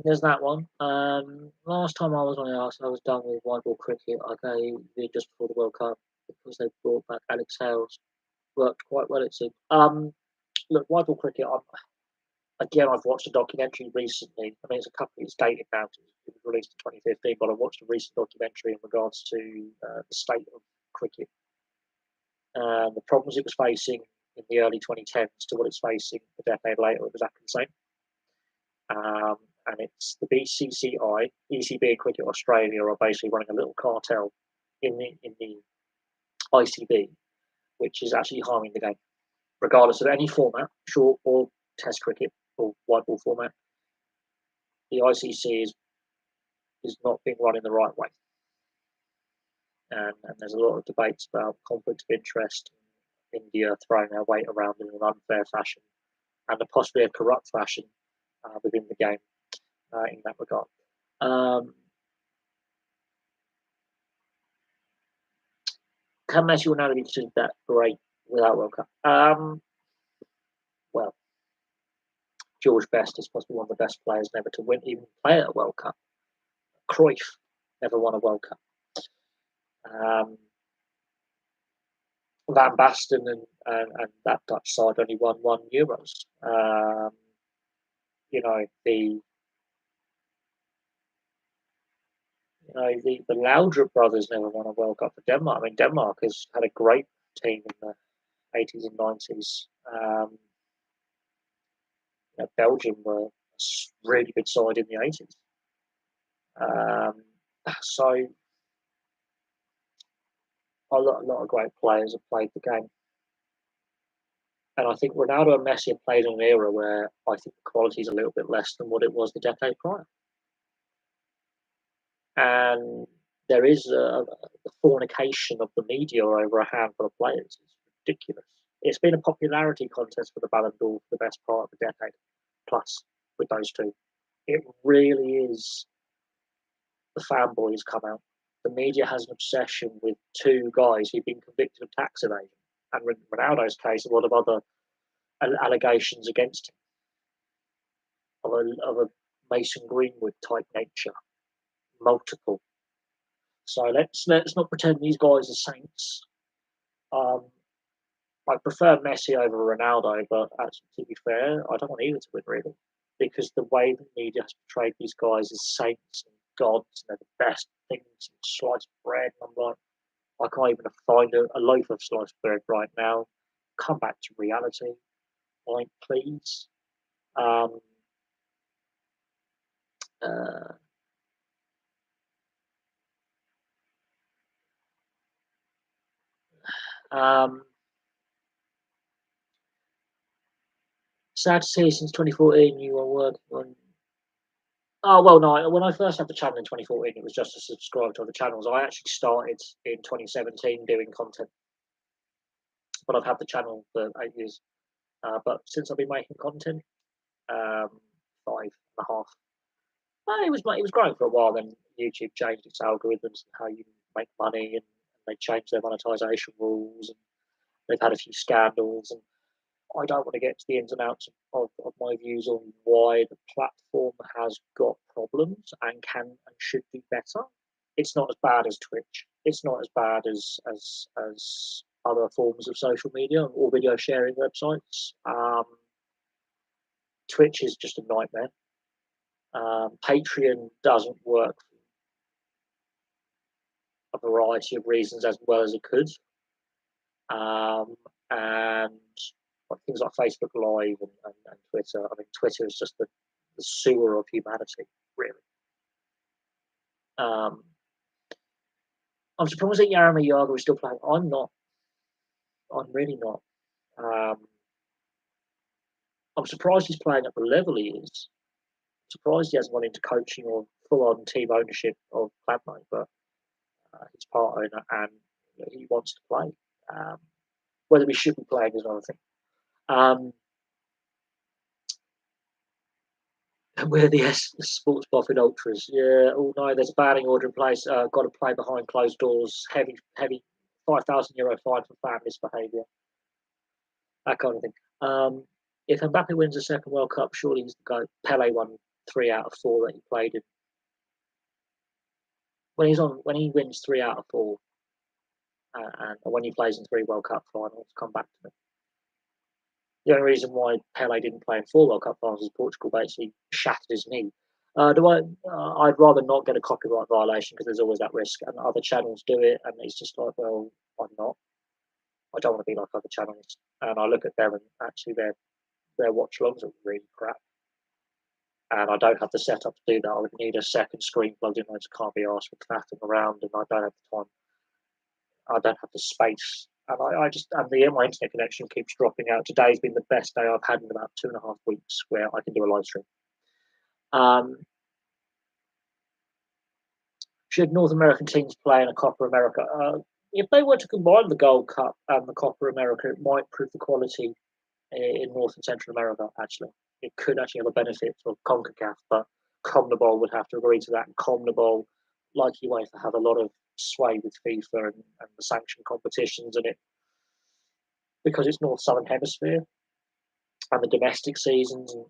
there's that one. Last time I was on the arse, I was done with white ball cricket. I gave it just before the World Cup because they brought back Alex Hales. Worked quite well, it seemed. Look, white ball cricket. I've watched a documentary recently. I mean, it's dated now. It was released in 2015, but I watched a recent documentary in regards to the state of cricket and the problems it was facing in the early 2010s to what it's facing a decade later. It was exactly the same. And it's the BCCI, ECB and Cricket Australia are basically running a little cartel in the ICB, which is actually harming the game, regardless of any format, short or Test cricket or white ball format. the ICC is not being run in the right way, and there's a lot of debates about conflict of interest, India throwing their weight around in an unfair fashion, and possibly a corrupt fashion within the game in that regard. Can Messi or Ronaldo be considered that great without World Cup? Well, George Best is possibly one of the best players never to even play at a World Cup. Cruyff never won a World Cup. Van Basten and that Dutch side only won 1 Euros. The Laudrup brothers never won a World Cup for Denmark. I mean, Denmark has had a great team in the 80s and 90s. Belgium were a really good side in the 80s. So a lot of great players have played the game. And I think Ronaldo and Messi have played in an era where I think the quality is a little bit less than what it was the decade prior. And there is a fornication of the media over a handful of players. It's ridiculous. It's been a popularity contest for the Ballon d'Or for the best part of the decade plus with those two. It really is. The fanboys come out. The media has an obsession with two guys who've been convicted of tax evasion, and in Ronaldo's case, a lot of other allegations against him of a Mason Greenwood type nature, multiple. So let's not pretend these guys are saints. I prefer Messi over Ronaldo, but to be fair, I don't want either to win really, because the way the media has portrayed these guys as saints and gods, and they're the best things in sliced bread. And I'm like, I can't even find a loaf of sliced bread right now. Come back to reality, like please. Sad to see since 2014 you are working on. Oh, well, no, when I first had the channel in 2014, it was just to subscribe to other channels. I actually started in 2017 doing content, but I've had the channel for 8 years. But since I've been making content, 5.5. It was growing for a while. Then YouTube changed its algorithms and how you make money, and they changed their monetization rules, and they've had a few scandals. And I don't want to get to the ins and outs of my views on why the platform has got problems and can and should do better. It's not as bad as Twitch. It's not as bad as other forms of social media or video sharing websites. Twitch is just a nightmare. Patreon doesn't work for a variety of reasons as well as it could. And things like Facebook Live and Twitter. I mean, Twitter is just the sewer of humanity, really. I'm surprised that Jaromir Jagr is still playing. I'm not. I'm really not. I'm surprised he's playing at the level he is. I'm surprised he hasn't gone into coaching or full-on team ownership of Cladno, but he's part owner and he wants to play. Whether we should be playing is another thing. We're the sports buffet ultras. Yeah. Oh no, there's a banning order in place. Got to play behind closed doors. Heavy €5,000 fine for fan misbehaviour. That kind of thing. If Mbappe wins the second World Cup, surely he's the GOAT. Pele won 3 out of 4 that he played in. When he wins 3 out of 4, and when he plays in 3 World Cup finals, come back to me. The only reason why Pele didn't play in 4 World Cup finals is Portugal basically shattered his knee. I'd rather not get a copyright violation because there's always that risk, and other channels do it, and it's just like, well, I'm not. I don't want to be like other channels, and I look at them and actually their watch logs are really crap, and I don't have the setup to do that. I would need a second screen plugged in. I just can't be asked with faffing around, and I don't have the time. I don't have the space. And my internet connection keeps dropping out. Today's been the best day I've had in about 2.5 weeks where I can do a live stream. should North American teams play in a Copa America? If they were to combine the Gold Cup and the Copa America, it might improve the quality in North and Central America. Actually, it could actually have a benefit for CONCACAF, but CONMEBOL would have to agree to that. And CONMEBOL, like UEFA, have a lot of sway with FIFA and the sanctioned competitions in it because it's North Southern Hemisphere and the domestic seasons and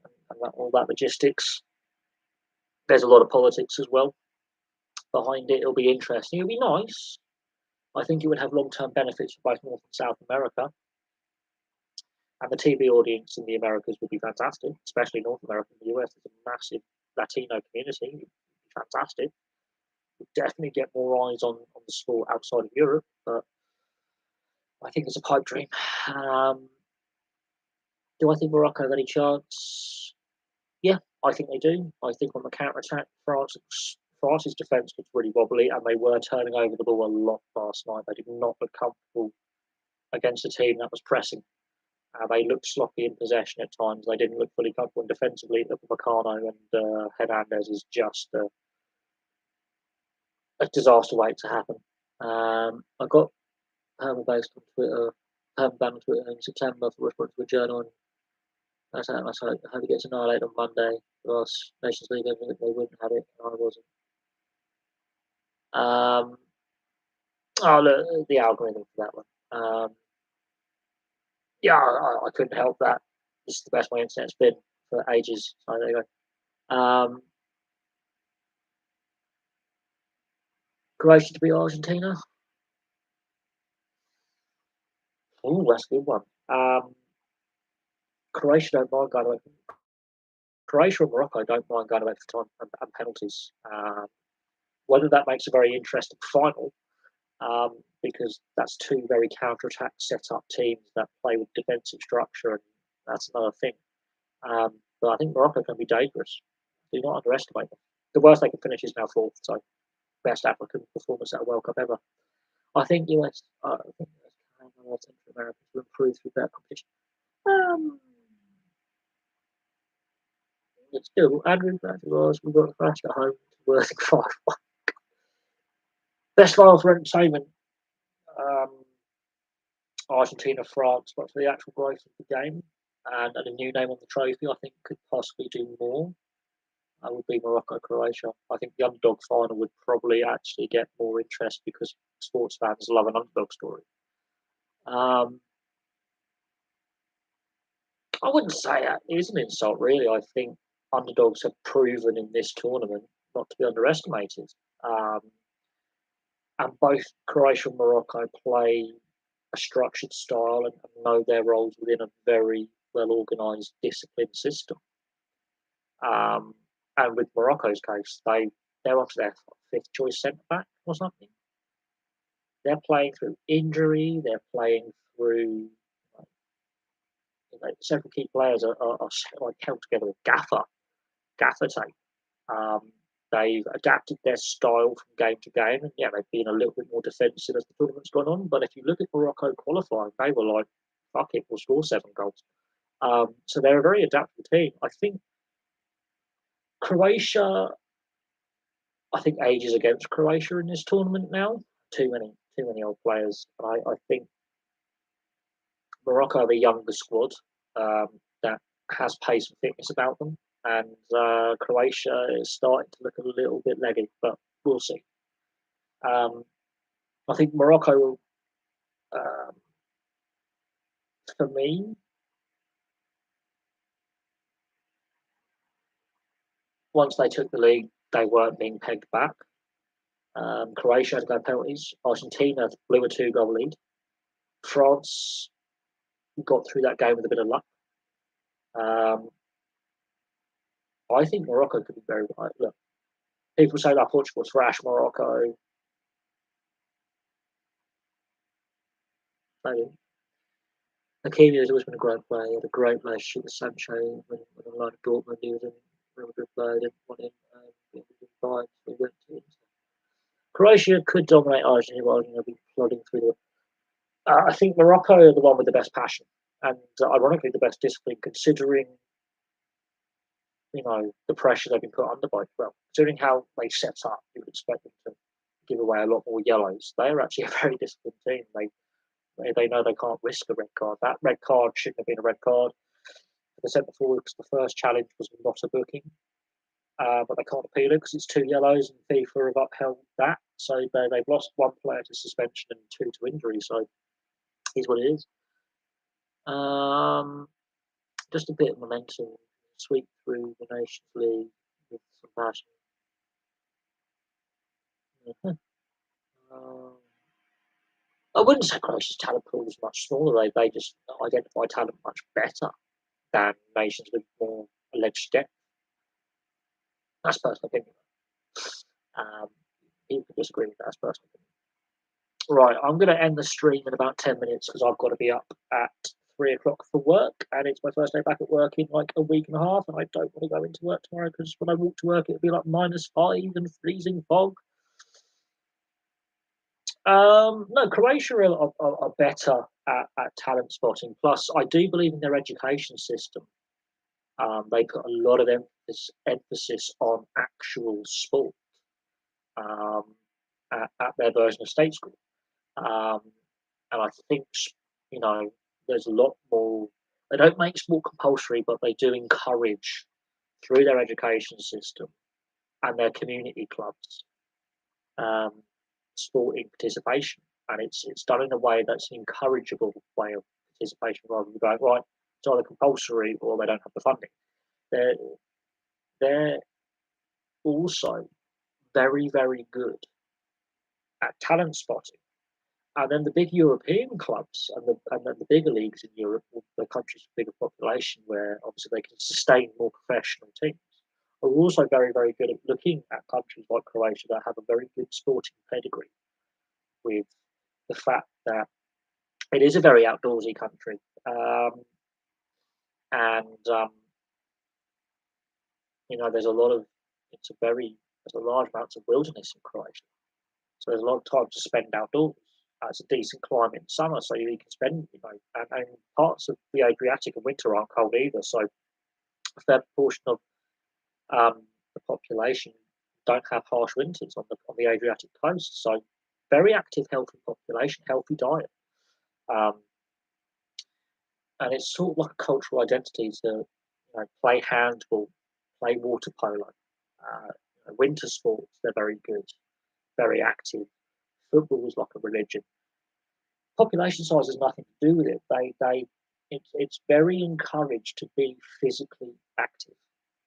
all that logistics. There's a lot of politics as well behind it. It'll be interesting. It'll be nice. I think it would have long-term benefits for both North and South America. And the TV audience in the Americas would be fantastic, especially North America and the US. There's a massive Latino community. It would be fantastic. We'd definitely get more eyes on the sport outside of Europe, but I think it's a pipe dream. Do I think Morocco have any chance? Yeah, I think they do. I think on the counter-attack, France's defence was really wobbly, and they were turning over the ball a lot last night. They did not look comfortable against a team that was pressing. They looked sloppy in possession at times. They didn't look fully comfortable defensively. Upamecano and Hernandez is just a disaster waiting to happen. I got Herman based on Twitter, Herman banned on Twitter in September for responding to a journal, and I hope he gets annihilated on Monday. For us, Nations League, they wouldn't have it, and I wasn't. Look, the algorithm for that one. Yeah, I couldn't help that. This is the best my internet's been for ages. So there you go. Croatia to beat Argentina. Oh, that's a good one. Croatia don't mind going away. Croatia and Morocco don't mind going away for time and penalties. Whether that makes a very interesting final, because that's two very counter-attack set-up teams that play with defensive structure, and that's another thing. But I think Morocco can be dangerous. Do not underestimate them. The worst they can finish is now fourth, so best African performance at a World Cup ever. I think US, Central America to improve through better competition. It's still Andrew was we've got the Crash at home to worth 5-1. Best final for entertainment. Argentina, France, but for the actual growth of the game and a new name on the trophy, I think could possibly do more. Would be Morocco, Croatia. I think the underdog final would probably actually get more interest because sports fans love an underdog story. I wouldn't say that it is an insult, really. I think underdogs have proven in this tournament not to be underestimated. And both Croatia and Morocco play a structured style and know their roles within a very well organised, disciplined system. And with Morocco's case, they're onto their fifth choice centre back or something. They're playing through injury. They're playing through several key players are like held together with gaffer tape. They've adapted their style from game to game, and yeah, they've been a little bit more defensive as the tournament's gone on. But if you look at Morocco qualifying, they were like, "Fuck it, we'll score 7 goals." So they're a very adaptable team. I think Croatia. I think age is against Croatia in this tournament now. Too many old players. I think Morocco have a younger squad that has pace and fitness about them, and Croatia is starting to look a little bit leggy, but we'll see. I think Morocco, for me, once they took the lead, they weren't being pegged back. Croatia had no penalties. Argentina blew a 2-goal lead. France got through that game with a bit of luck. I think Morocco could be very right. Look, people say that Portugal's thrash Morocco. Maybe. Hakimi has always been a great player. He had a great relationship with Sancho when he was at Dortmund. He was a real good player. Didn't want him. He so he went to Inter. Croatia could dominate Argentina, but Argentina will be plodding through the. I think Morocco are the one with the best passion and, ironically, the best discipline, considering the pressure they've been put under by. Well, considering how they set up, you would expect them to give away a lot more yellows. They are actually a very disciplined team. They know they can't risk a red card. That red card shouldn't have been a red card. As I said before, because the first challenge was not a booking, but they can't appeal it because it's 2 yellows, and FIFA have upheld that. So they've lost 1 player to suspension and 2 to injury. So here's what it is. Just a bit of momentum, sweep through the Nations League with some passion. I wouldn't say Croatia's talent pool is much smaller. They just identify talent much better than nations with more alleged depth. That's personal opinion. You can disagree with that. That's personal opinion. Right, I'm going to end the stream in about 10 minutes because I've got to be up at 3 o'clock for work, and it's my first day back at work in like a week and a half, and I don't want to go into work tomorrow because when I walk to work it'll be like -5 and freezing fog. No, Croatia are better at talent spotting. Plus, I do believe in their education system. They put a lot of emphasis on actual sport at their version of state school. And I think, there's a lot more. They don't make sport compulsory, but they do encourage through their education system and their community clubs sporting participation. And it's done in a way that's an encourageable way of participation rather than going, right, it's either compulsory or they don't have the funding. They're also very, very good at talent spotting. And then the big European clubs and then the bigger leagues in Europe, the countries with bigger population, where obviously they can sustain more professional teams, are also very, very good at looking at countries like Croatia that have a very good sporting pedigree, with the fact that it is a very outdoorsy country, and there's a large amount of wilderness in Croatia, so there's a lot of time to spend outdoors. It's a decent climate in summer, so you can spend, and parts of the Adriatic in winter aren't cold either. So a fair proportion of the population don't have harsh winters on the Adriatic coast. So very active, healthy population, healthy diet, and it's sort of like a cultural identity to play handball, play water polo, winter sports. They're very good, very active. Football is like a religion. Population size has nothing to do with it. It's very encouraged to be physically active,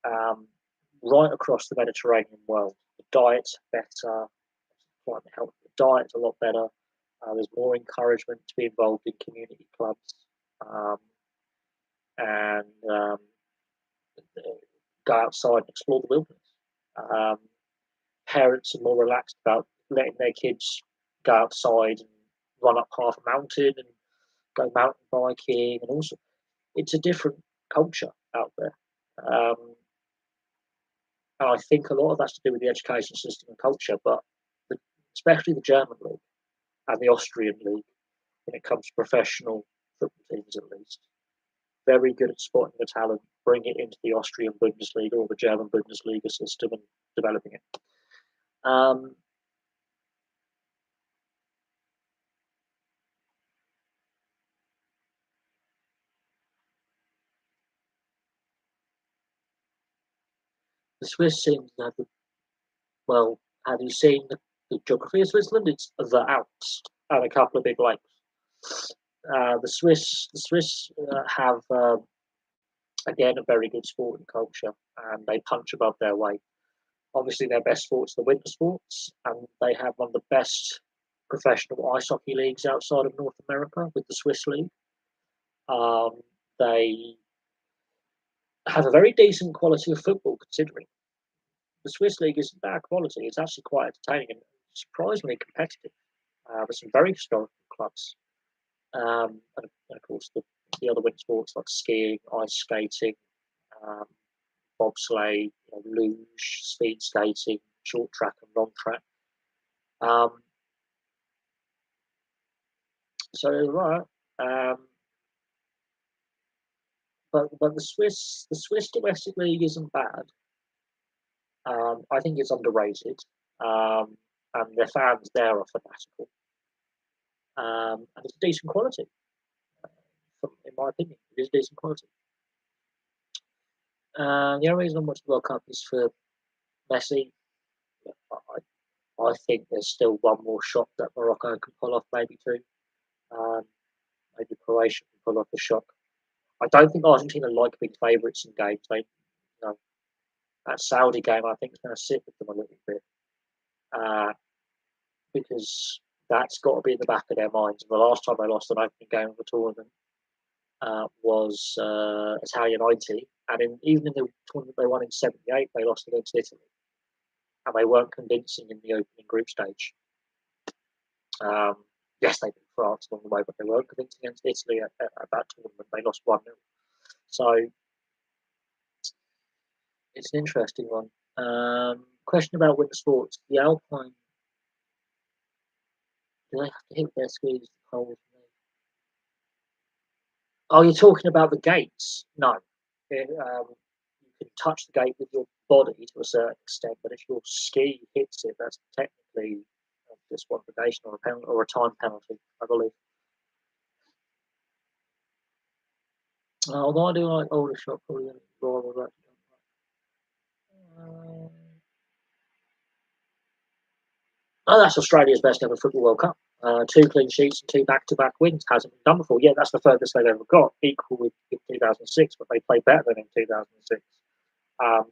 right across the Mediterranean world. The diet's better, climate health. The diet's a lot better. There's more encouragement to be involved in community clubs, and go outside and explore the wilderness. Parents are more relaxed about letting their kids go outside and run up half a mountain and go mountain biking, and also it's a different culture out there. And I think a lot of that's to do with the education system and culture, but especially the German league and the Austrian league, when it comes to professional football teams at least, very good at spotting the talent, bring it into the Austrian Bundesliga or the German Bundesliga system and developing it. The Swiss seem to have have you seen the geography of Switzerland? It's the Alps and a couple of big lakes. The Swiss have again a very good sporting culture, and they punch above their weight. Obviously, their best sports are the winter sports, and they have one of the best professional ice hockey leagues outside of North America with the Swiss League. They have a very decent quality of football, considering the Swiss League isn't bad quality. It's actually quite entertaining and surprisingly competitive. There's some very historical clubs, and of course the other winter sports like skiing, ice skating, bobsleigh, luge, speed skating, short track and long track. So right, but the Swiss domestic league isn't bad. I think it's underrated. and the fans there are fanatical, and it's decent quality. In my opinion, it is decent quality. The only reason I'm watching the World Cup is for Messi. I think there's still one more shot that Morocco can pull off, maybe two. Um, maybe Croatia can pull off a shot. I don't think Argentina like being favourites in games. That Saudi game, I think, is going to sit with them a little bit because that's got to be in the back of their minds. And the last time they lost an opening game of the tournament was Italian 90, and even in the tournament they won in '78, they lost against Italy, and they weren't convincing in the opening group stage. Yes, they beat France along the way, but they weren't convincing against Italy at that tournament. They lost 1-0. So it's an interesting one. Question about winter sports. The Alpine, do they have to hit their skis to hold? Oh, you're talking about the gates? No. You can touch the gate with your body to a certain extent, but if your ski hits it, that's technically a disqualification or a penalty or a time penalty, I believe. Although I do like Aldershot, probably rather that. That's Australia's best ever Football World Cup. 2 clean sheets and 2 back-to-back wins. Hasn't been done before. Yeah, that's the furthest they've ever got, equal with 2006, but they played better than in 2006.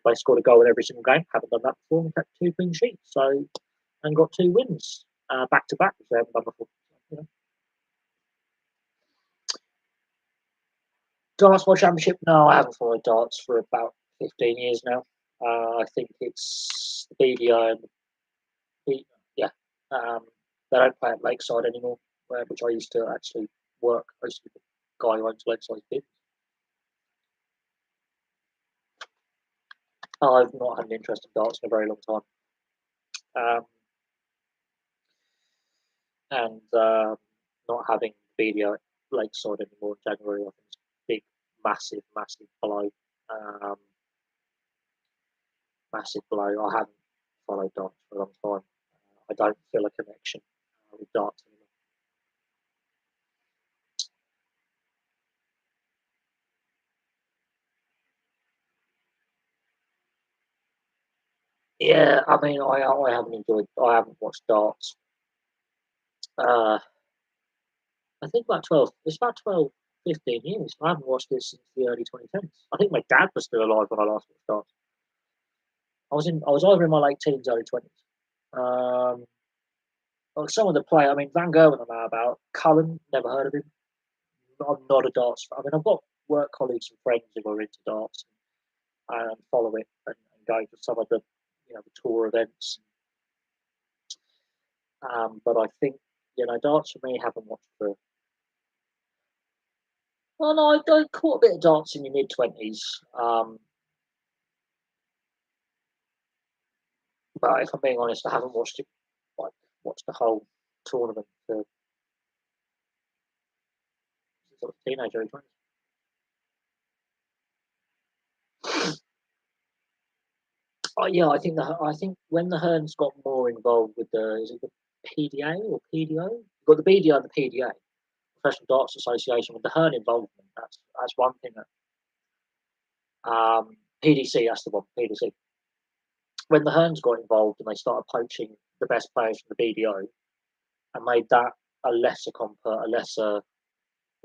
They scored a goal in every single game. Haven't done that before. And kept 2 clean sheets. So, and got 2 wins back-to-back, which they haven't done before. You know. Darts World Championship? No, I haven't followed darts for about 15 years now. I think it's the BDO and yeah. They don't play at Lakeside anymore, which I used to actually work. I used to be the guy who owns Lakeside Bid. I've not had an interest in darts in a very long time. And not having BDO at Lakeside anymore in January, I think it's a big, massive blow. Massive blow. I haven't followed darts for a long time. I don't feel a connection with darts anymore. Yeah, I mean, I haven't enjoyed. I haven't watched darts. I think about 12. It's about 12, 15 years. I haven't watched this since the early 2010s. I think my dad was still alive when I last watched darts. I was either in my late teens, early 20s. Some of the play. I mean, Van Gerwen I know about. Cullen, never heard of him. I'm not a darts fan. I mean, I've got work colleagues and friends who are into darts and follow it and go to some of the the tour events. But I think darts for me haven't watched for. Well, no, I caught a bit of darts in your mid-20s. But if I'm being honest, I haven't watched it. Like, watched the whole tournament for sort of teenage early 20s. Oh yeah, I think when the Hearns got more involved with is it the PDA or PDO? You've got the BDO and the PDA, Professional Darts Association. With the Hearn involvement, that's one thing that PDC, that's the one, PDC. When the Hearns got involved and they started poaching the best players from the BDO and made that a lesser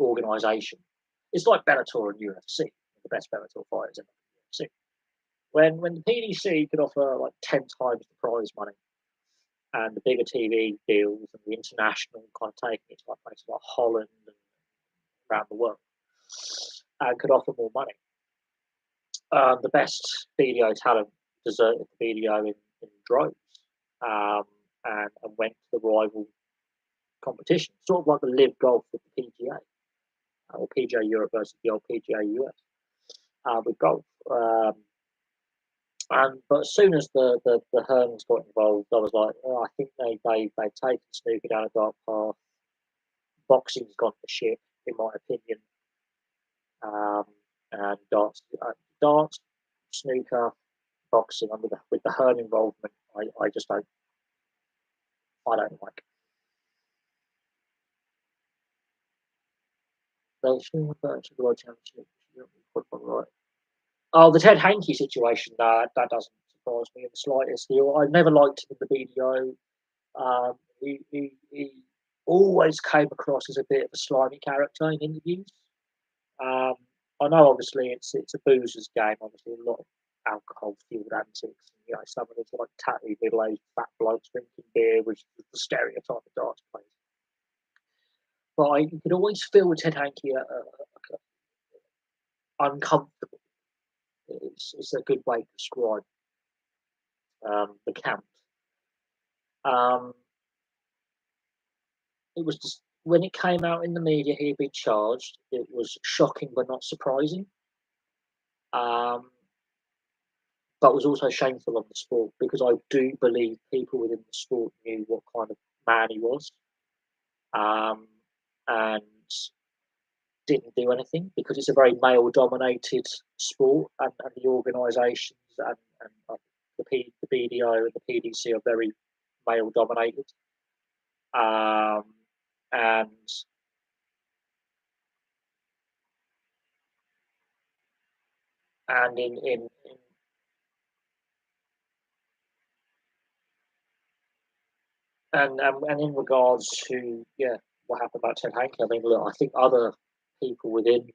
organisation. It's like Bellator and UFC, the best Bellator fighters in the UFC. When the PDC could offer like 10 times the prize money and the bigger TV deals and the international kind of taking it to like places like Holland and around the world and could offer more money. The best BDO talent deserted the BDO in droves and went to the rival competition, sort of like the Live Golf with the PGA or PGA Europe versus the old PGA US with golf. But as soon as the Hearns got involved, I was like, oh, I think they've taken snooker down a dark path. Boxing's gone to shit, in my opinion. And darts, snooker, boxing with the Hearn involvement, I just don't. I don't like. They should refer to the World Championship. Football, right? Oh, the Ted Hankey situation. That doesn't surprise me in the slightest. I've never liked him in the BDO. He always came across as a bit of a slimy character in interviews. Um, I know, obviously, it's a boozer's game. Obviously, a lot of alcohol-fueled antics. And, some of it's like tatty middle-aged fat blokes drinking beer, which is the stereotype of darts players. But you could always feel with Ted Hankey uncomfortable. It's a good way to describe the camp. Um, it was just when it came out in the media he had been charged. It was shocking but not surprising. But was also shameful on the sport because I do believe people within the sport knew what kind of man he was, and didn't do anything because it's a very male-dominated sport, and the organisations and the BDO and the PDC are very male-dominated, and in and in regards to what happened about Ted Hankey, I mean, look, I think other people within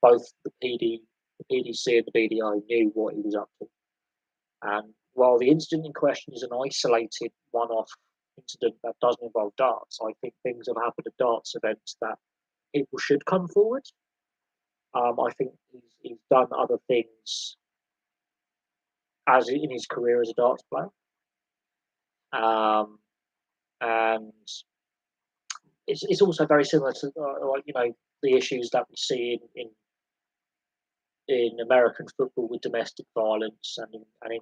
both the PDC and the BDO knew what he was up to. And while the incident in question is an isolated one-off incident that doesn't involve darts, I think things have happened at darts events that people should come forward. I think he's done other things as in his career as a darts player, and it's also very similar to the issues that we see in American football with domestic violence, and in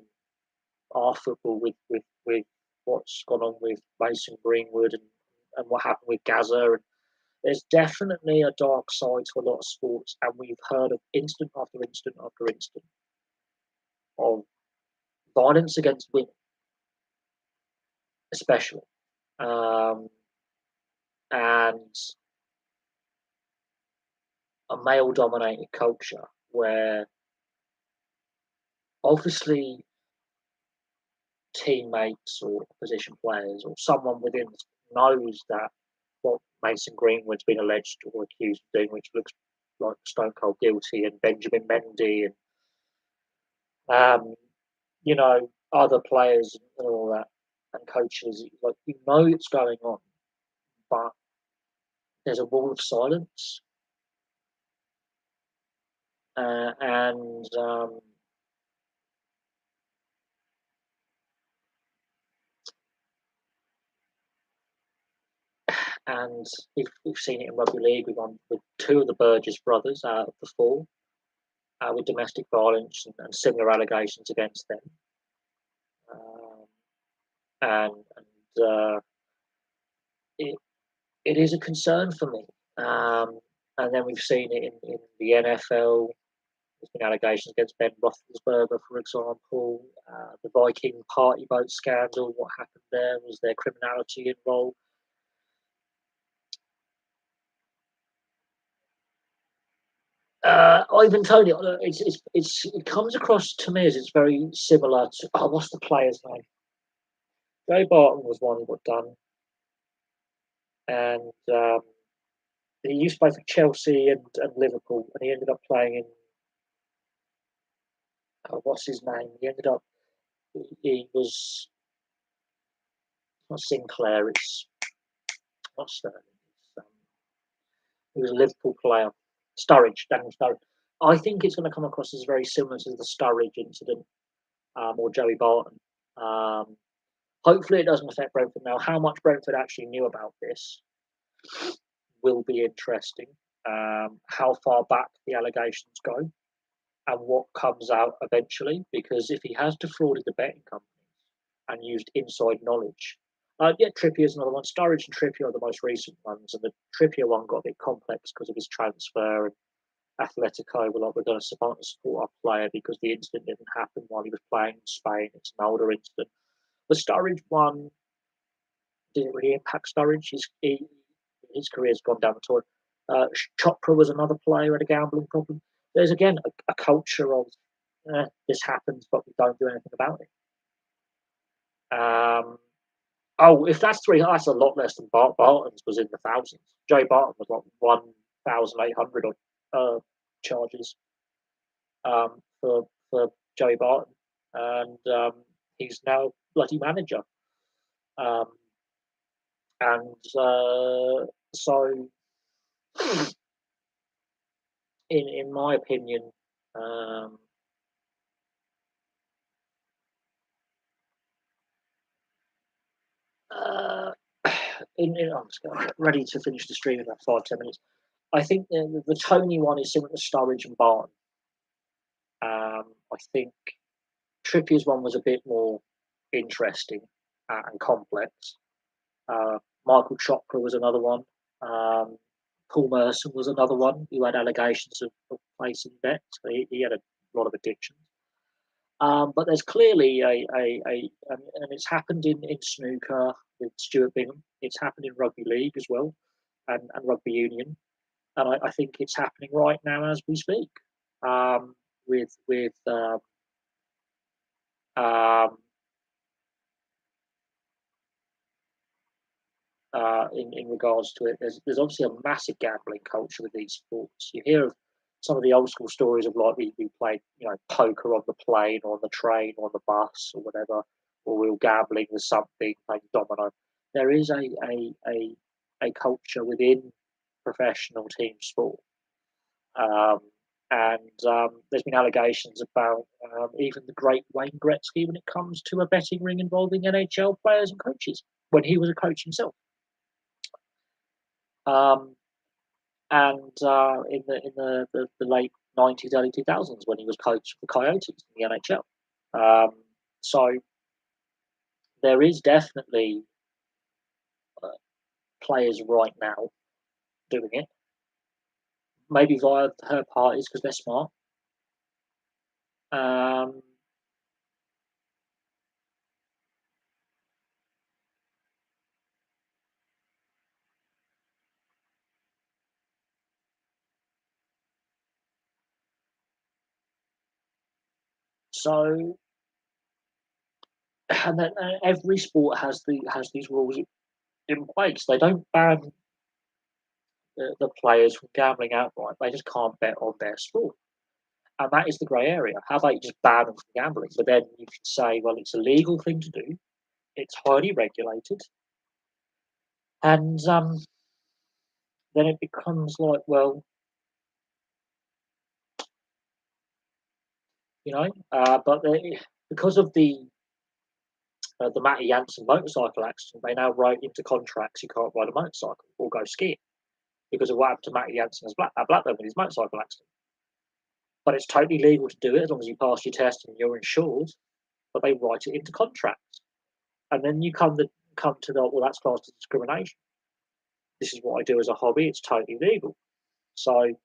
our football with what's gone on with Mason Greenwood and what happened with Gaza. And there's definitely a dark side to a lot of sports, and we've heard of incident after incident after incident of violence against women, especially, and a male-dominated culture where obviously teammates or opposition players or someone within knows that what Mason Greenwood's been alleged or accused of doing, which looks like stone cold guilty, and Benjamin Mendy and other players and all that, and coaches, like it's going on, but there's a wall of silence, and and we've seen it in rugby league. We've gone with two of the Burgess brothers out of the four with domestic violence and similar allegations against them, and it is a concern for me. And then we've seen it in the NFL. There's been allegations against Ben Roethlisberger, for example. The Viking party boat scandal. What happened there? Was there criminality involved? Ivan Toney. It comes across to me as it's very similar to what's the player's name? Joe Barton was one who got done, and he used to play for Chelsea and Liverpool, and he ended up playing in what's his name? He was not Sinclair. It's not Sterling. He was a Liverpool player, Daniel Sturridge. I think it's going to come across as very similar to the Sturridge incident, or Joey Barton. Hopefully, it doesn't affect Brentford now. How much Brentford actually knew about this will be interesting. How far back the allegations go, and what comes out eventually. Because if he has defrauded the betting companies and used inside knowledge, Trippier is another one. Sturridge and Trippier are the most recent ones, and the Trippier one got a bit complex because of his transfer. And Atletico were like, we're going to support our player because the incident didn't happen while he was playing in Spain. It's an older incident. The Sturridge one, didn't really impact Sturridge. His career's gone down the toilet. Chopra was another player who had a gambling problem. There's again a culture of this happens, but we don't do anything about it. Oh, if that's three, that's a lot less than Barton's was in the thousands. Joe Barton was like 1,800 on charges for Joey Barton, and he's now bloody manager. And so, in my opinion, I'm just ready to finish the stream in about 5-10 minutes. I think the Tony one is similar to Sturridge and Barton. I think Trippier's one was a bit more interesting and complex. Michael Chopra was another one. Paul Merson was another one who had allegations of placing bets. He had a lot of addictions. But there's clearly and it's happened in snooker with Stuart Bingham. It's happened in rugby league as well, and rugby union, and I think it's happening right now as we speak. With in regards to it, there's obviously a massive gambling culture with these sports. You hear of some of the old school stories of like we played, poker on the plane or on the train or on the bus or whatever, or we were gambling with something, playing domino. There is a culture within professional team sport. And there's been allegations about even the great Wayne Gretzky when it comes to a betting ring involving NHL players and coaches when he was a coach himself. And in the late 90s, early 2000s, when he was coach of the Coyotes in the NHL. So there is definitely players right now doing it, maybe via third parties because they're smart. So, and then every sport has these rules in place. They don't ban the players from gambling outright. They just can't bet on their sport, and that is the grey area. How about you just ban them from gambling? But then you can say, well, it's a legal thing to do. It's highly regulated, and then it becomes like, well, but because of the Matty Jansen motorcycle accident, they now write into contracts you can't ride a motorcycle or go skiing because of what happened to Matty Jansen at Blackburn with his motorcycle accident. But it's totally legal to do it as long as you pass your test and you're insured. But they write it into contracts, and then you come to well, that's classed as discrimination. This is what I do as a hobby. It's totally legal. So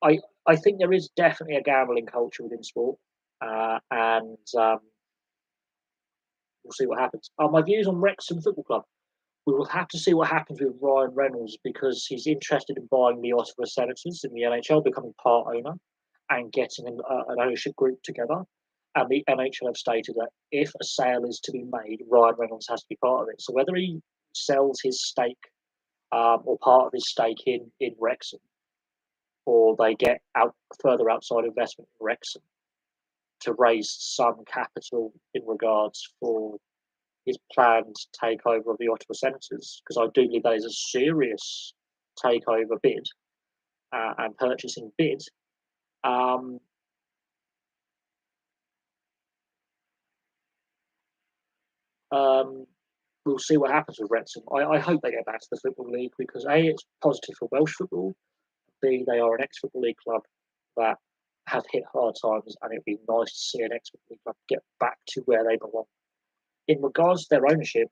I think there is definitely a gambling culture within sport, and we'll see what happens. My views on Wrexham Football Club. We will have to see what happens with Ryan Reynolds because he's interested in buying the Ottawa Senators in the NHL, becoming part owner, and getting an ownership group together. And the NHL have stated that if a sale is to be made, Ryan Reynolds has to be part of it. So whether he sells his stake or part of his stake in Wrexham, or they get further outside investment in Wrexham to raise some capital in regards for his planned takeover of the Ottawa Senators, because I do believe that is a serious takeover bid and purchasing bid. We'll see what happens with Wrexham. I hope they get back to the Football League because A, it's positive for Welsh football. B, they are an ex-Football League club that have hit hard times, and it'd be nice to see an ex-Football League club get back to where they belong. In regards to their ownership,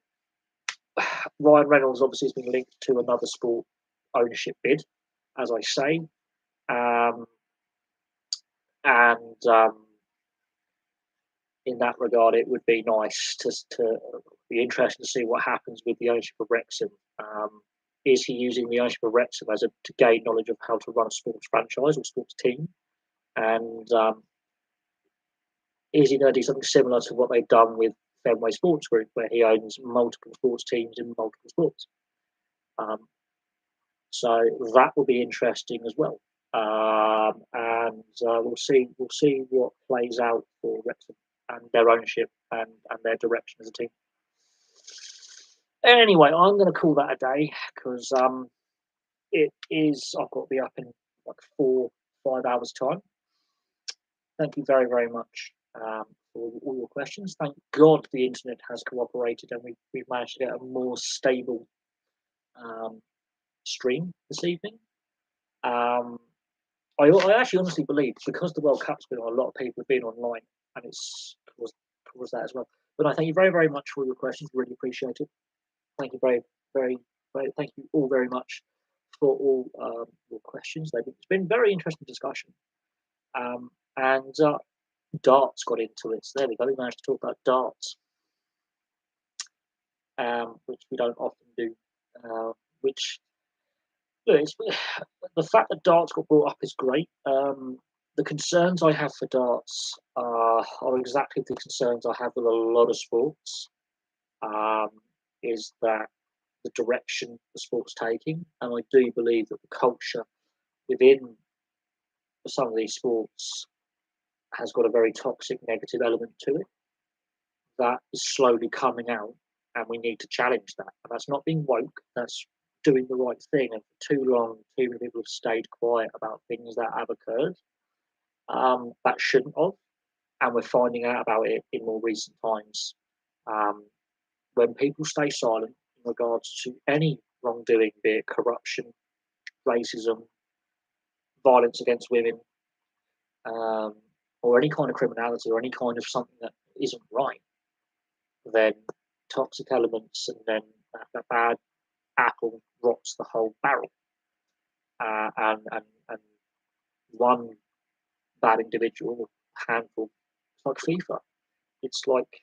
Ryan Reynolds obviously has been linked to another sport ownership bid, as I say. And in that regard, it would be nice to be interesting to see what happens with the ownership of Wrexham. Is he using the ownership of Wrexham to gain knowledge of how to run a sports franchise or sports team? And is he going to do something similar to what they've done with Fenway Sports Group, where he owns multiple sports teams in multiple sports? So that will be interesting as well. And we'll see what plays out for Wrexham and their ownership and their direction as a team. Anyway, I'm going to call that a day because it is. I've got to be up in like 4-5 hours time. Thank you very, very much for all your questions. Thank God the internet has cooperated and we've managed to get a more stable stream this evening. I actually honestly believe because the World Cup's been on, a lot of people have been online and it's caused that as well. But I thank you very, very much for your questions. Really appreciate it. Thank you thank you all very much for all your questions. It's been very interesting discussion. And darts got into it. So there we go. We managed to talk about darts, which we don't often do. The fact that darts got brought up is great. The concerns I have for darts are exactly the concerns I have with a lot of sports. Is that the direction the sport's taking, and I do believe that the culture within some of these sports has got a very toxic, negative element to it that is slowly coming out, and we need to challenge that. And that's not being woke, that's doing the right thing. And for too long, too many people have stayed quiet about things that have occurred that shouldn't have, and we're finding out about it in more recent times. When people stay silent in regards to any wrongdoing, be it corruption, racism, violence against women, or any kind of criminality or any kind of something that isn't right, then toxic elements and then that bad apple rots the whole barrel. And one bad individual, handful, it's like FIFA. It's like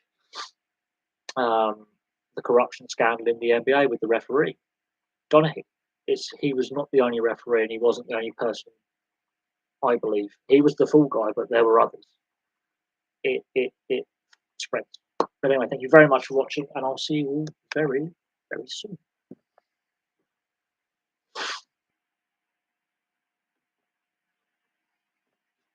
the corruption scandal in the NBA with the referee, Donaghy. He was not the only referee and he wasn't the only person, I believe. He was the full guy, but there were others. It spreads. But anyway, thank you very much for watching, and I'll see you all very, very soon.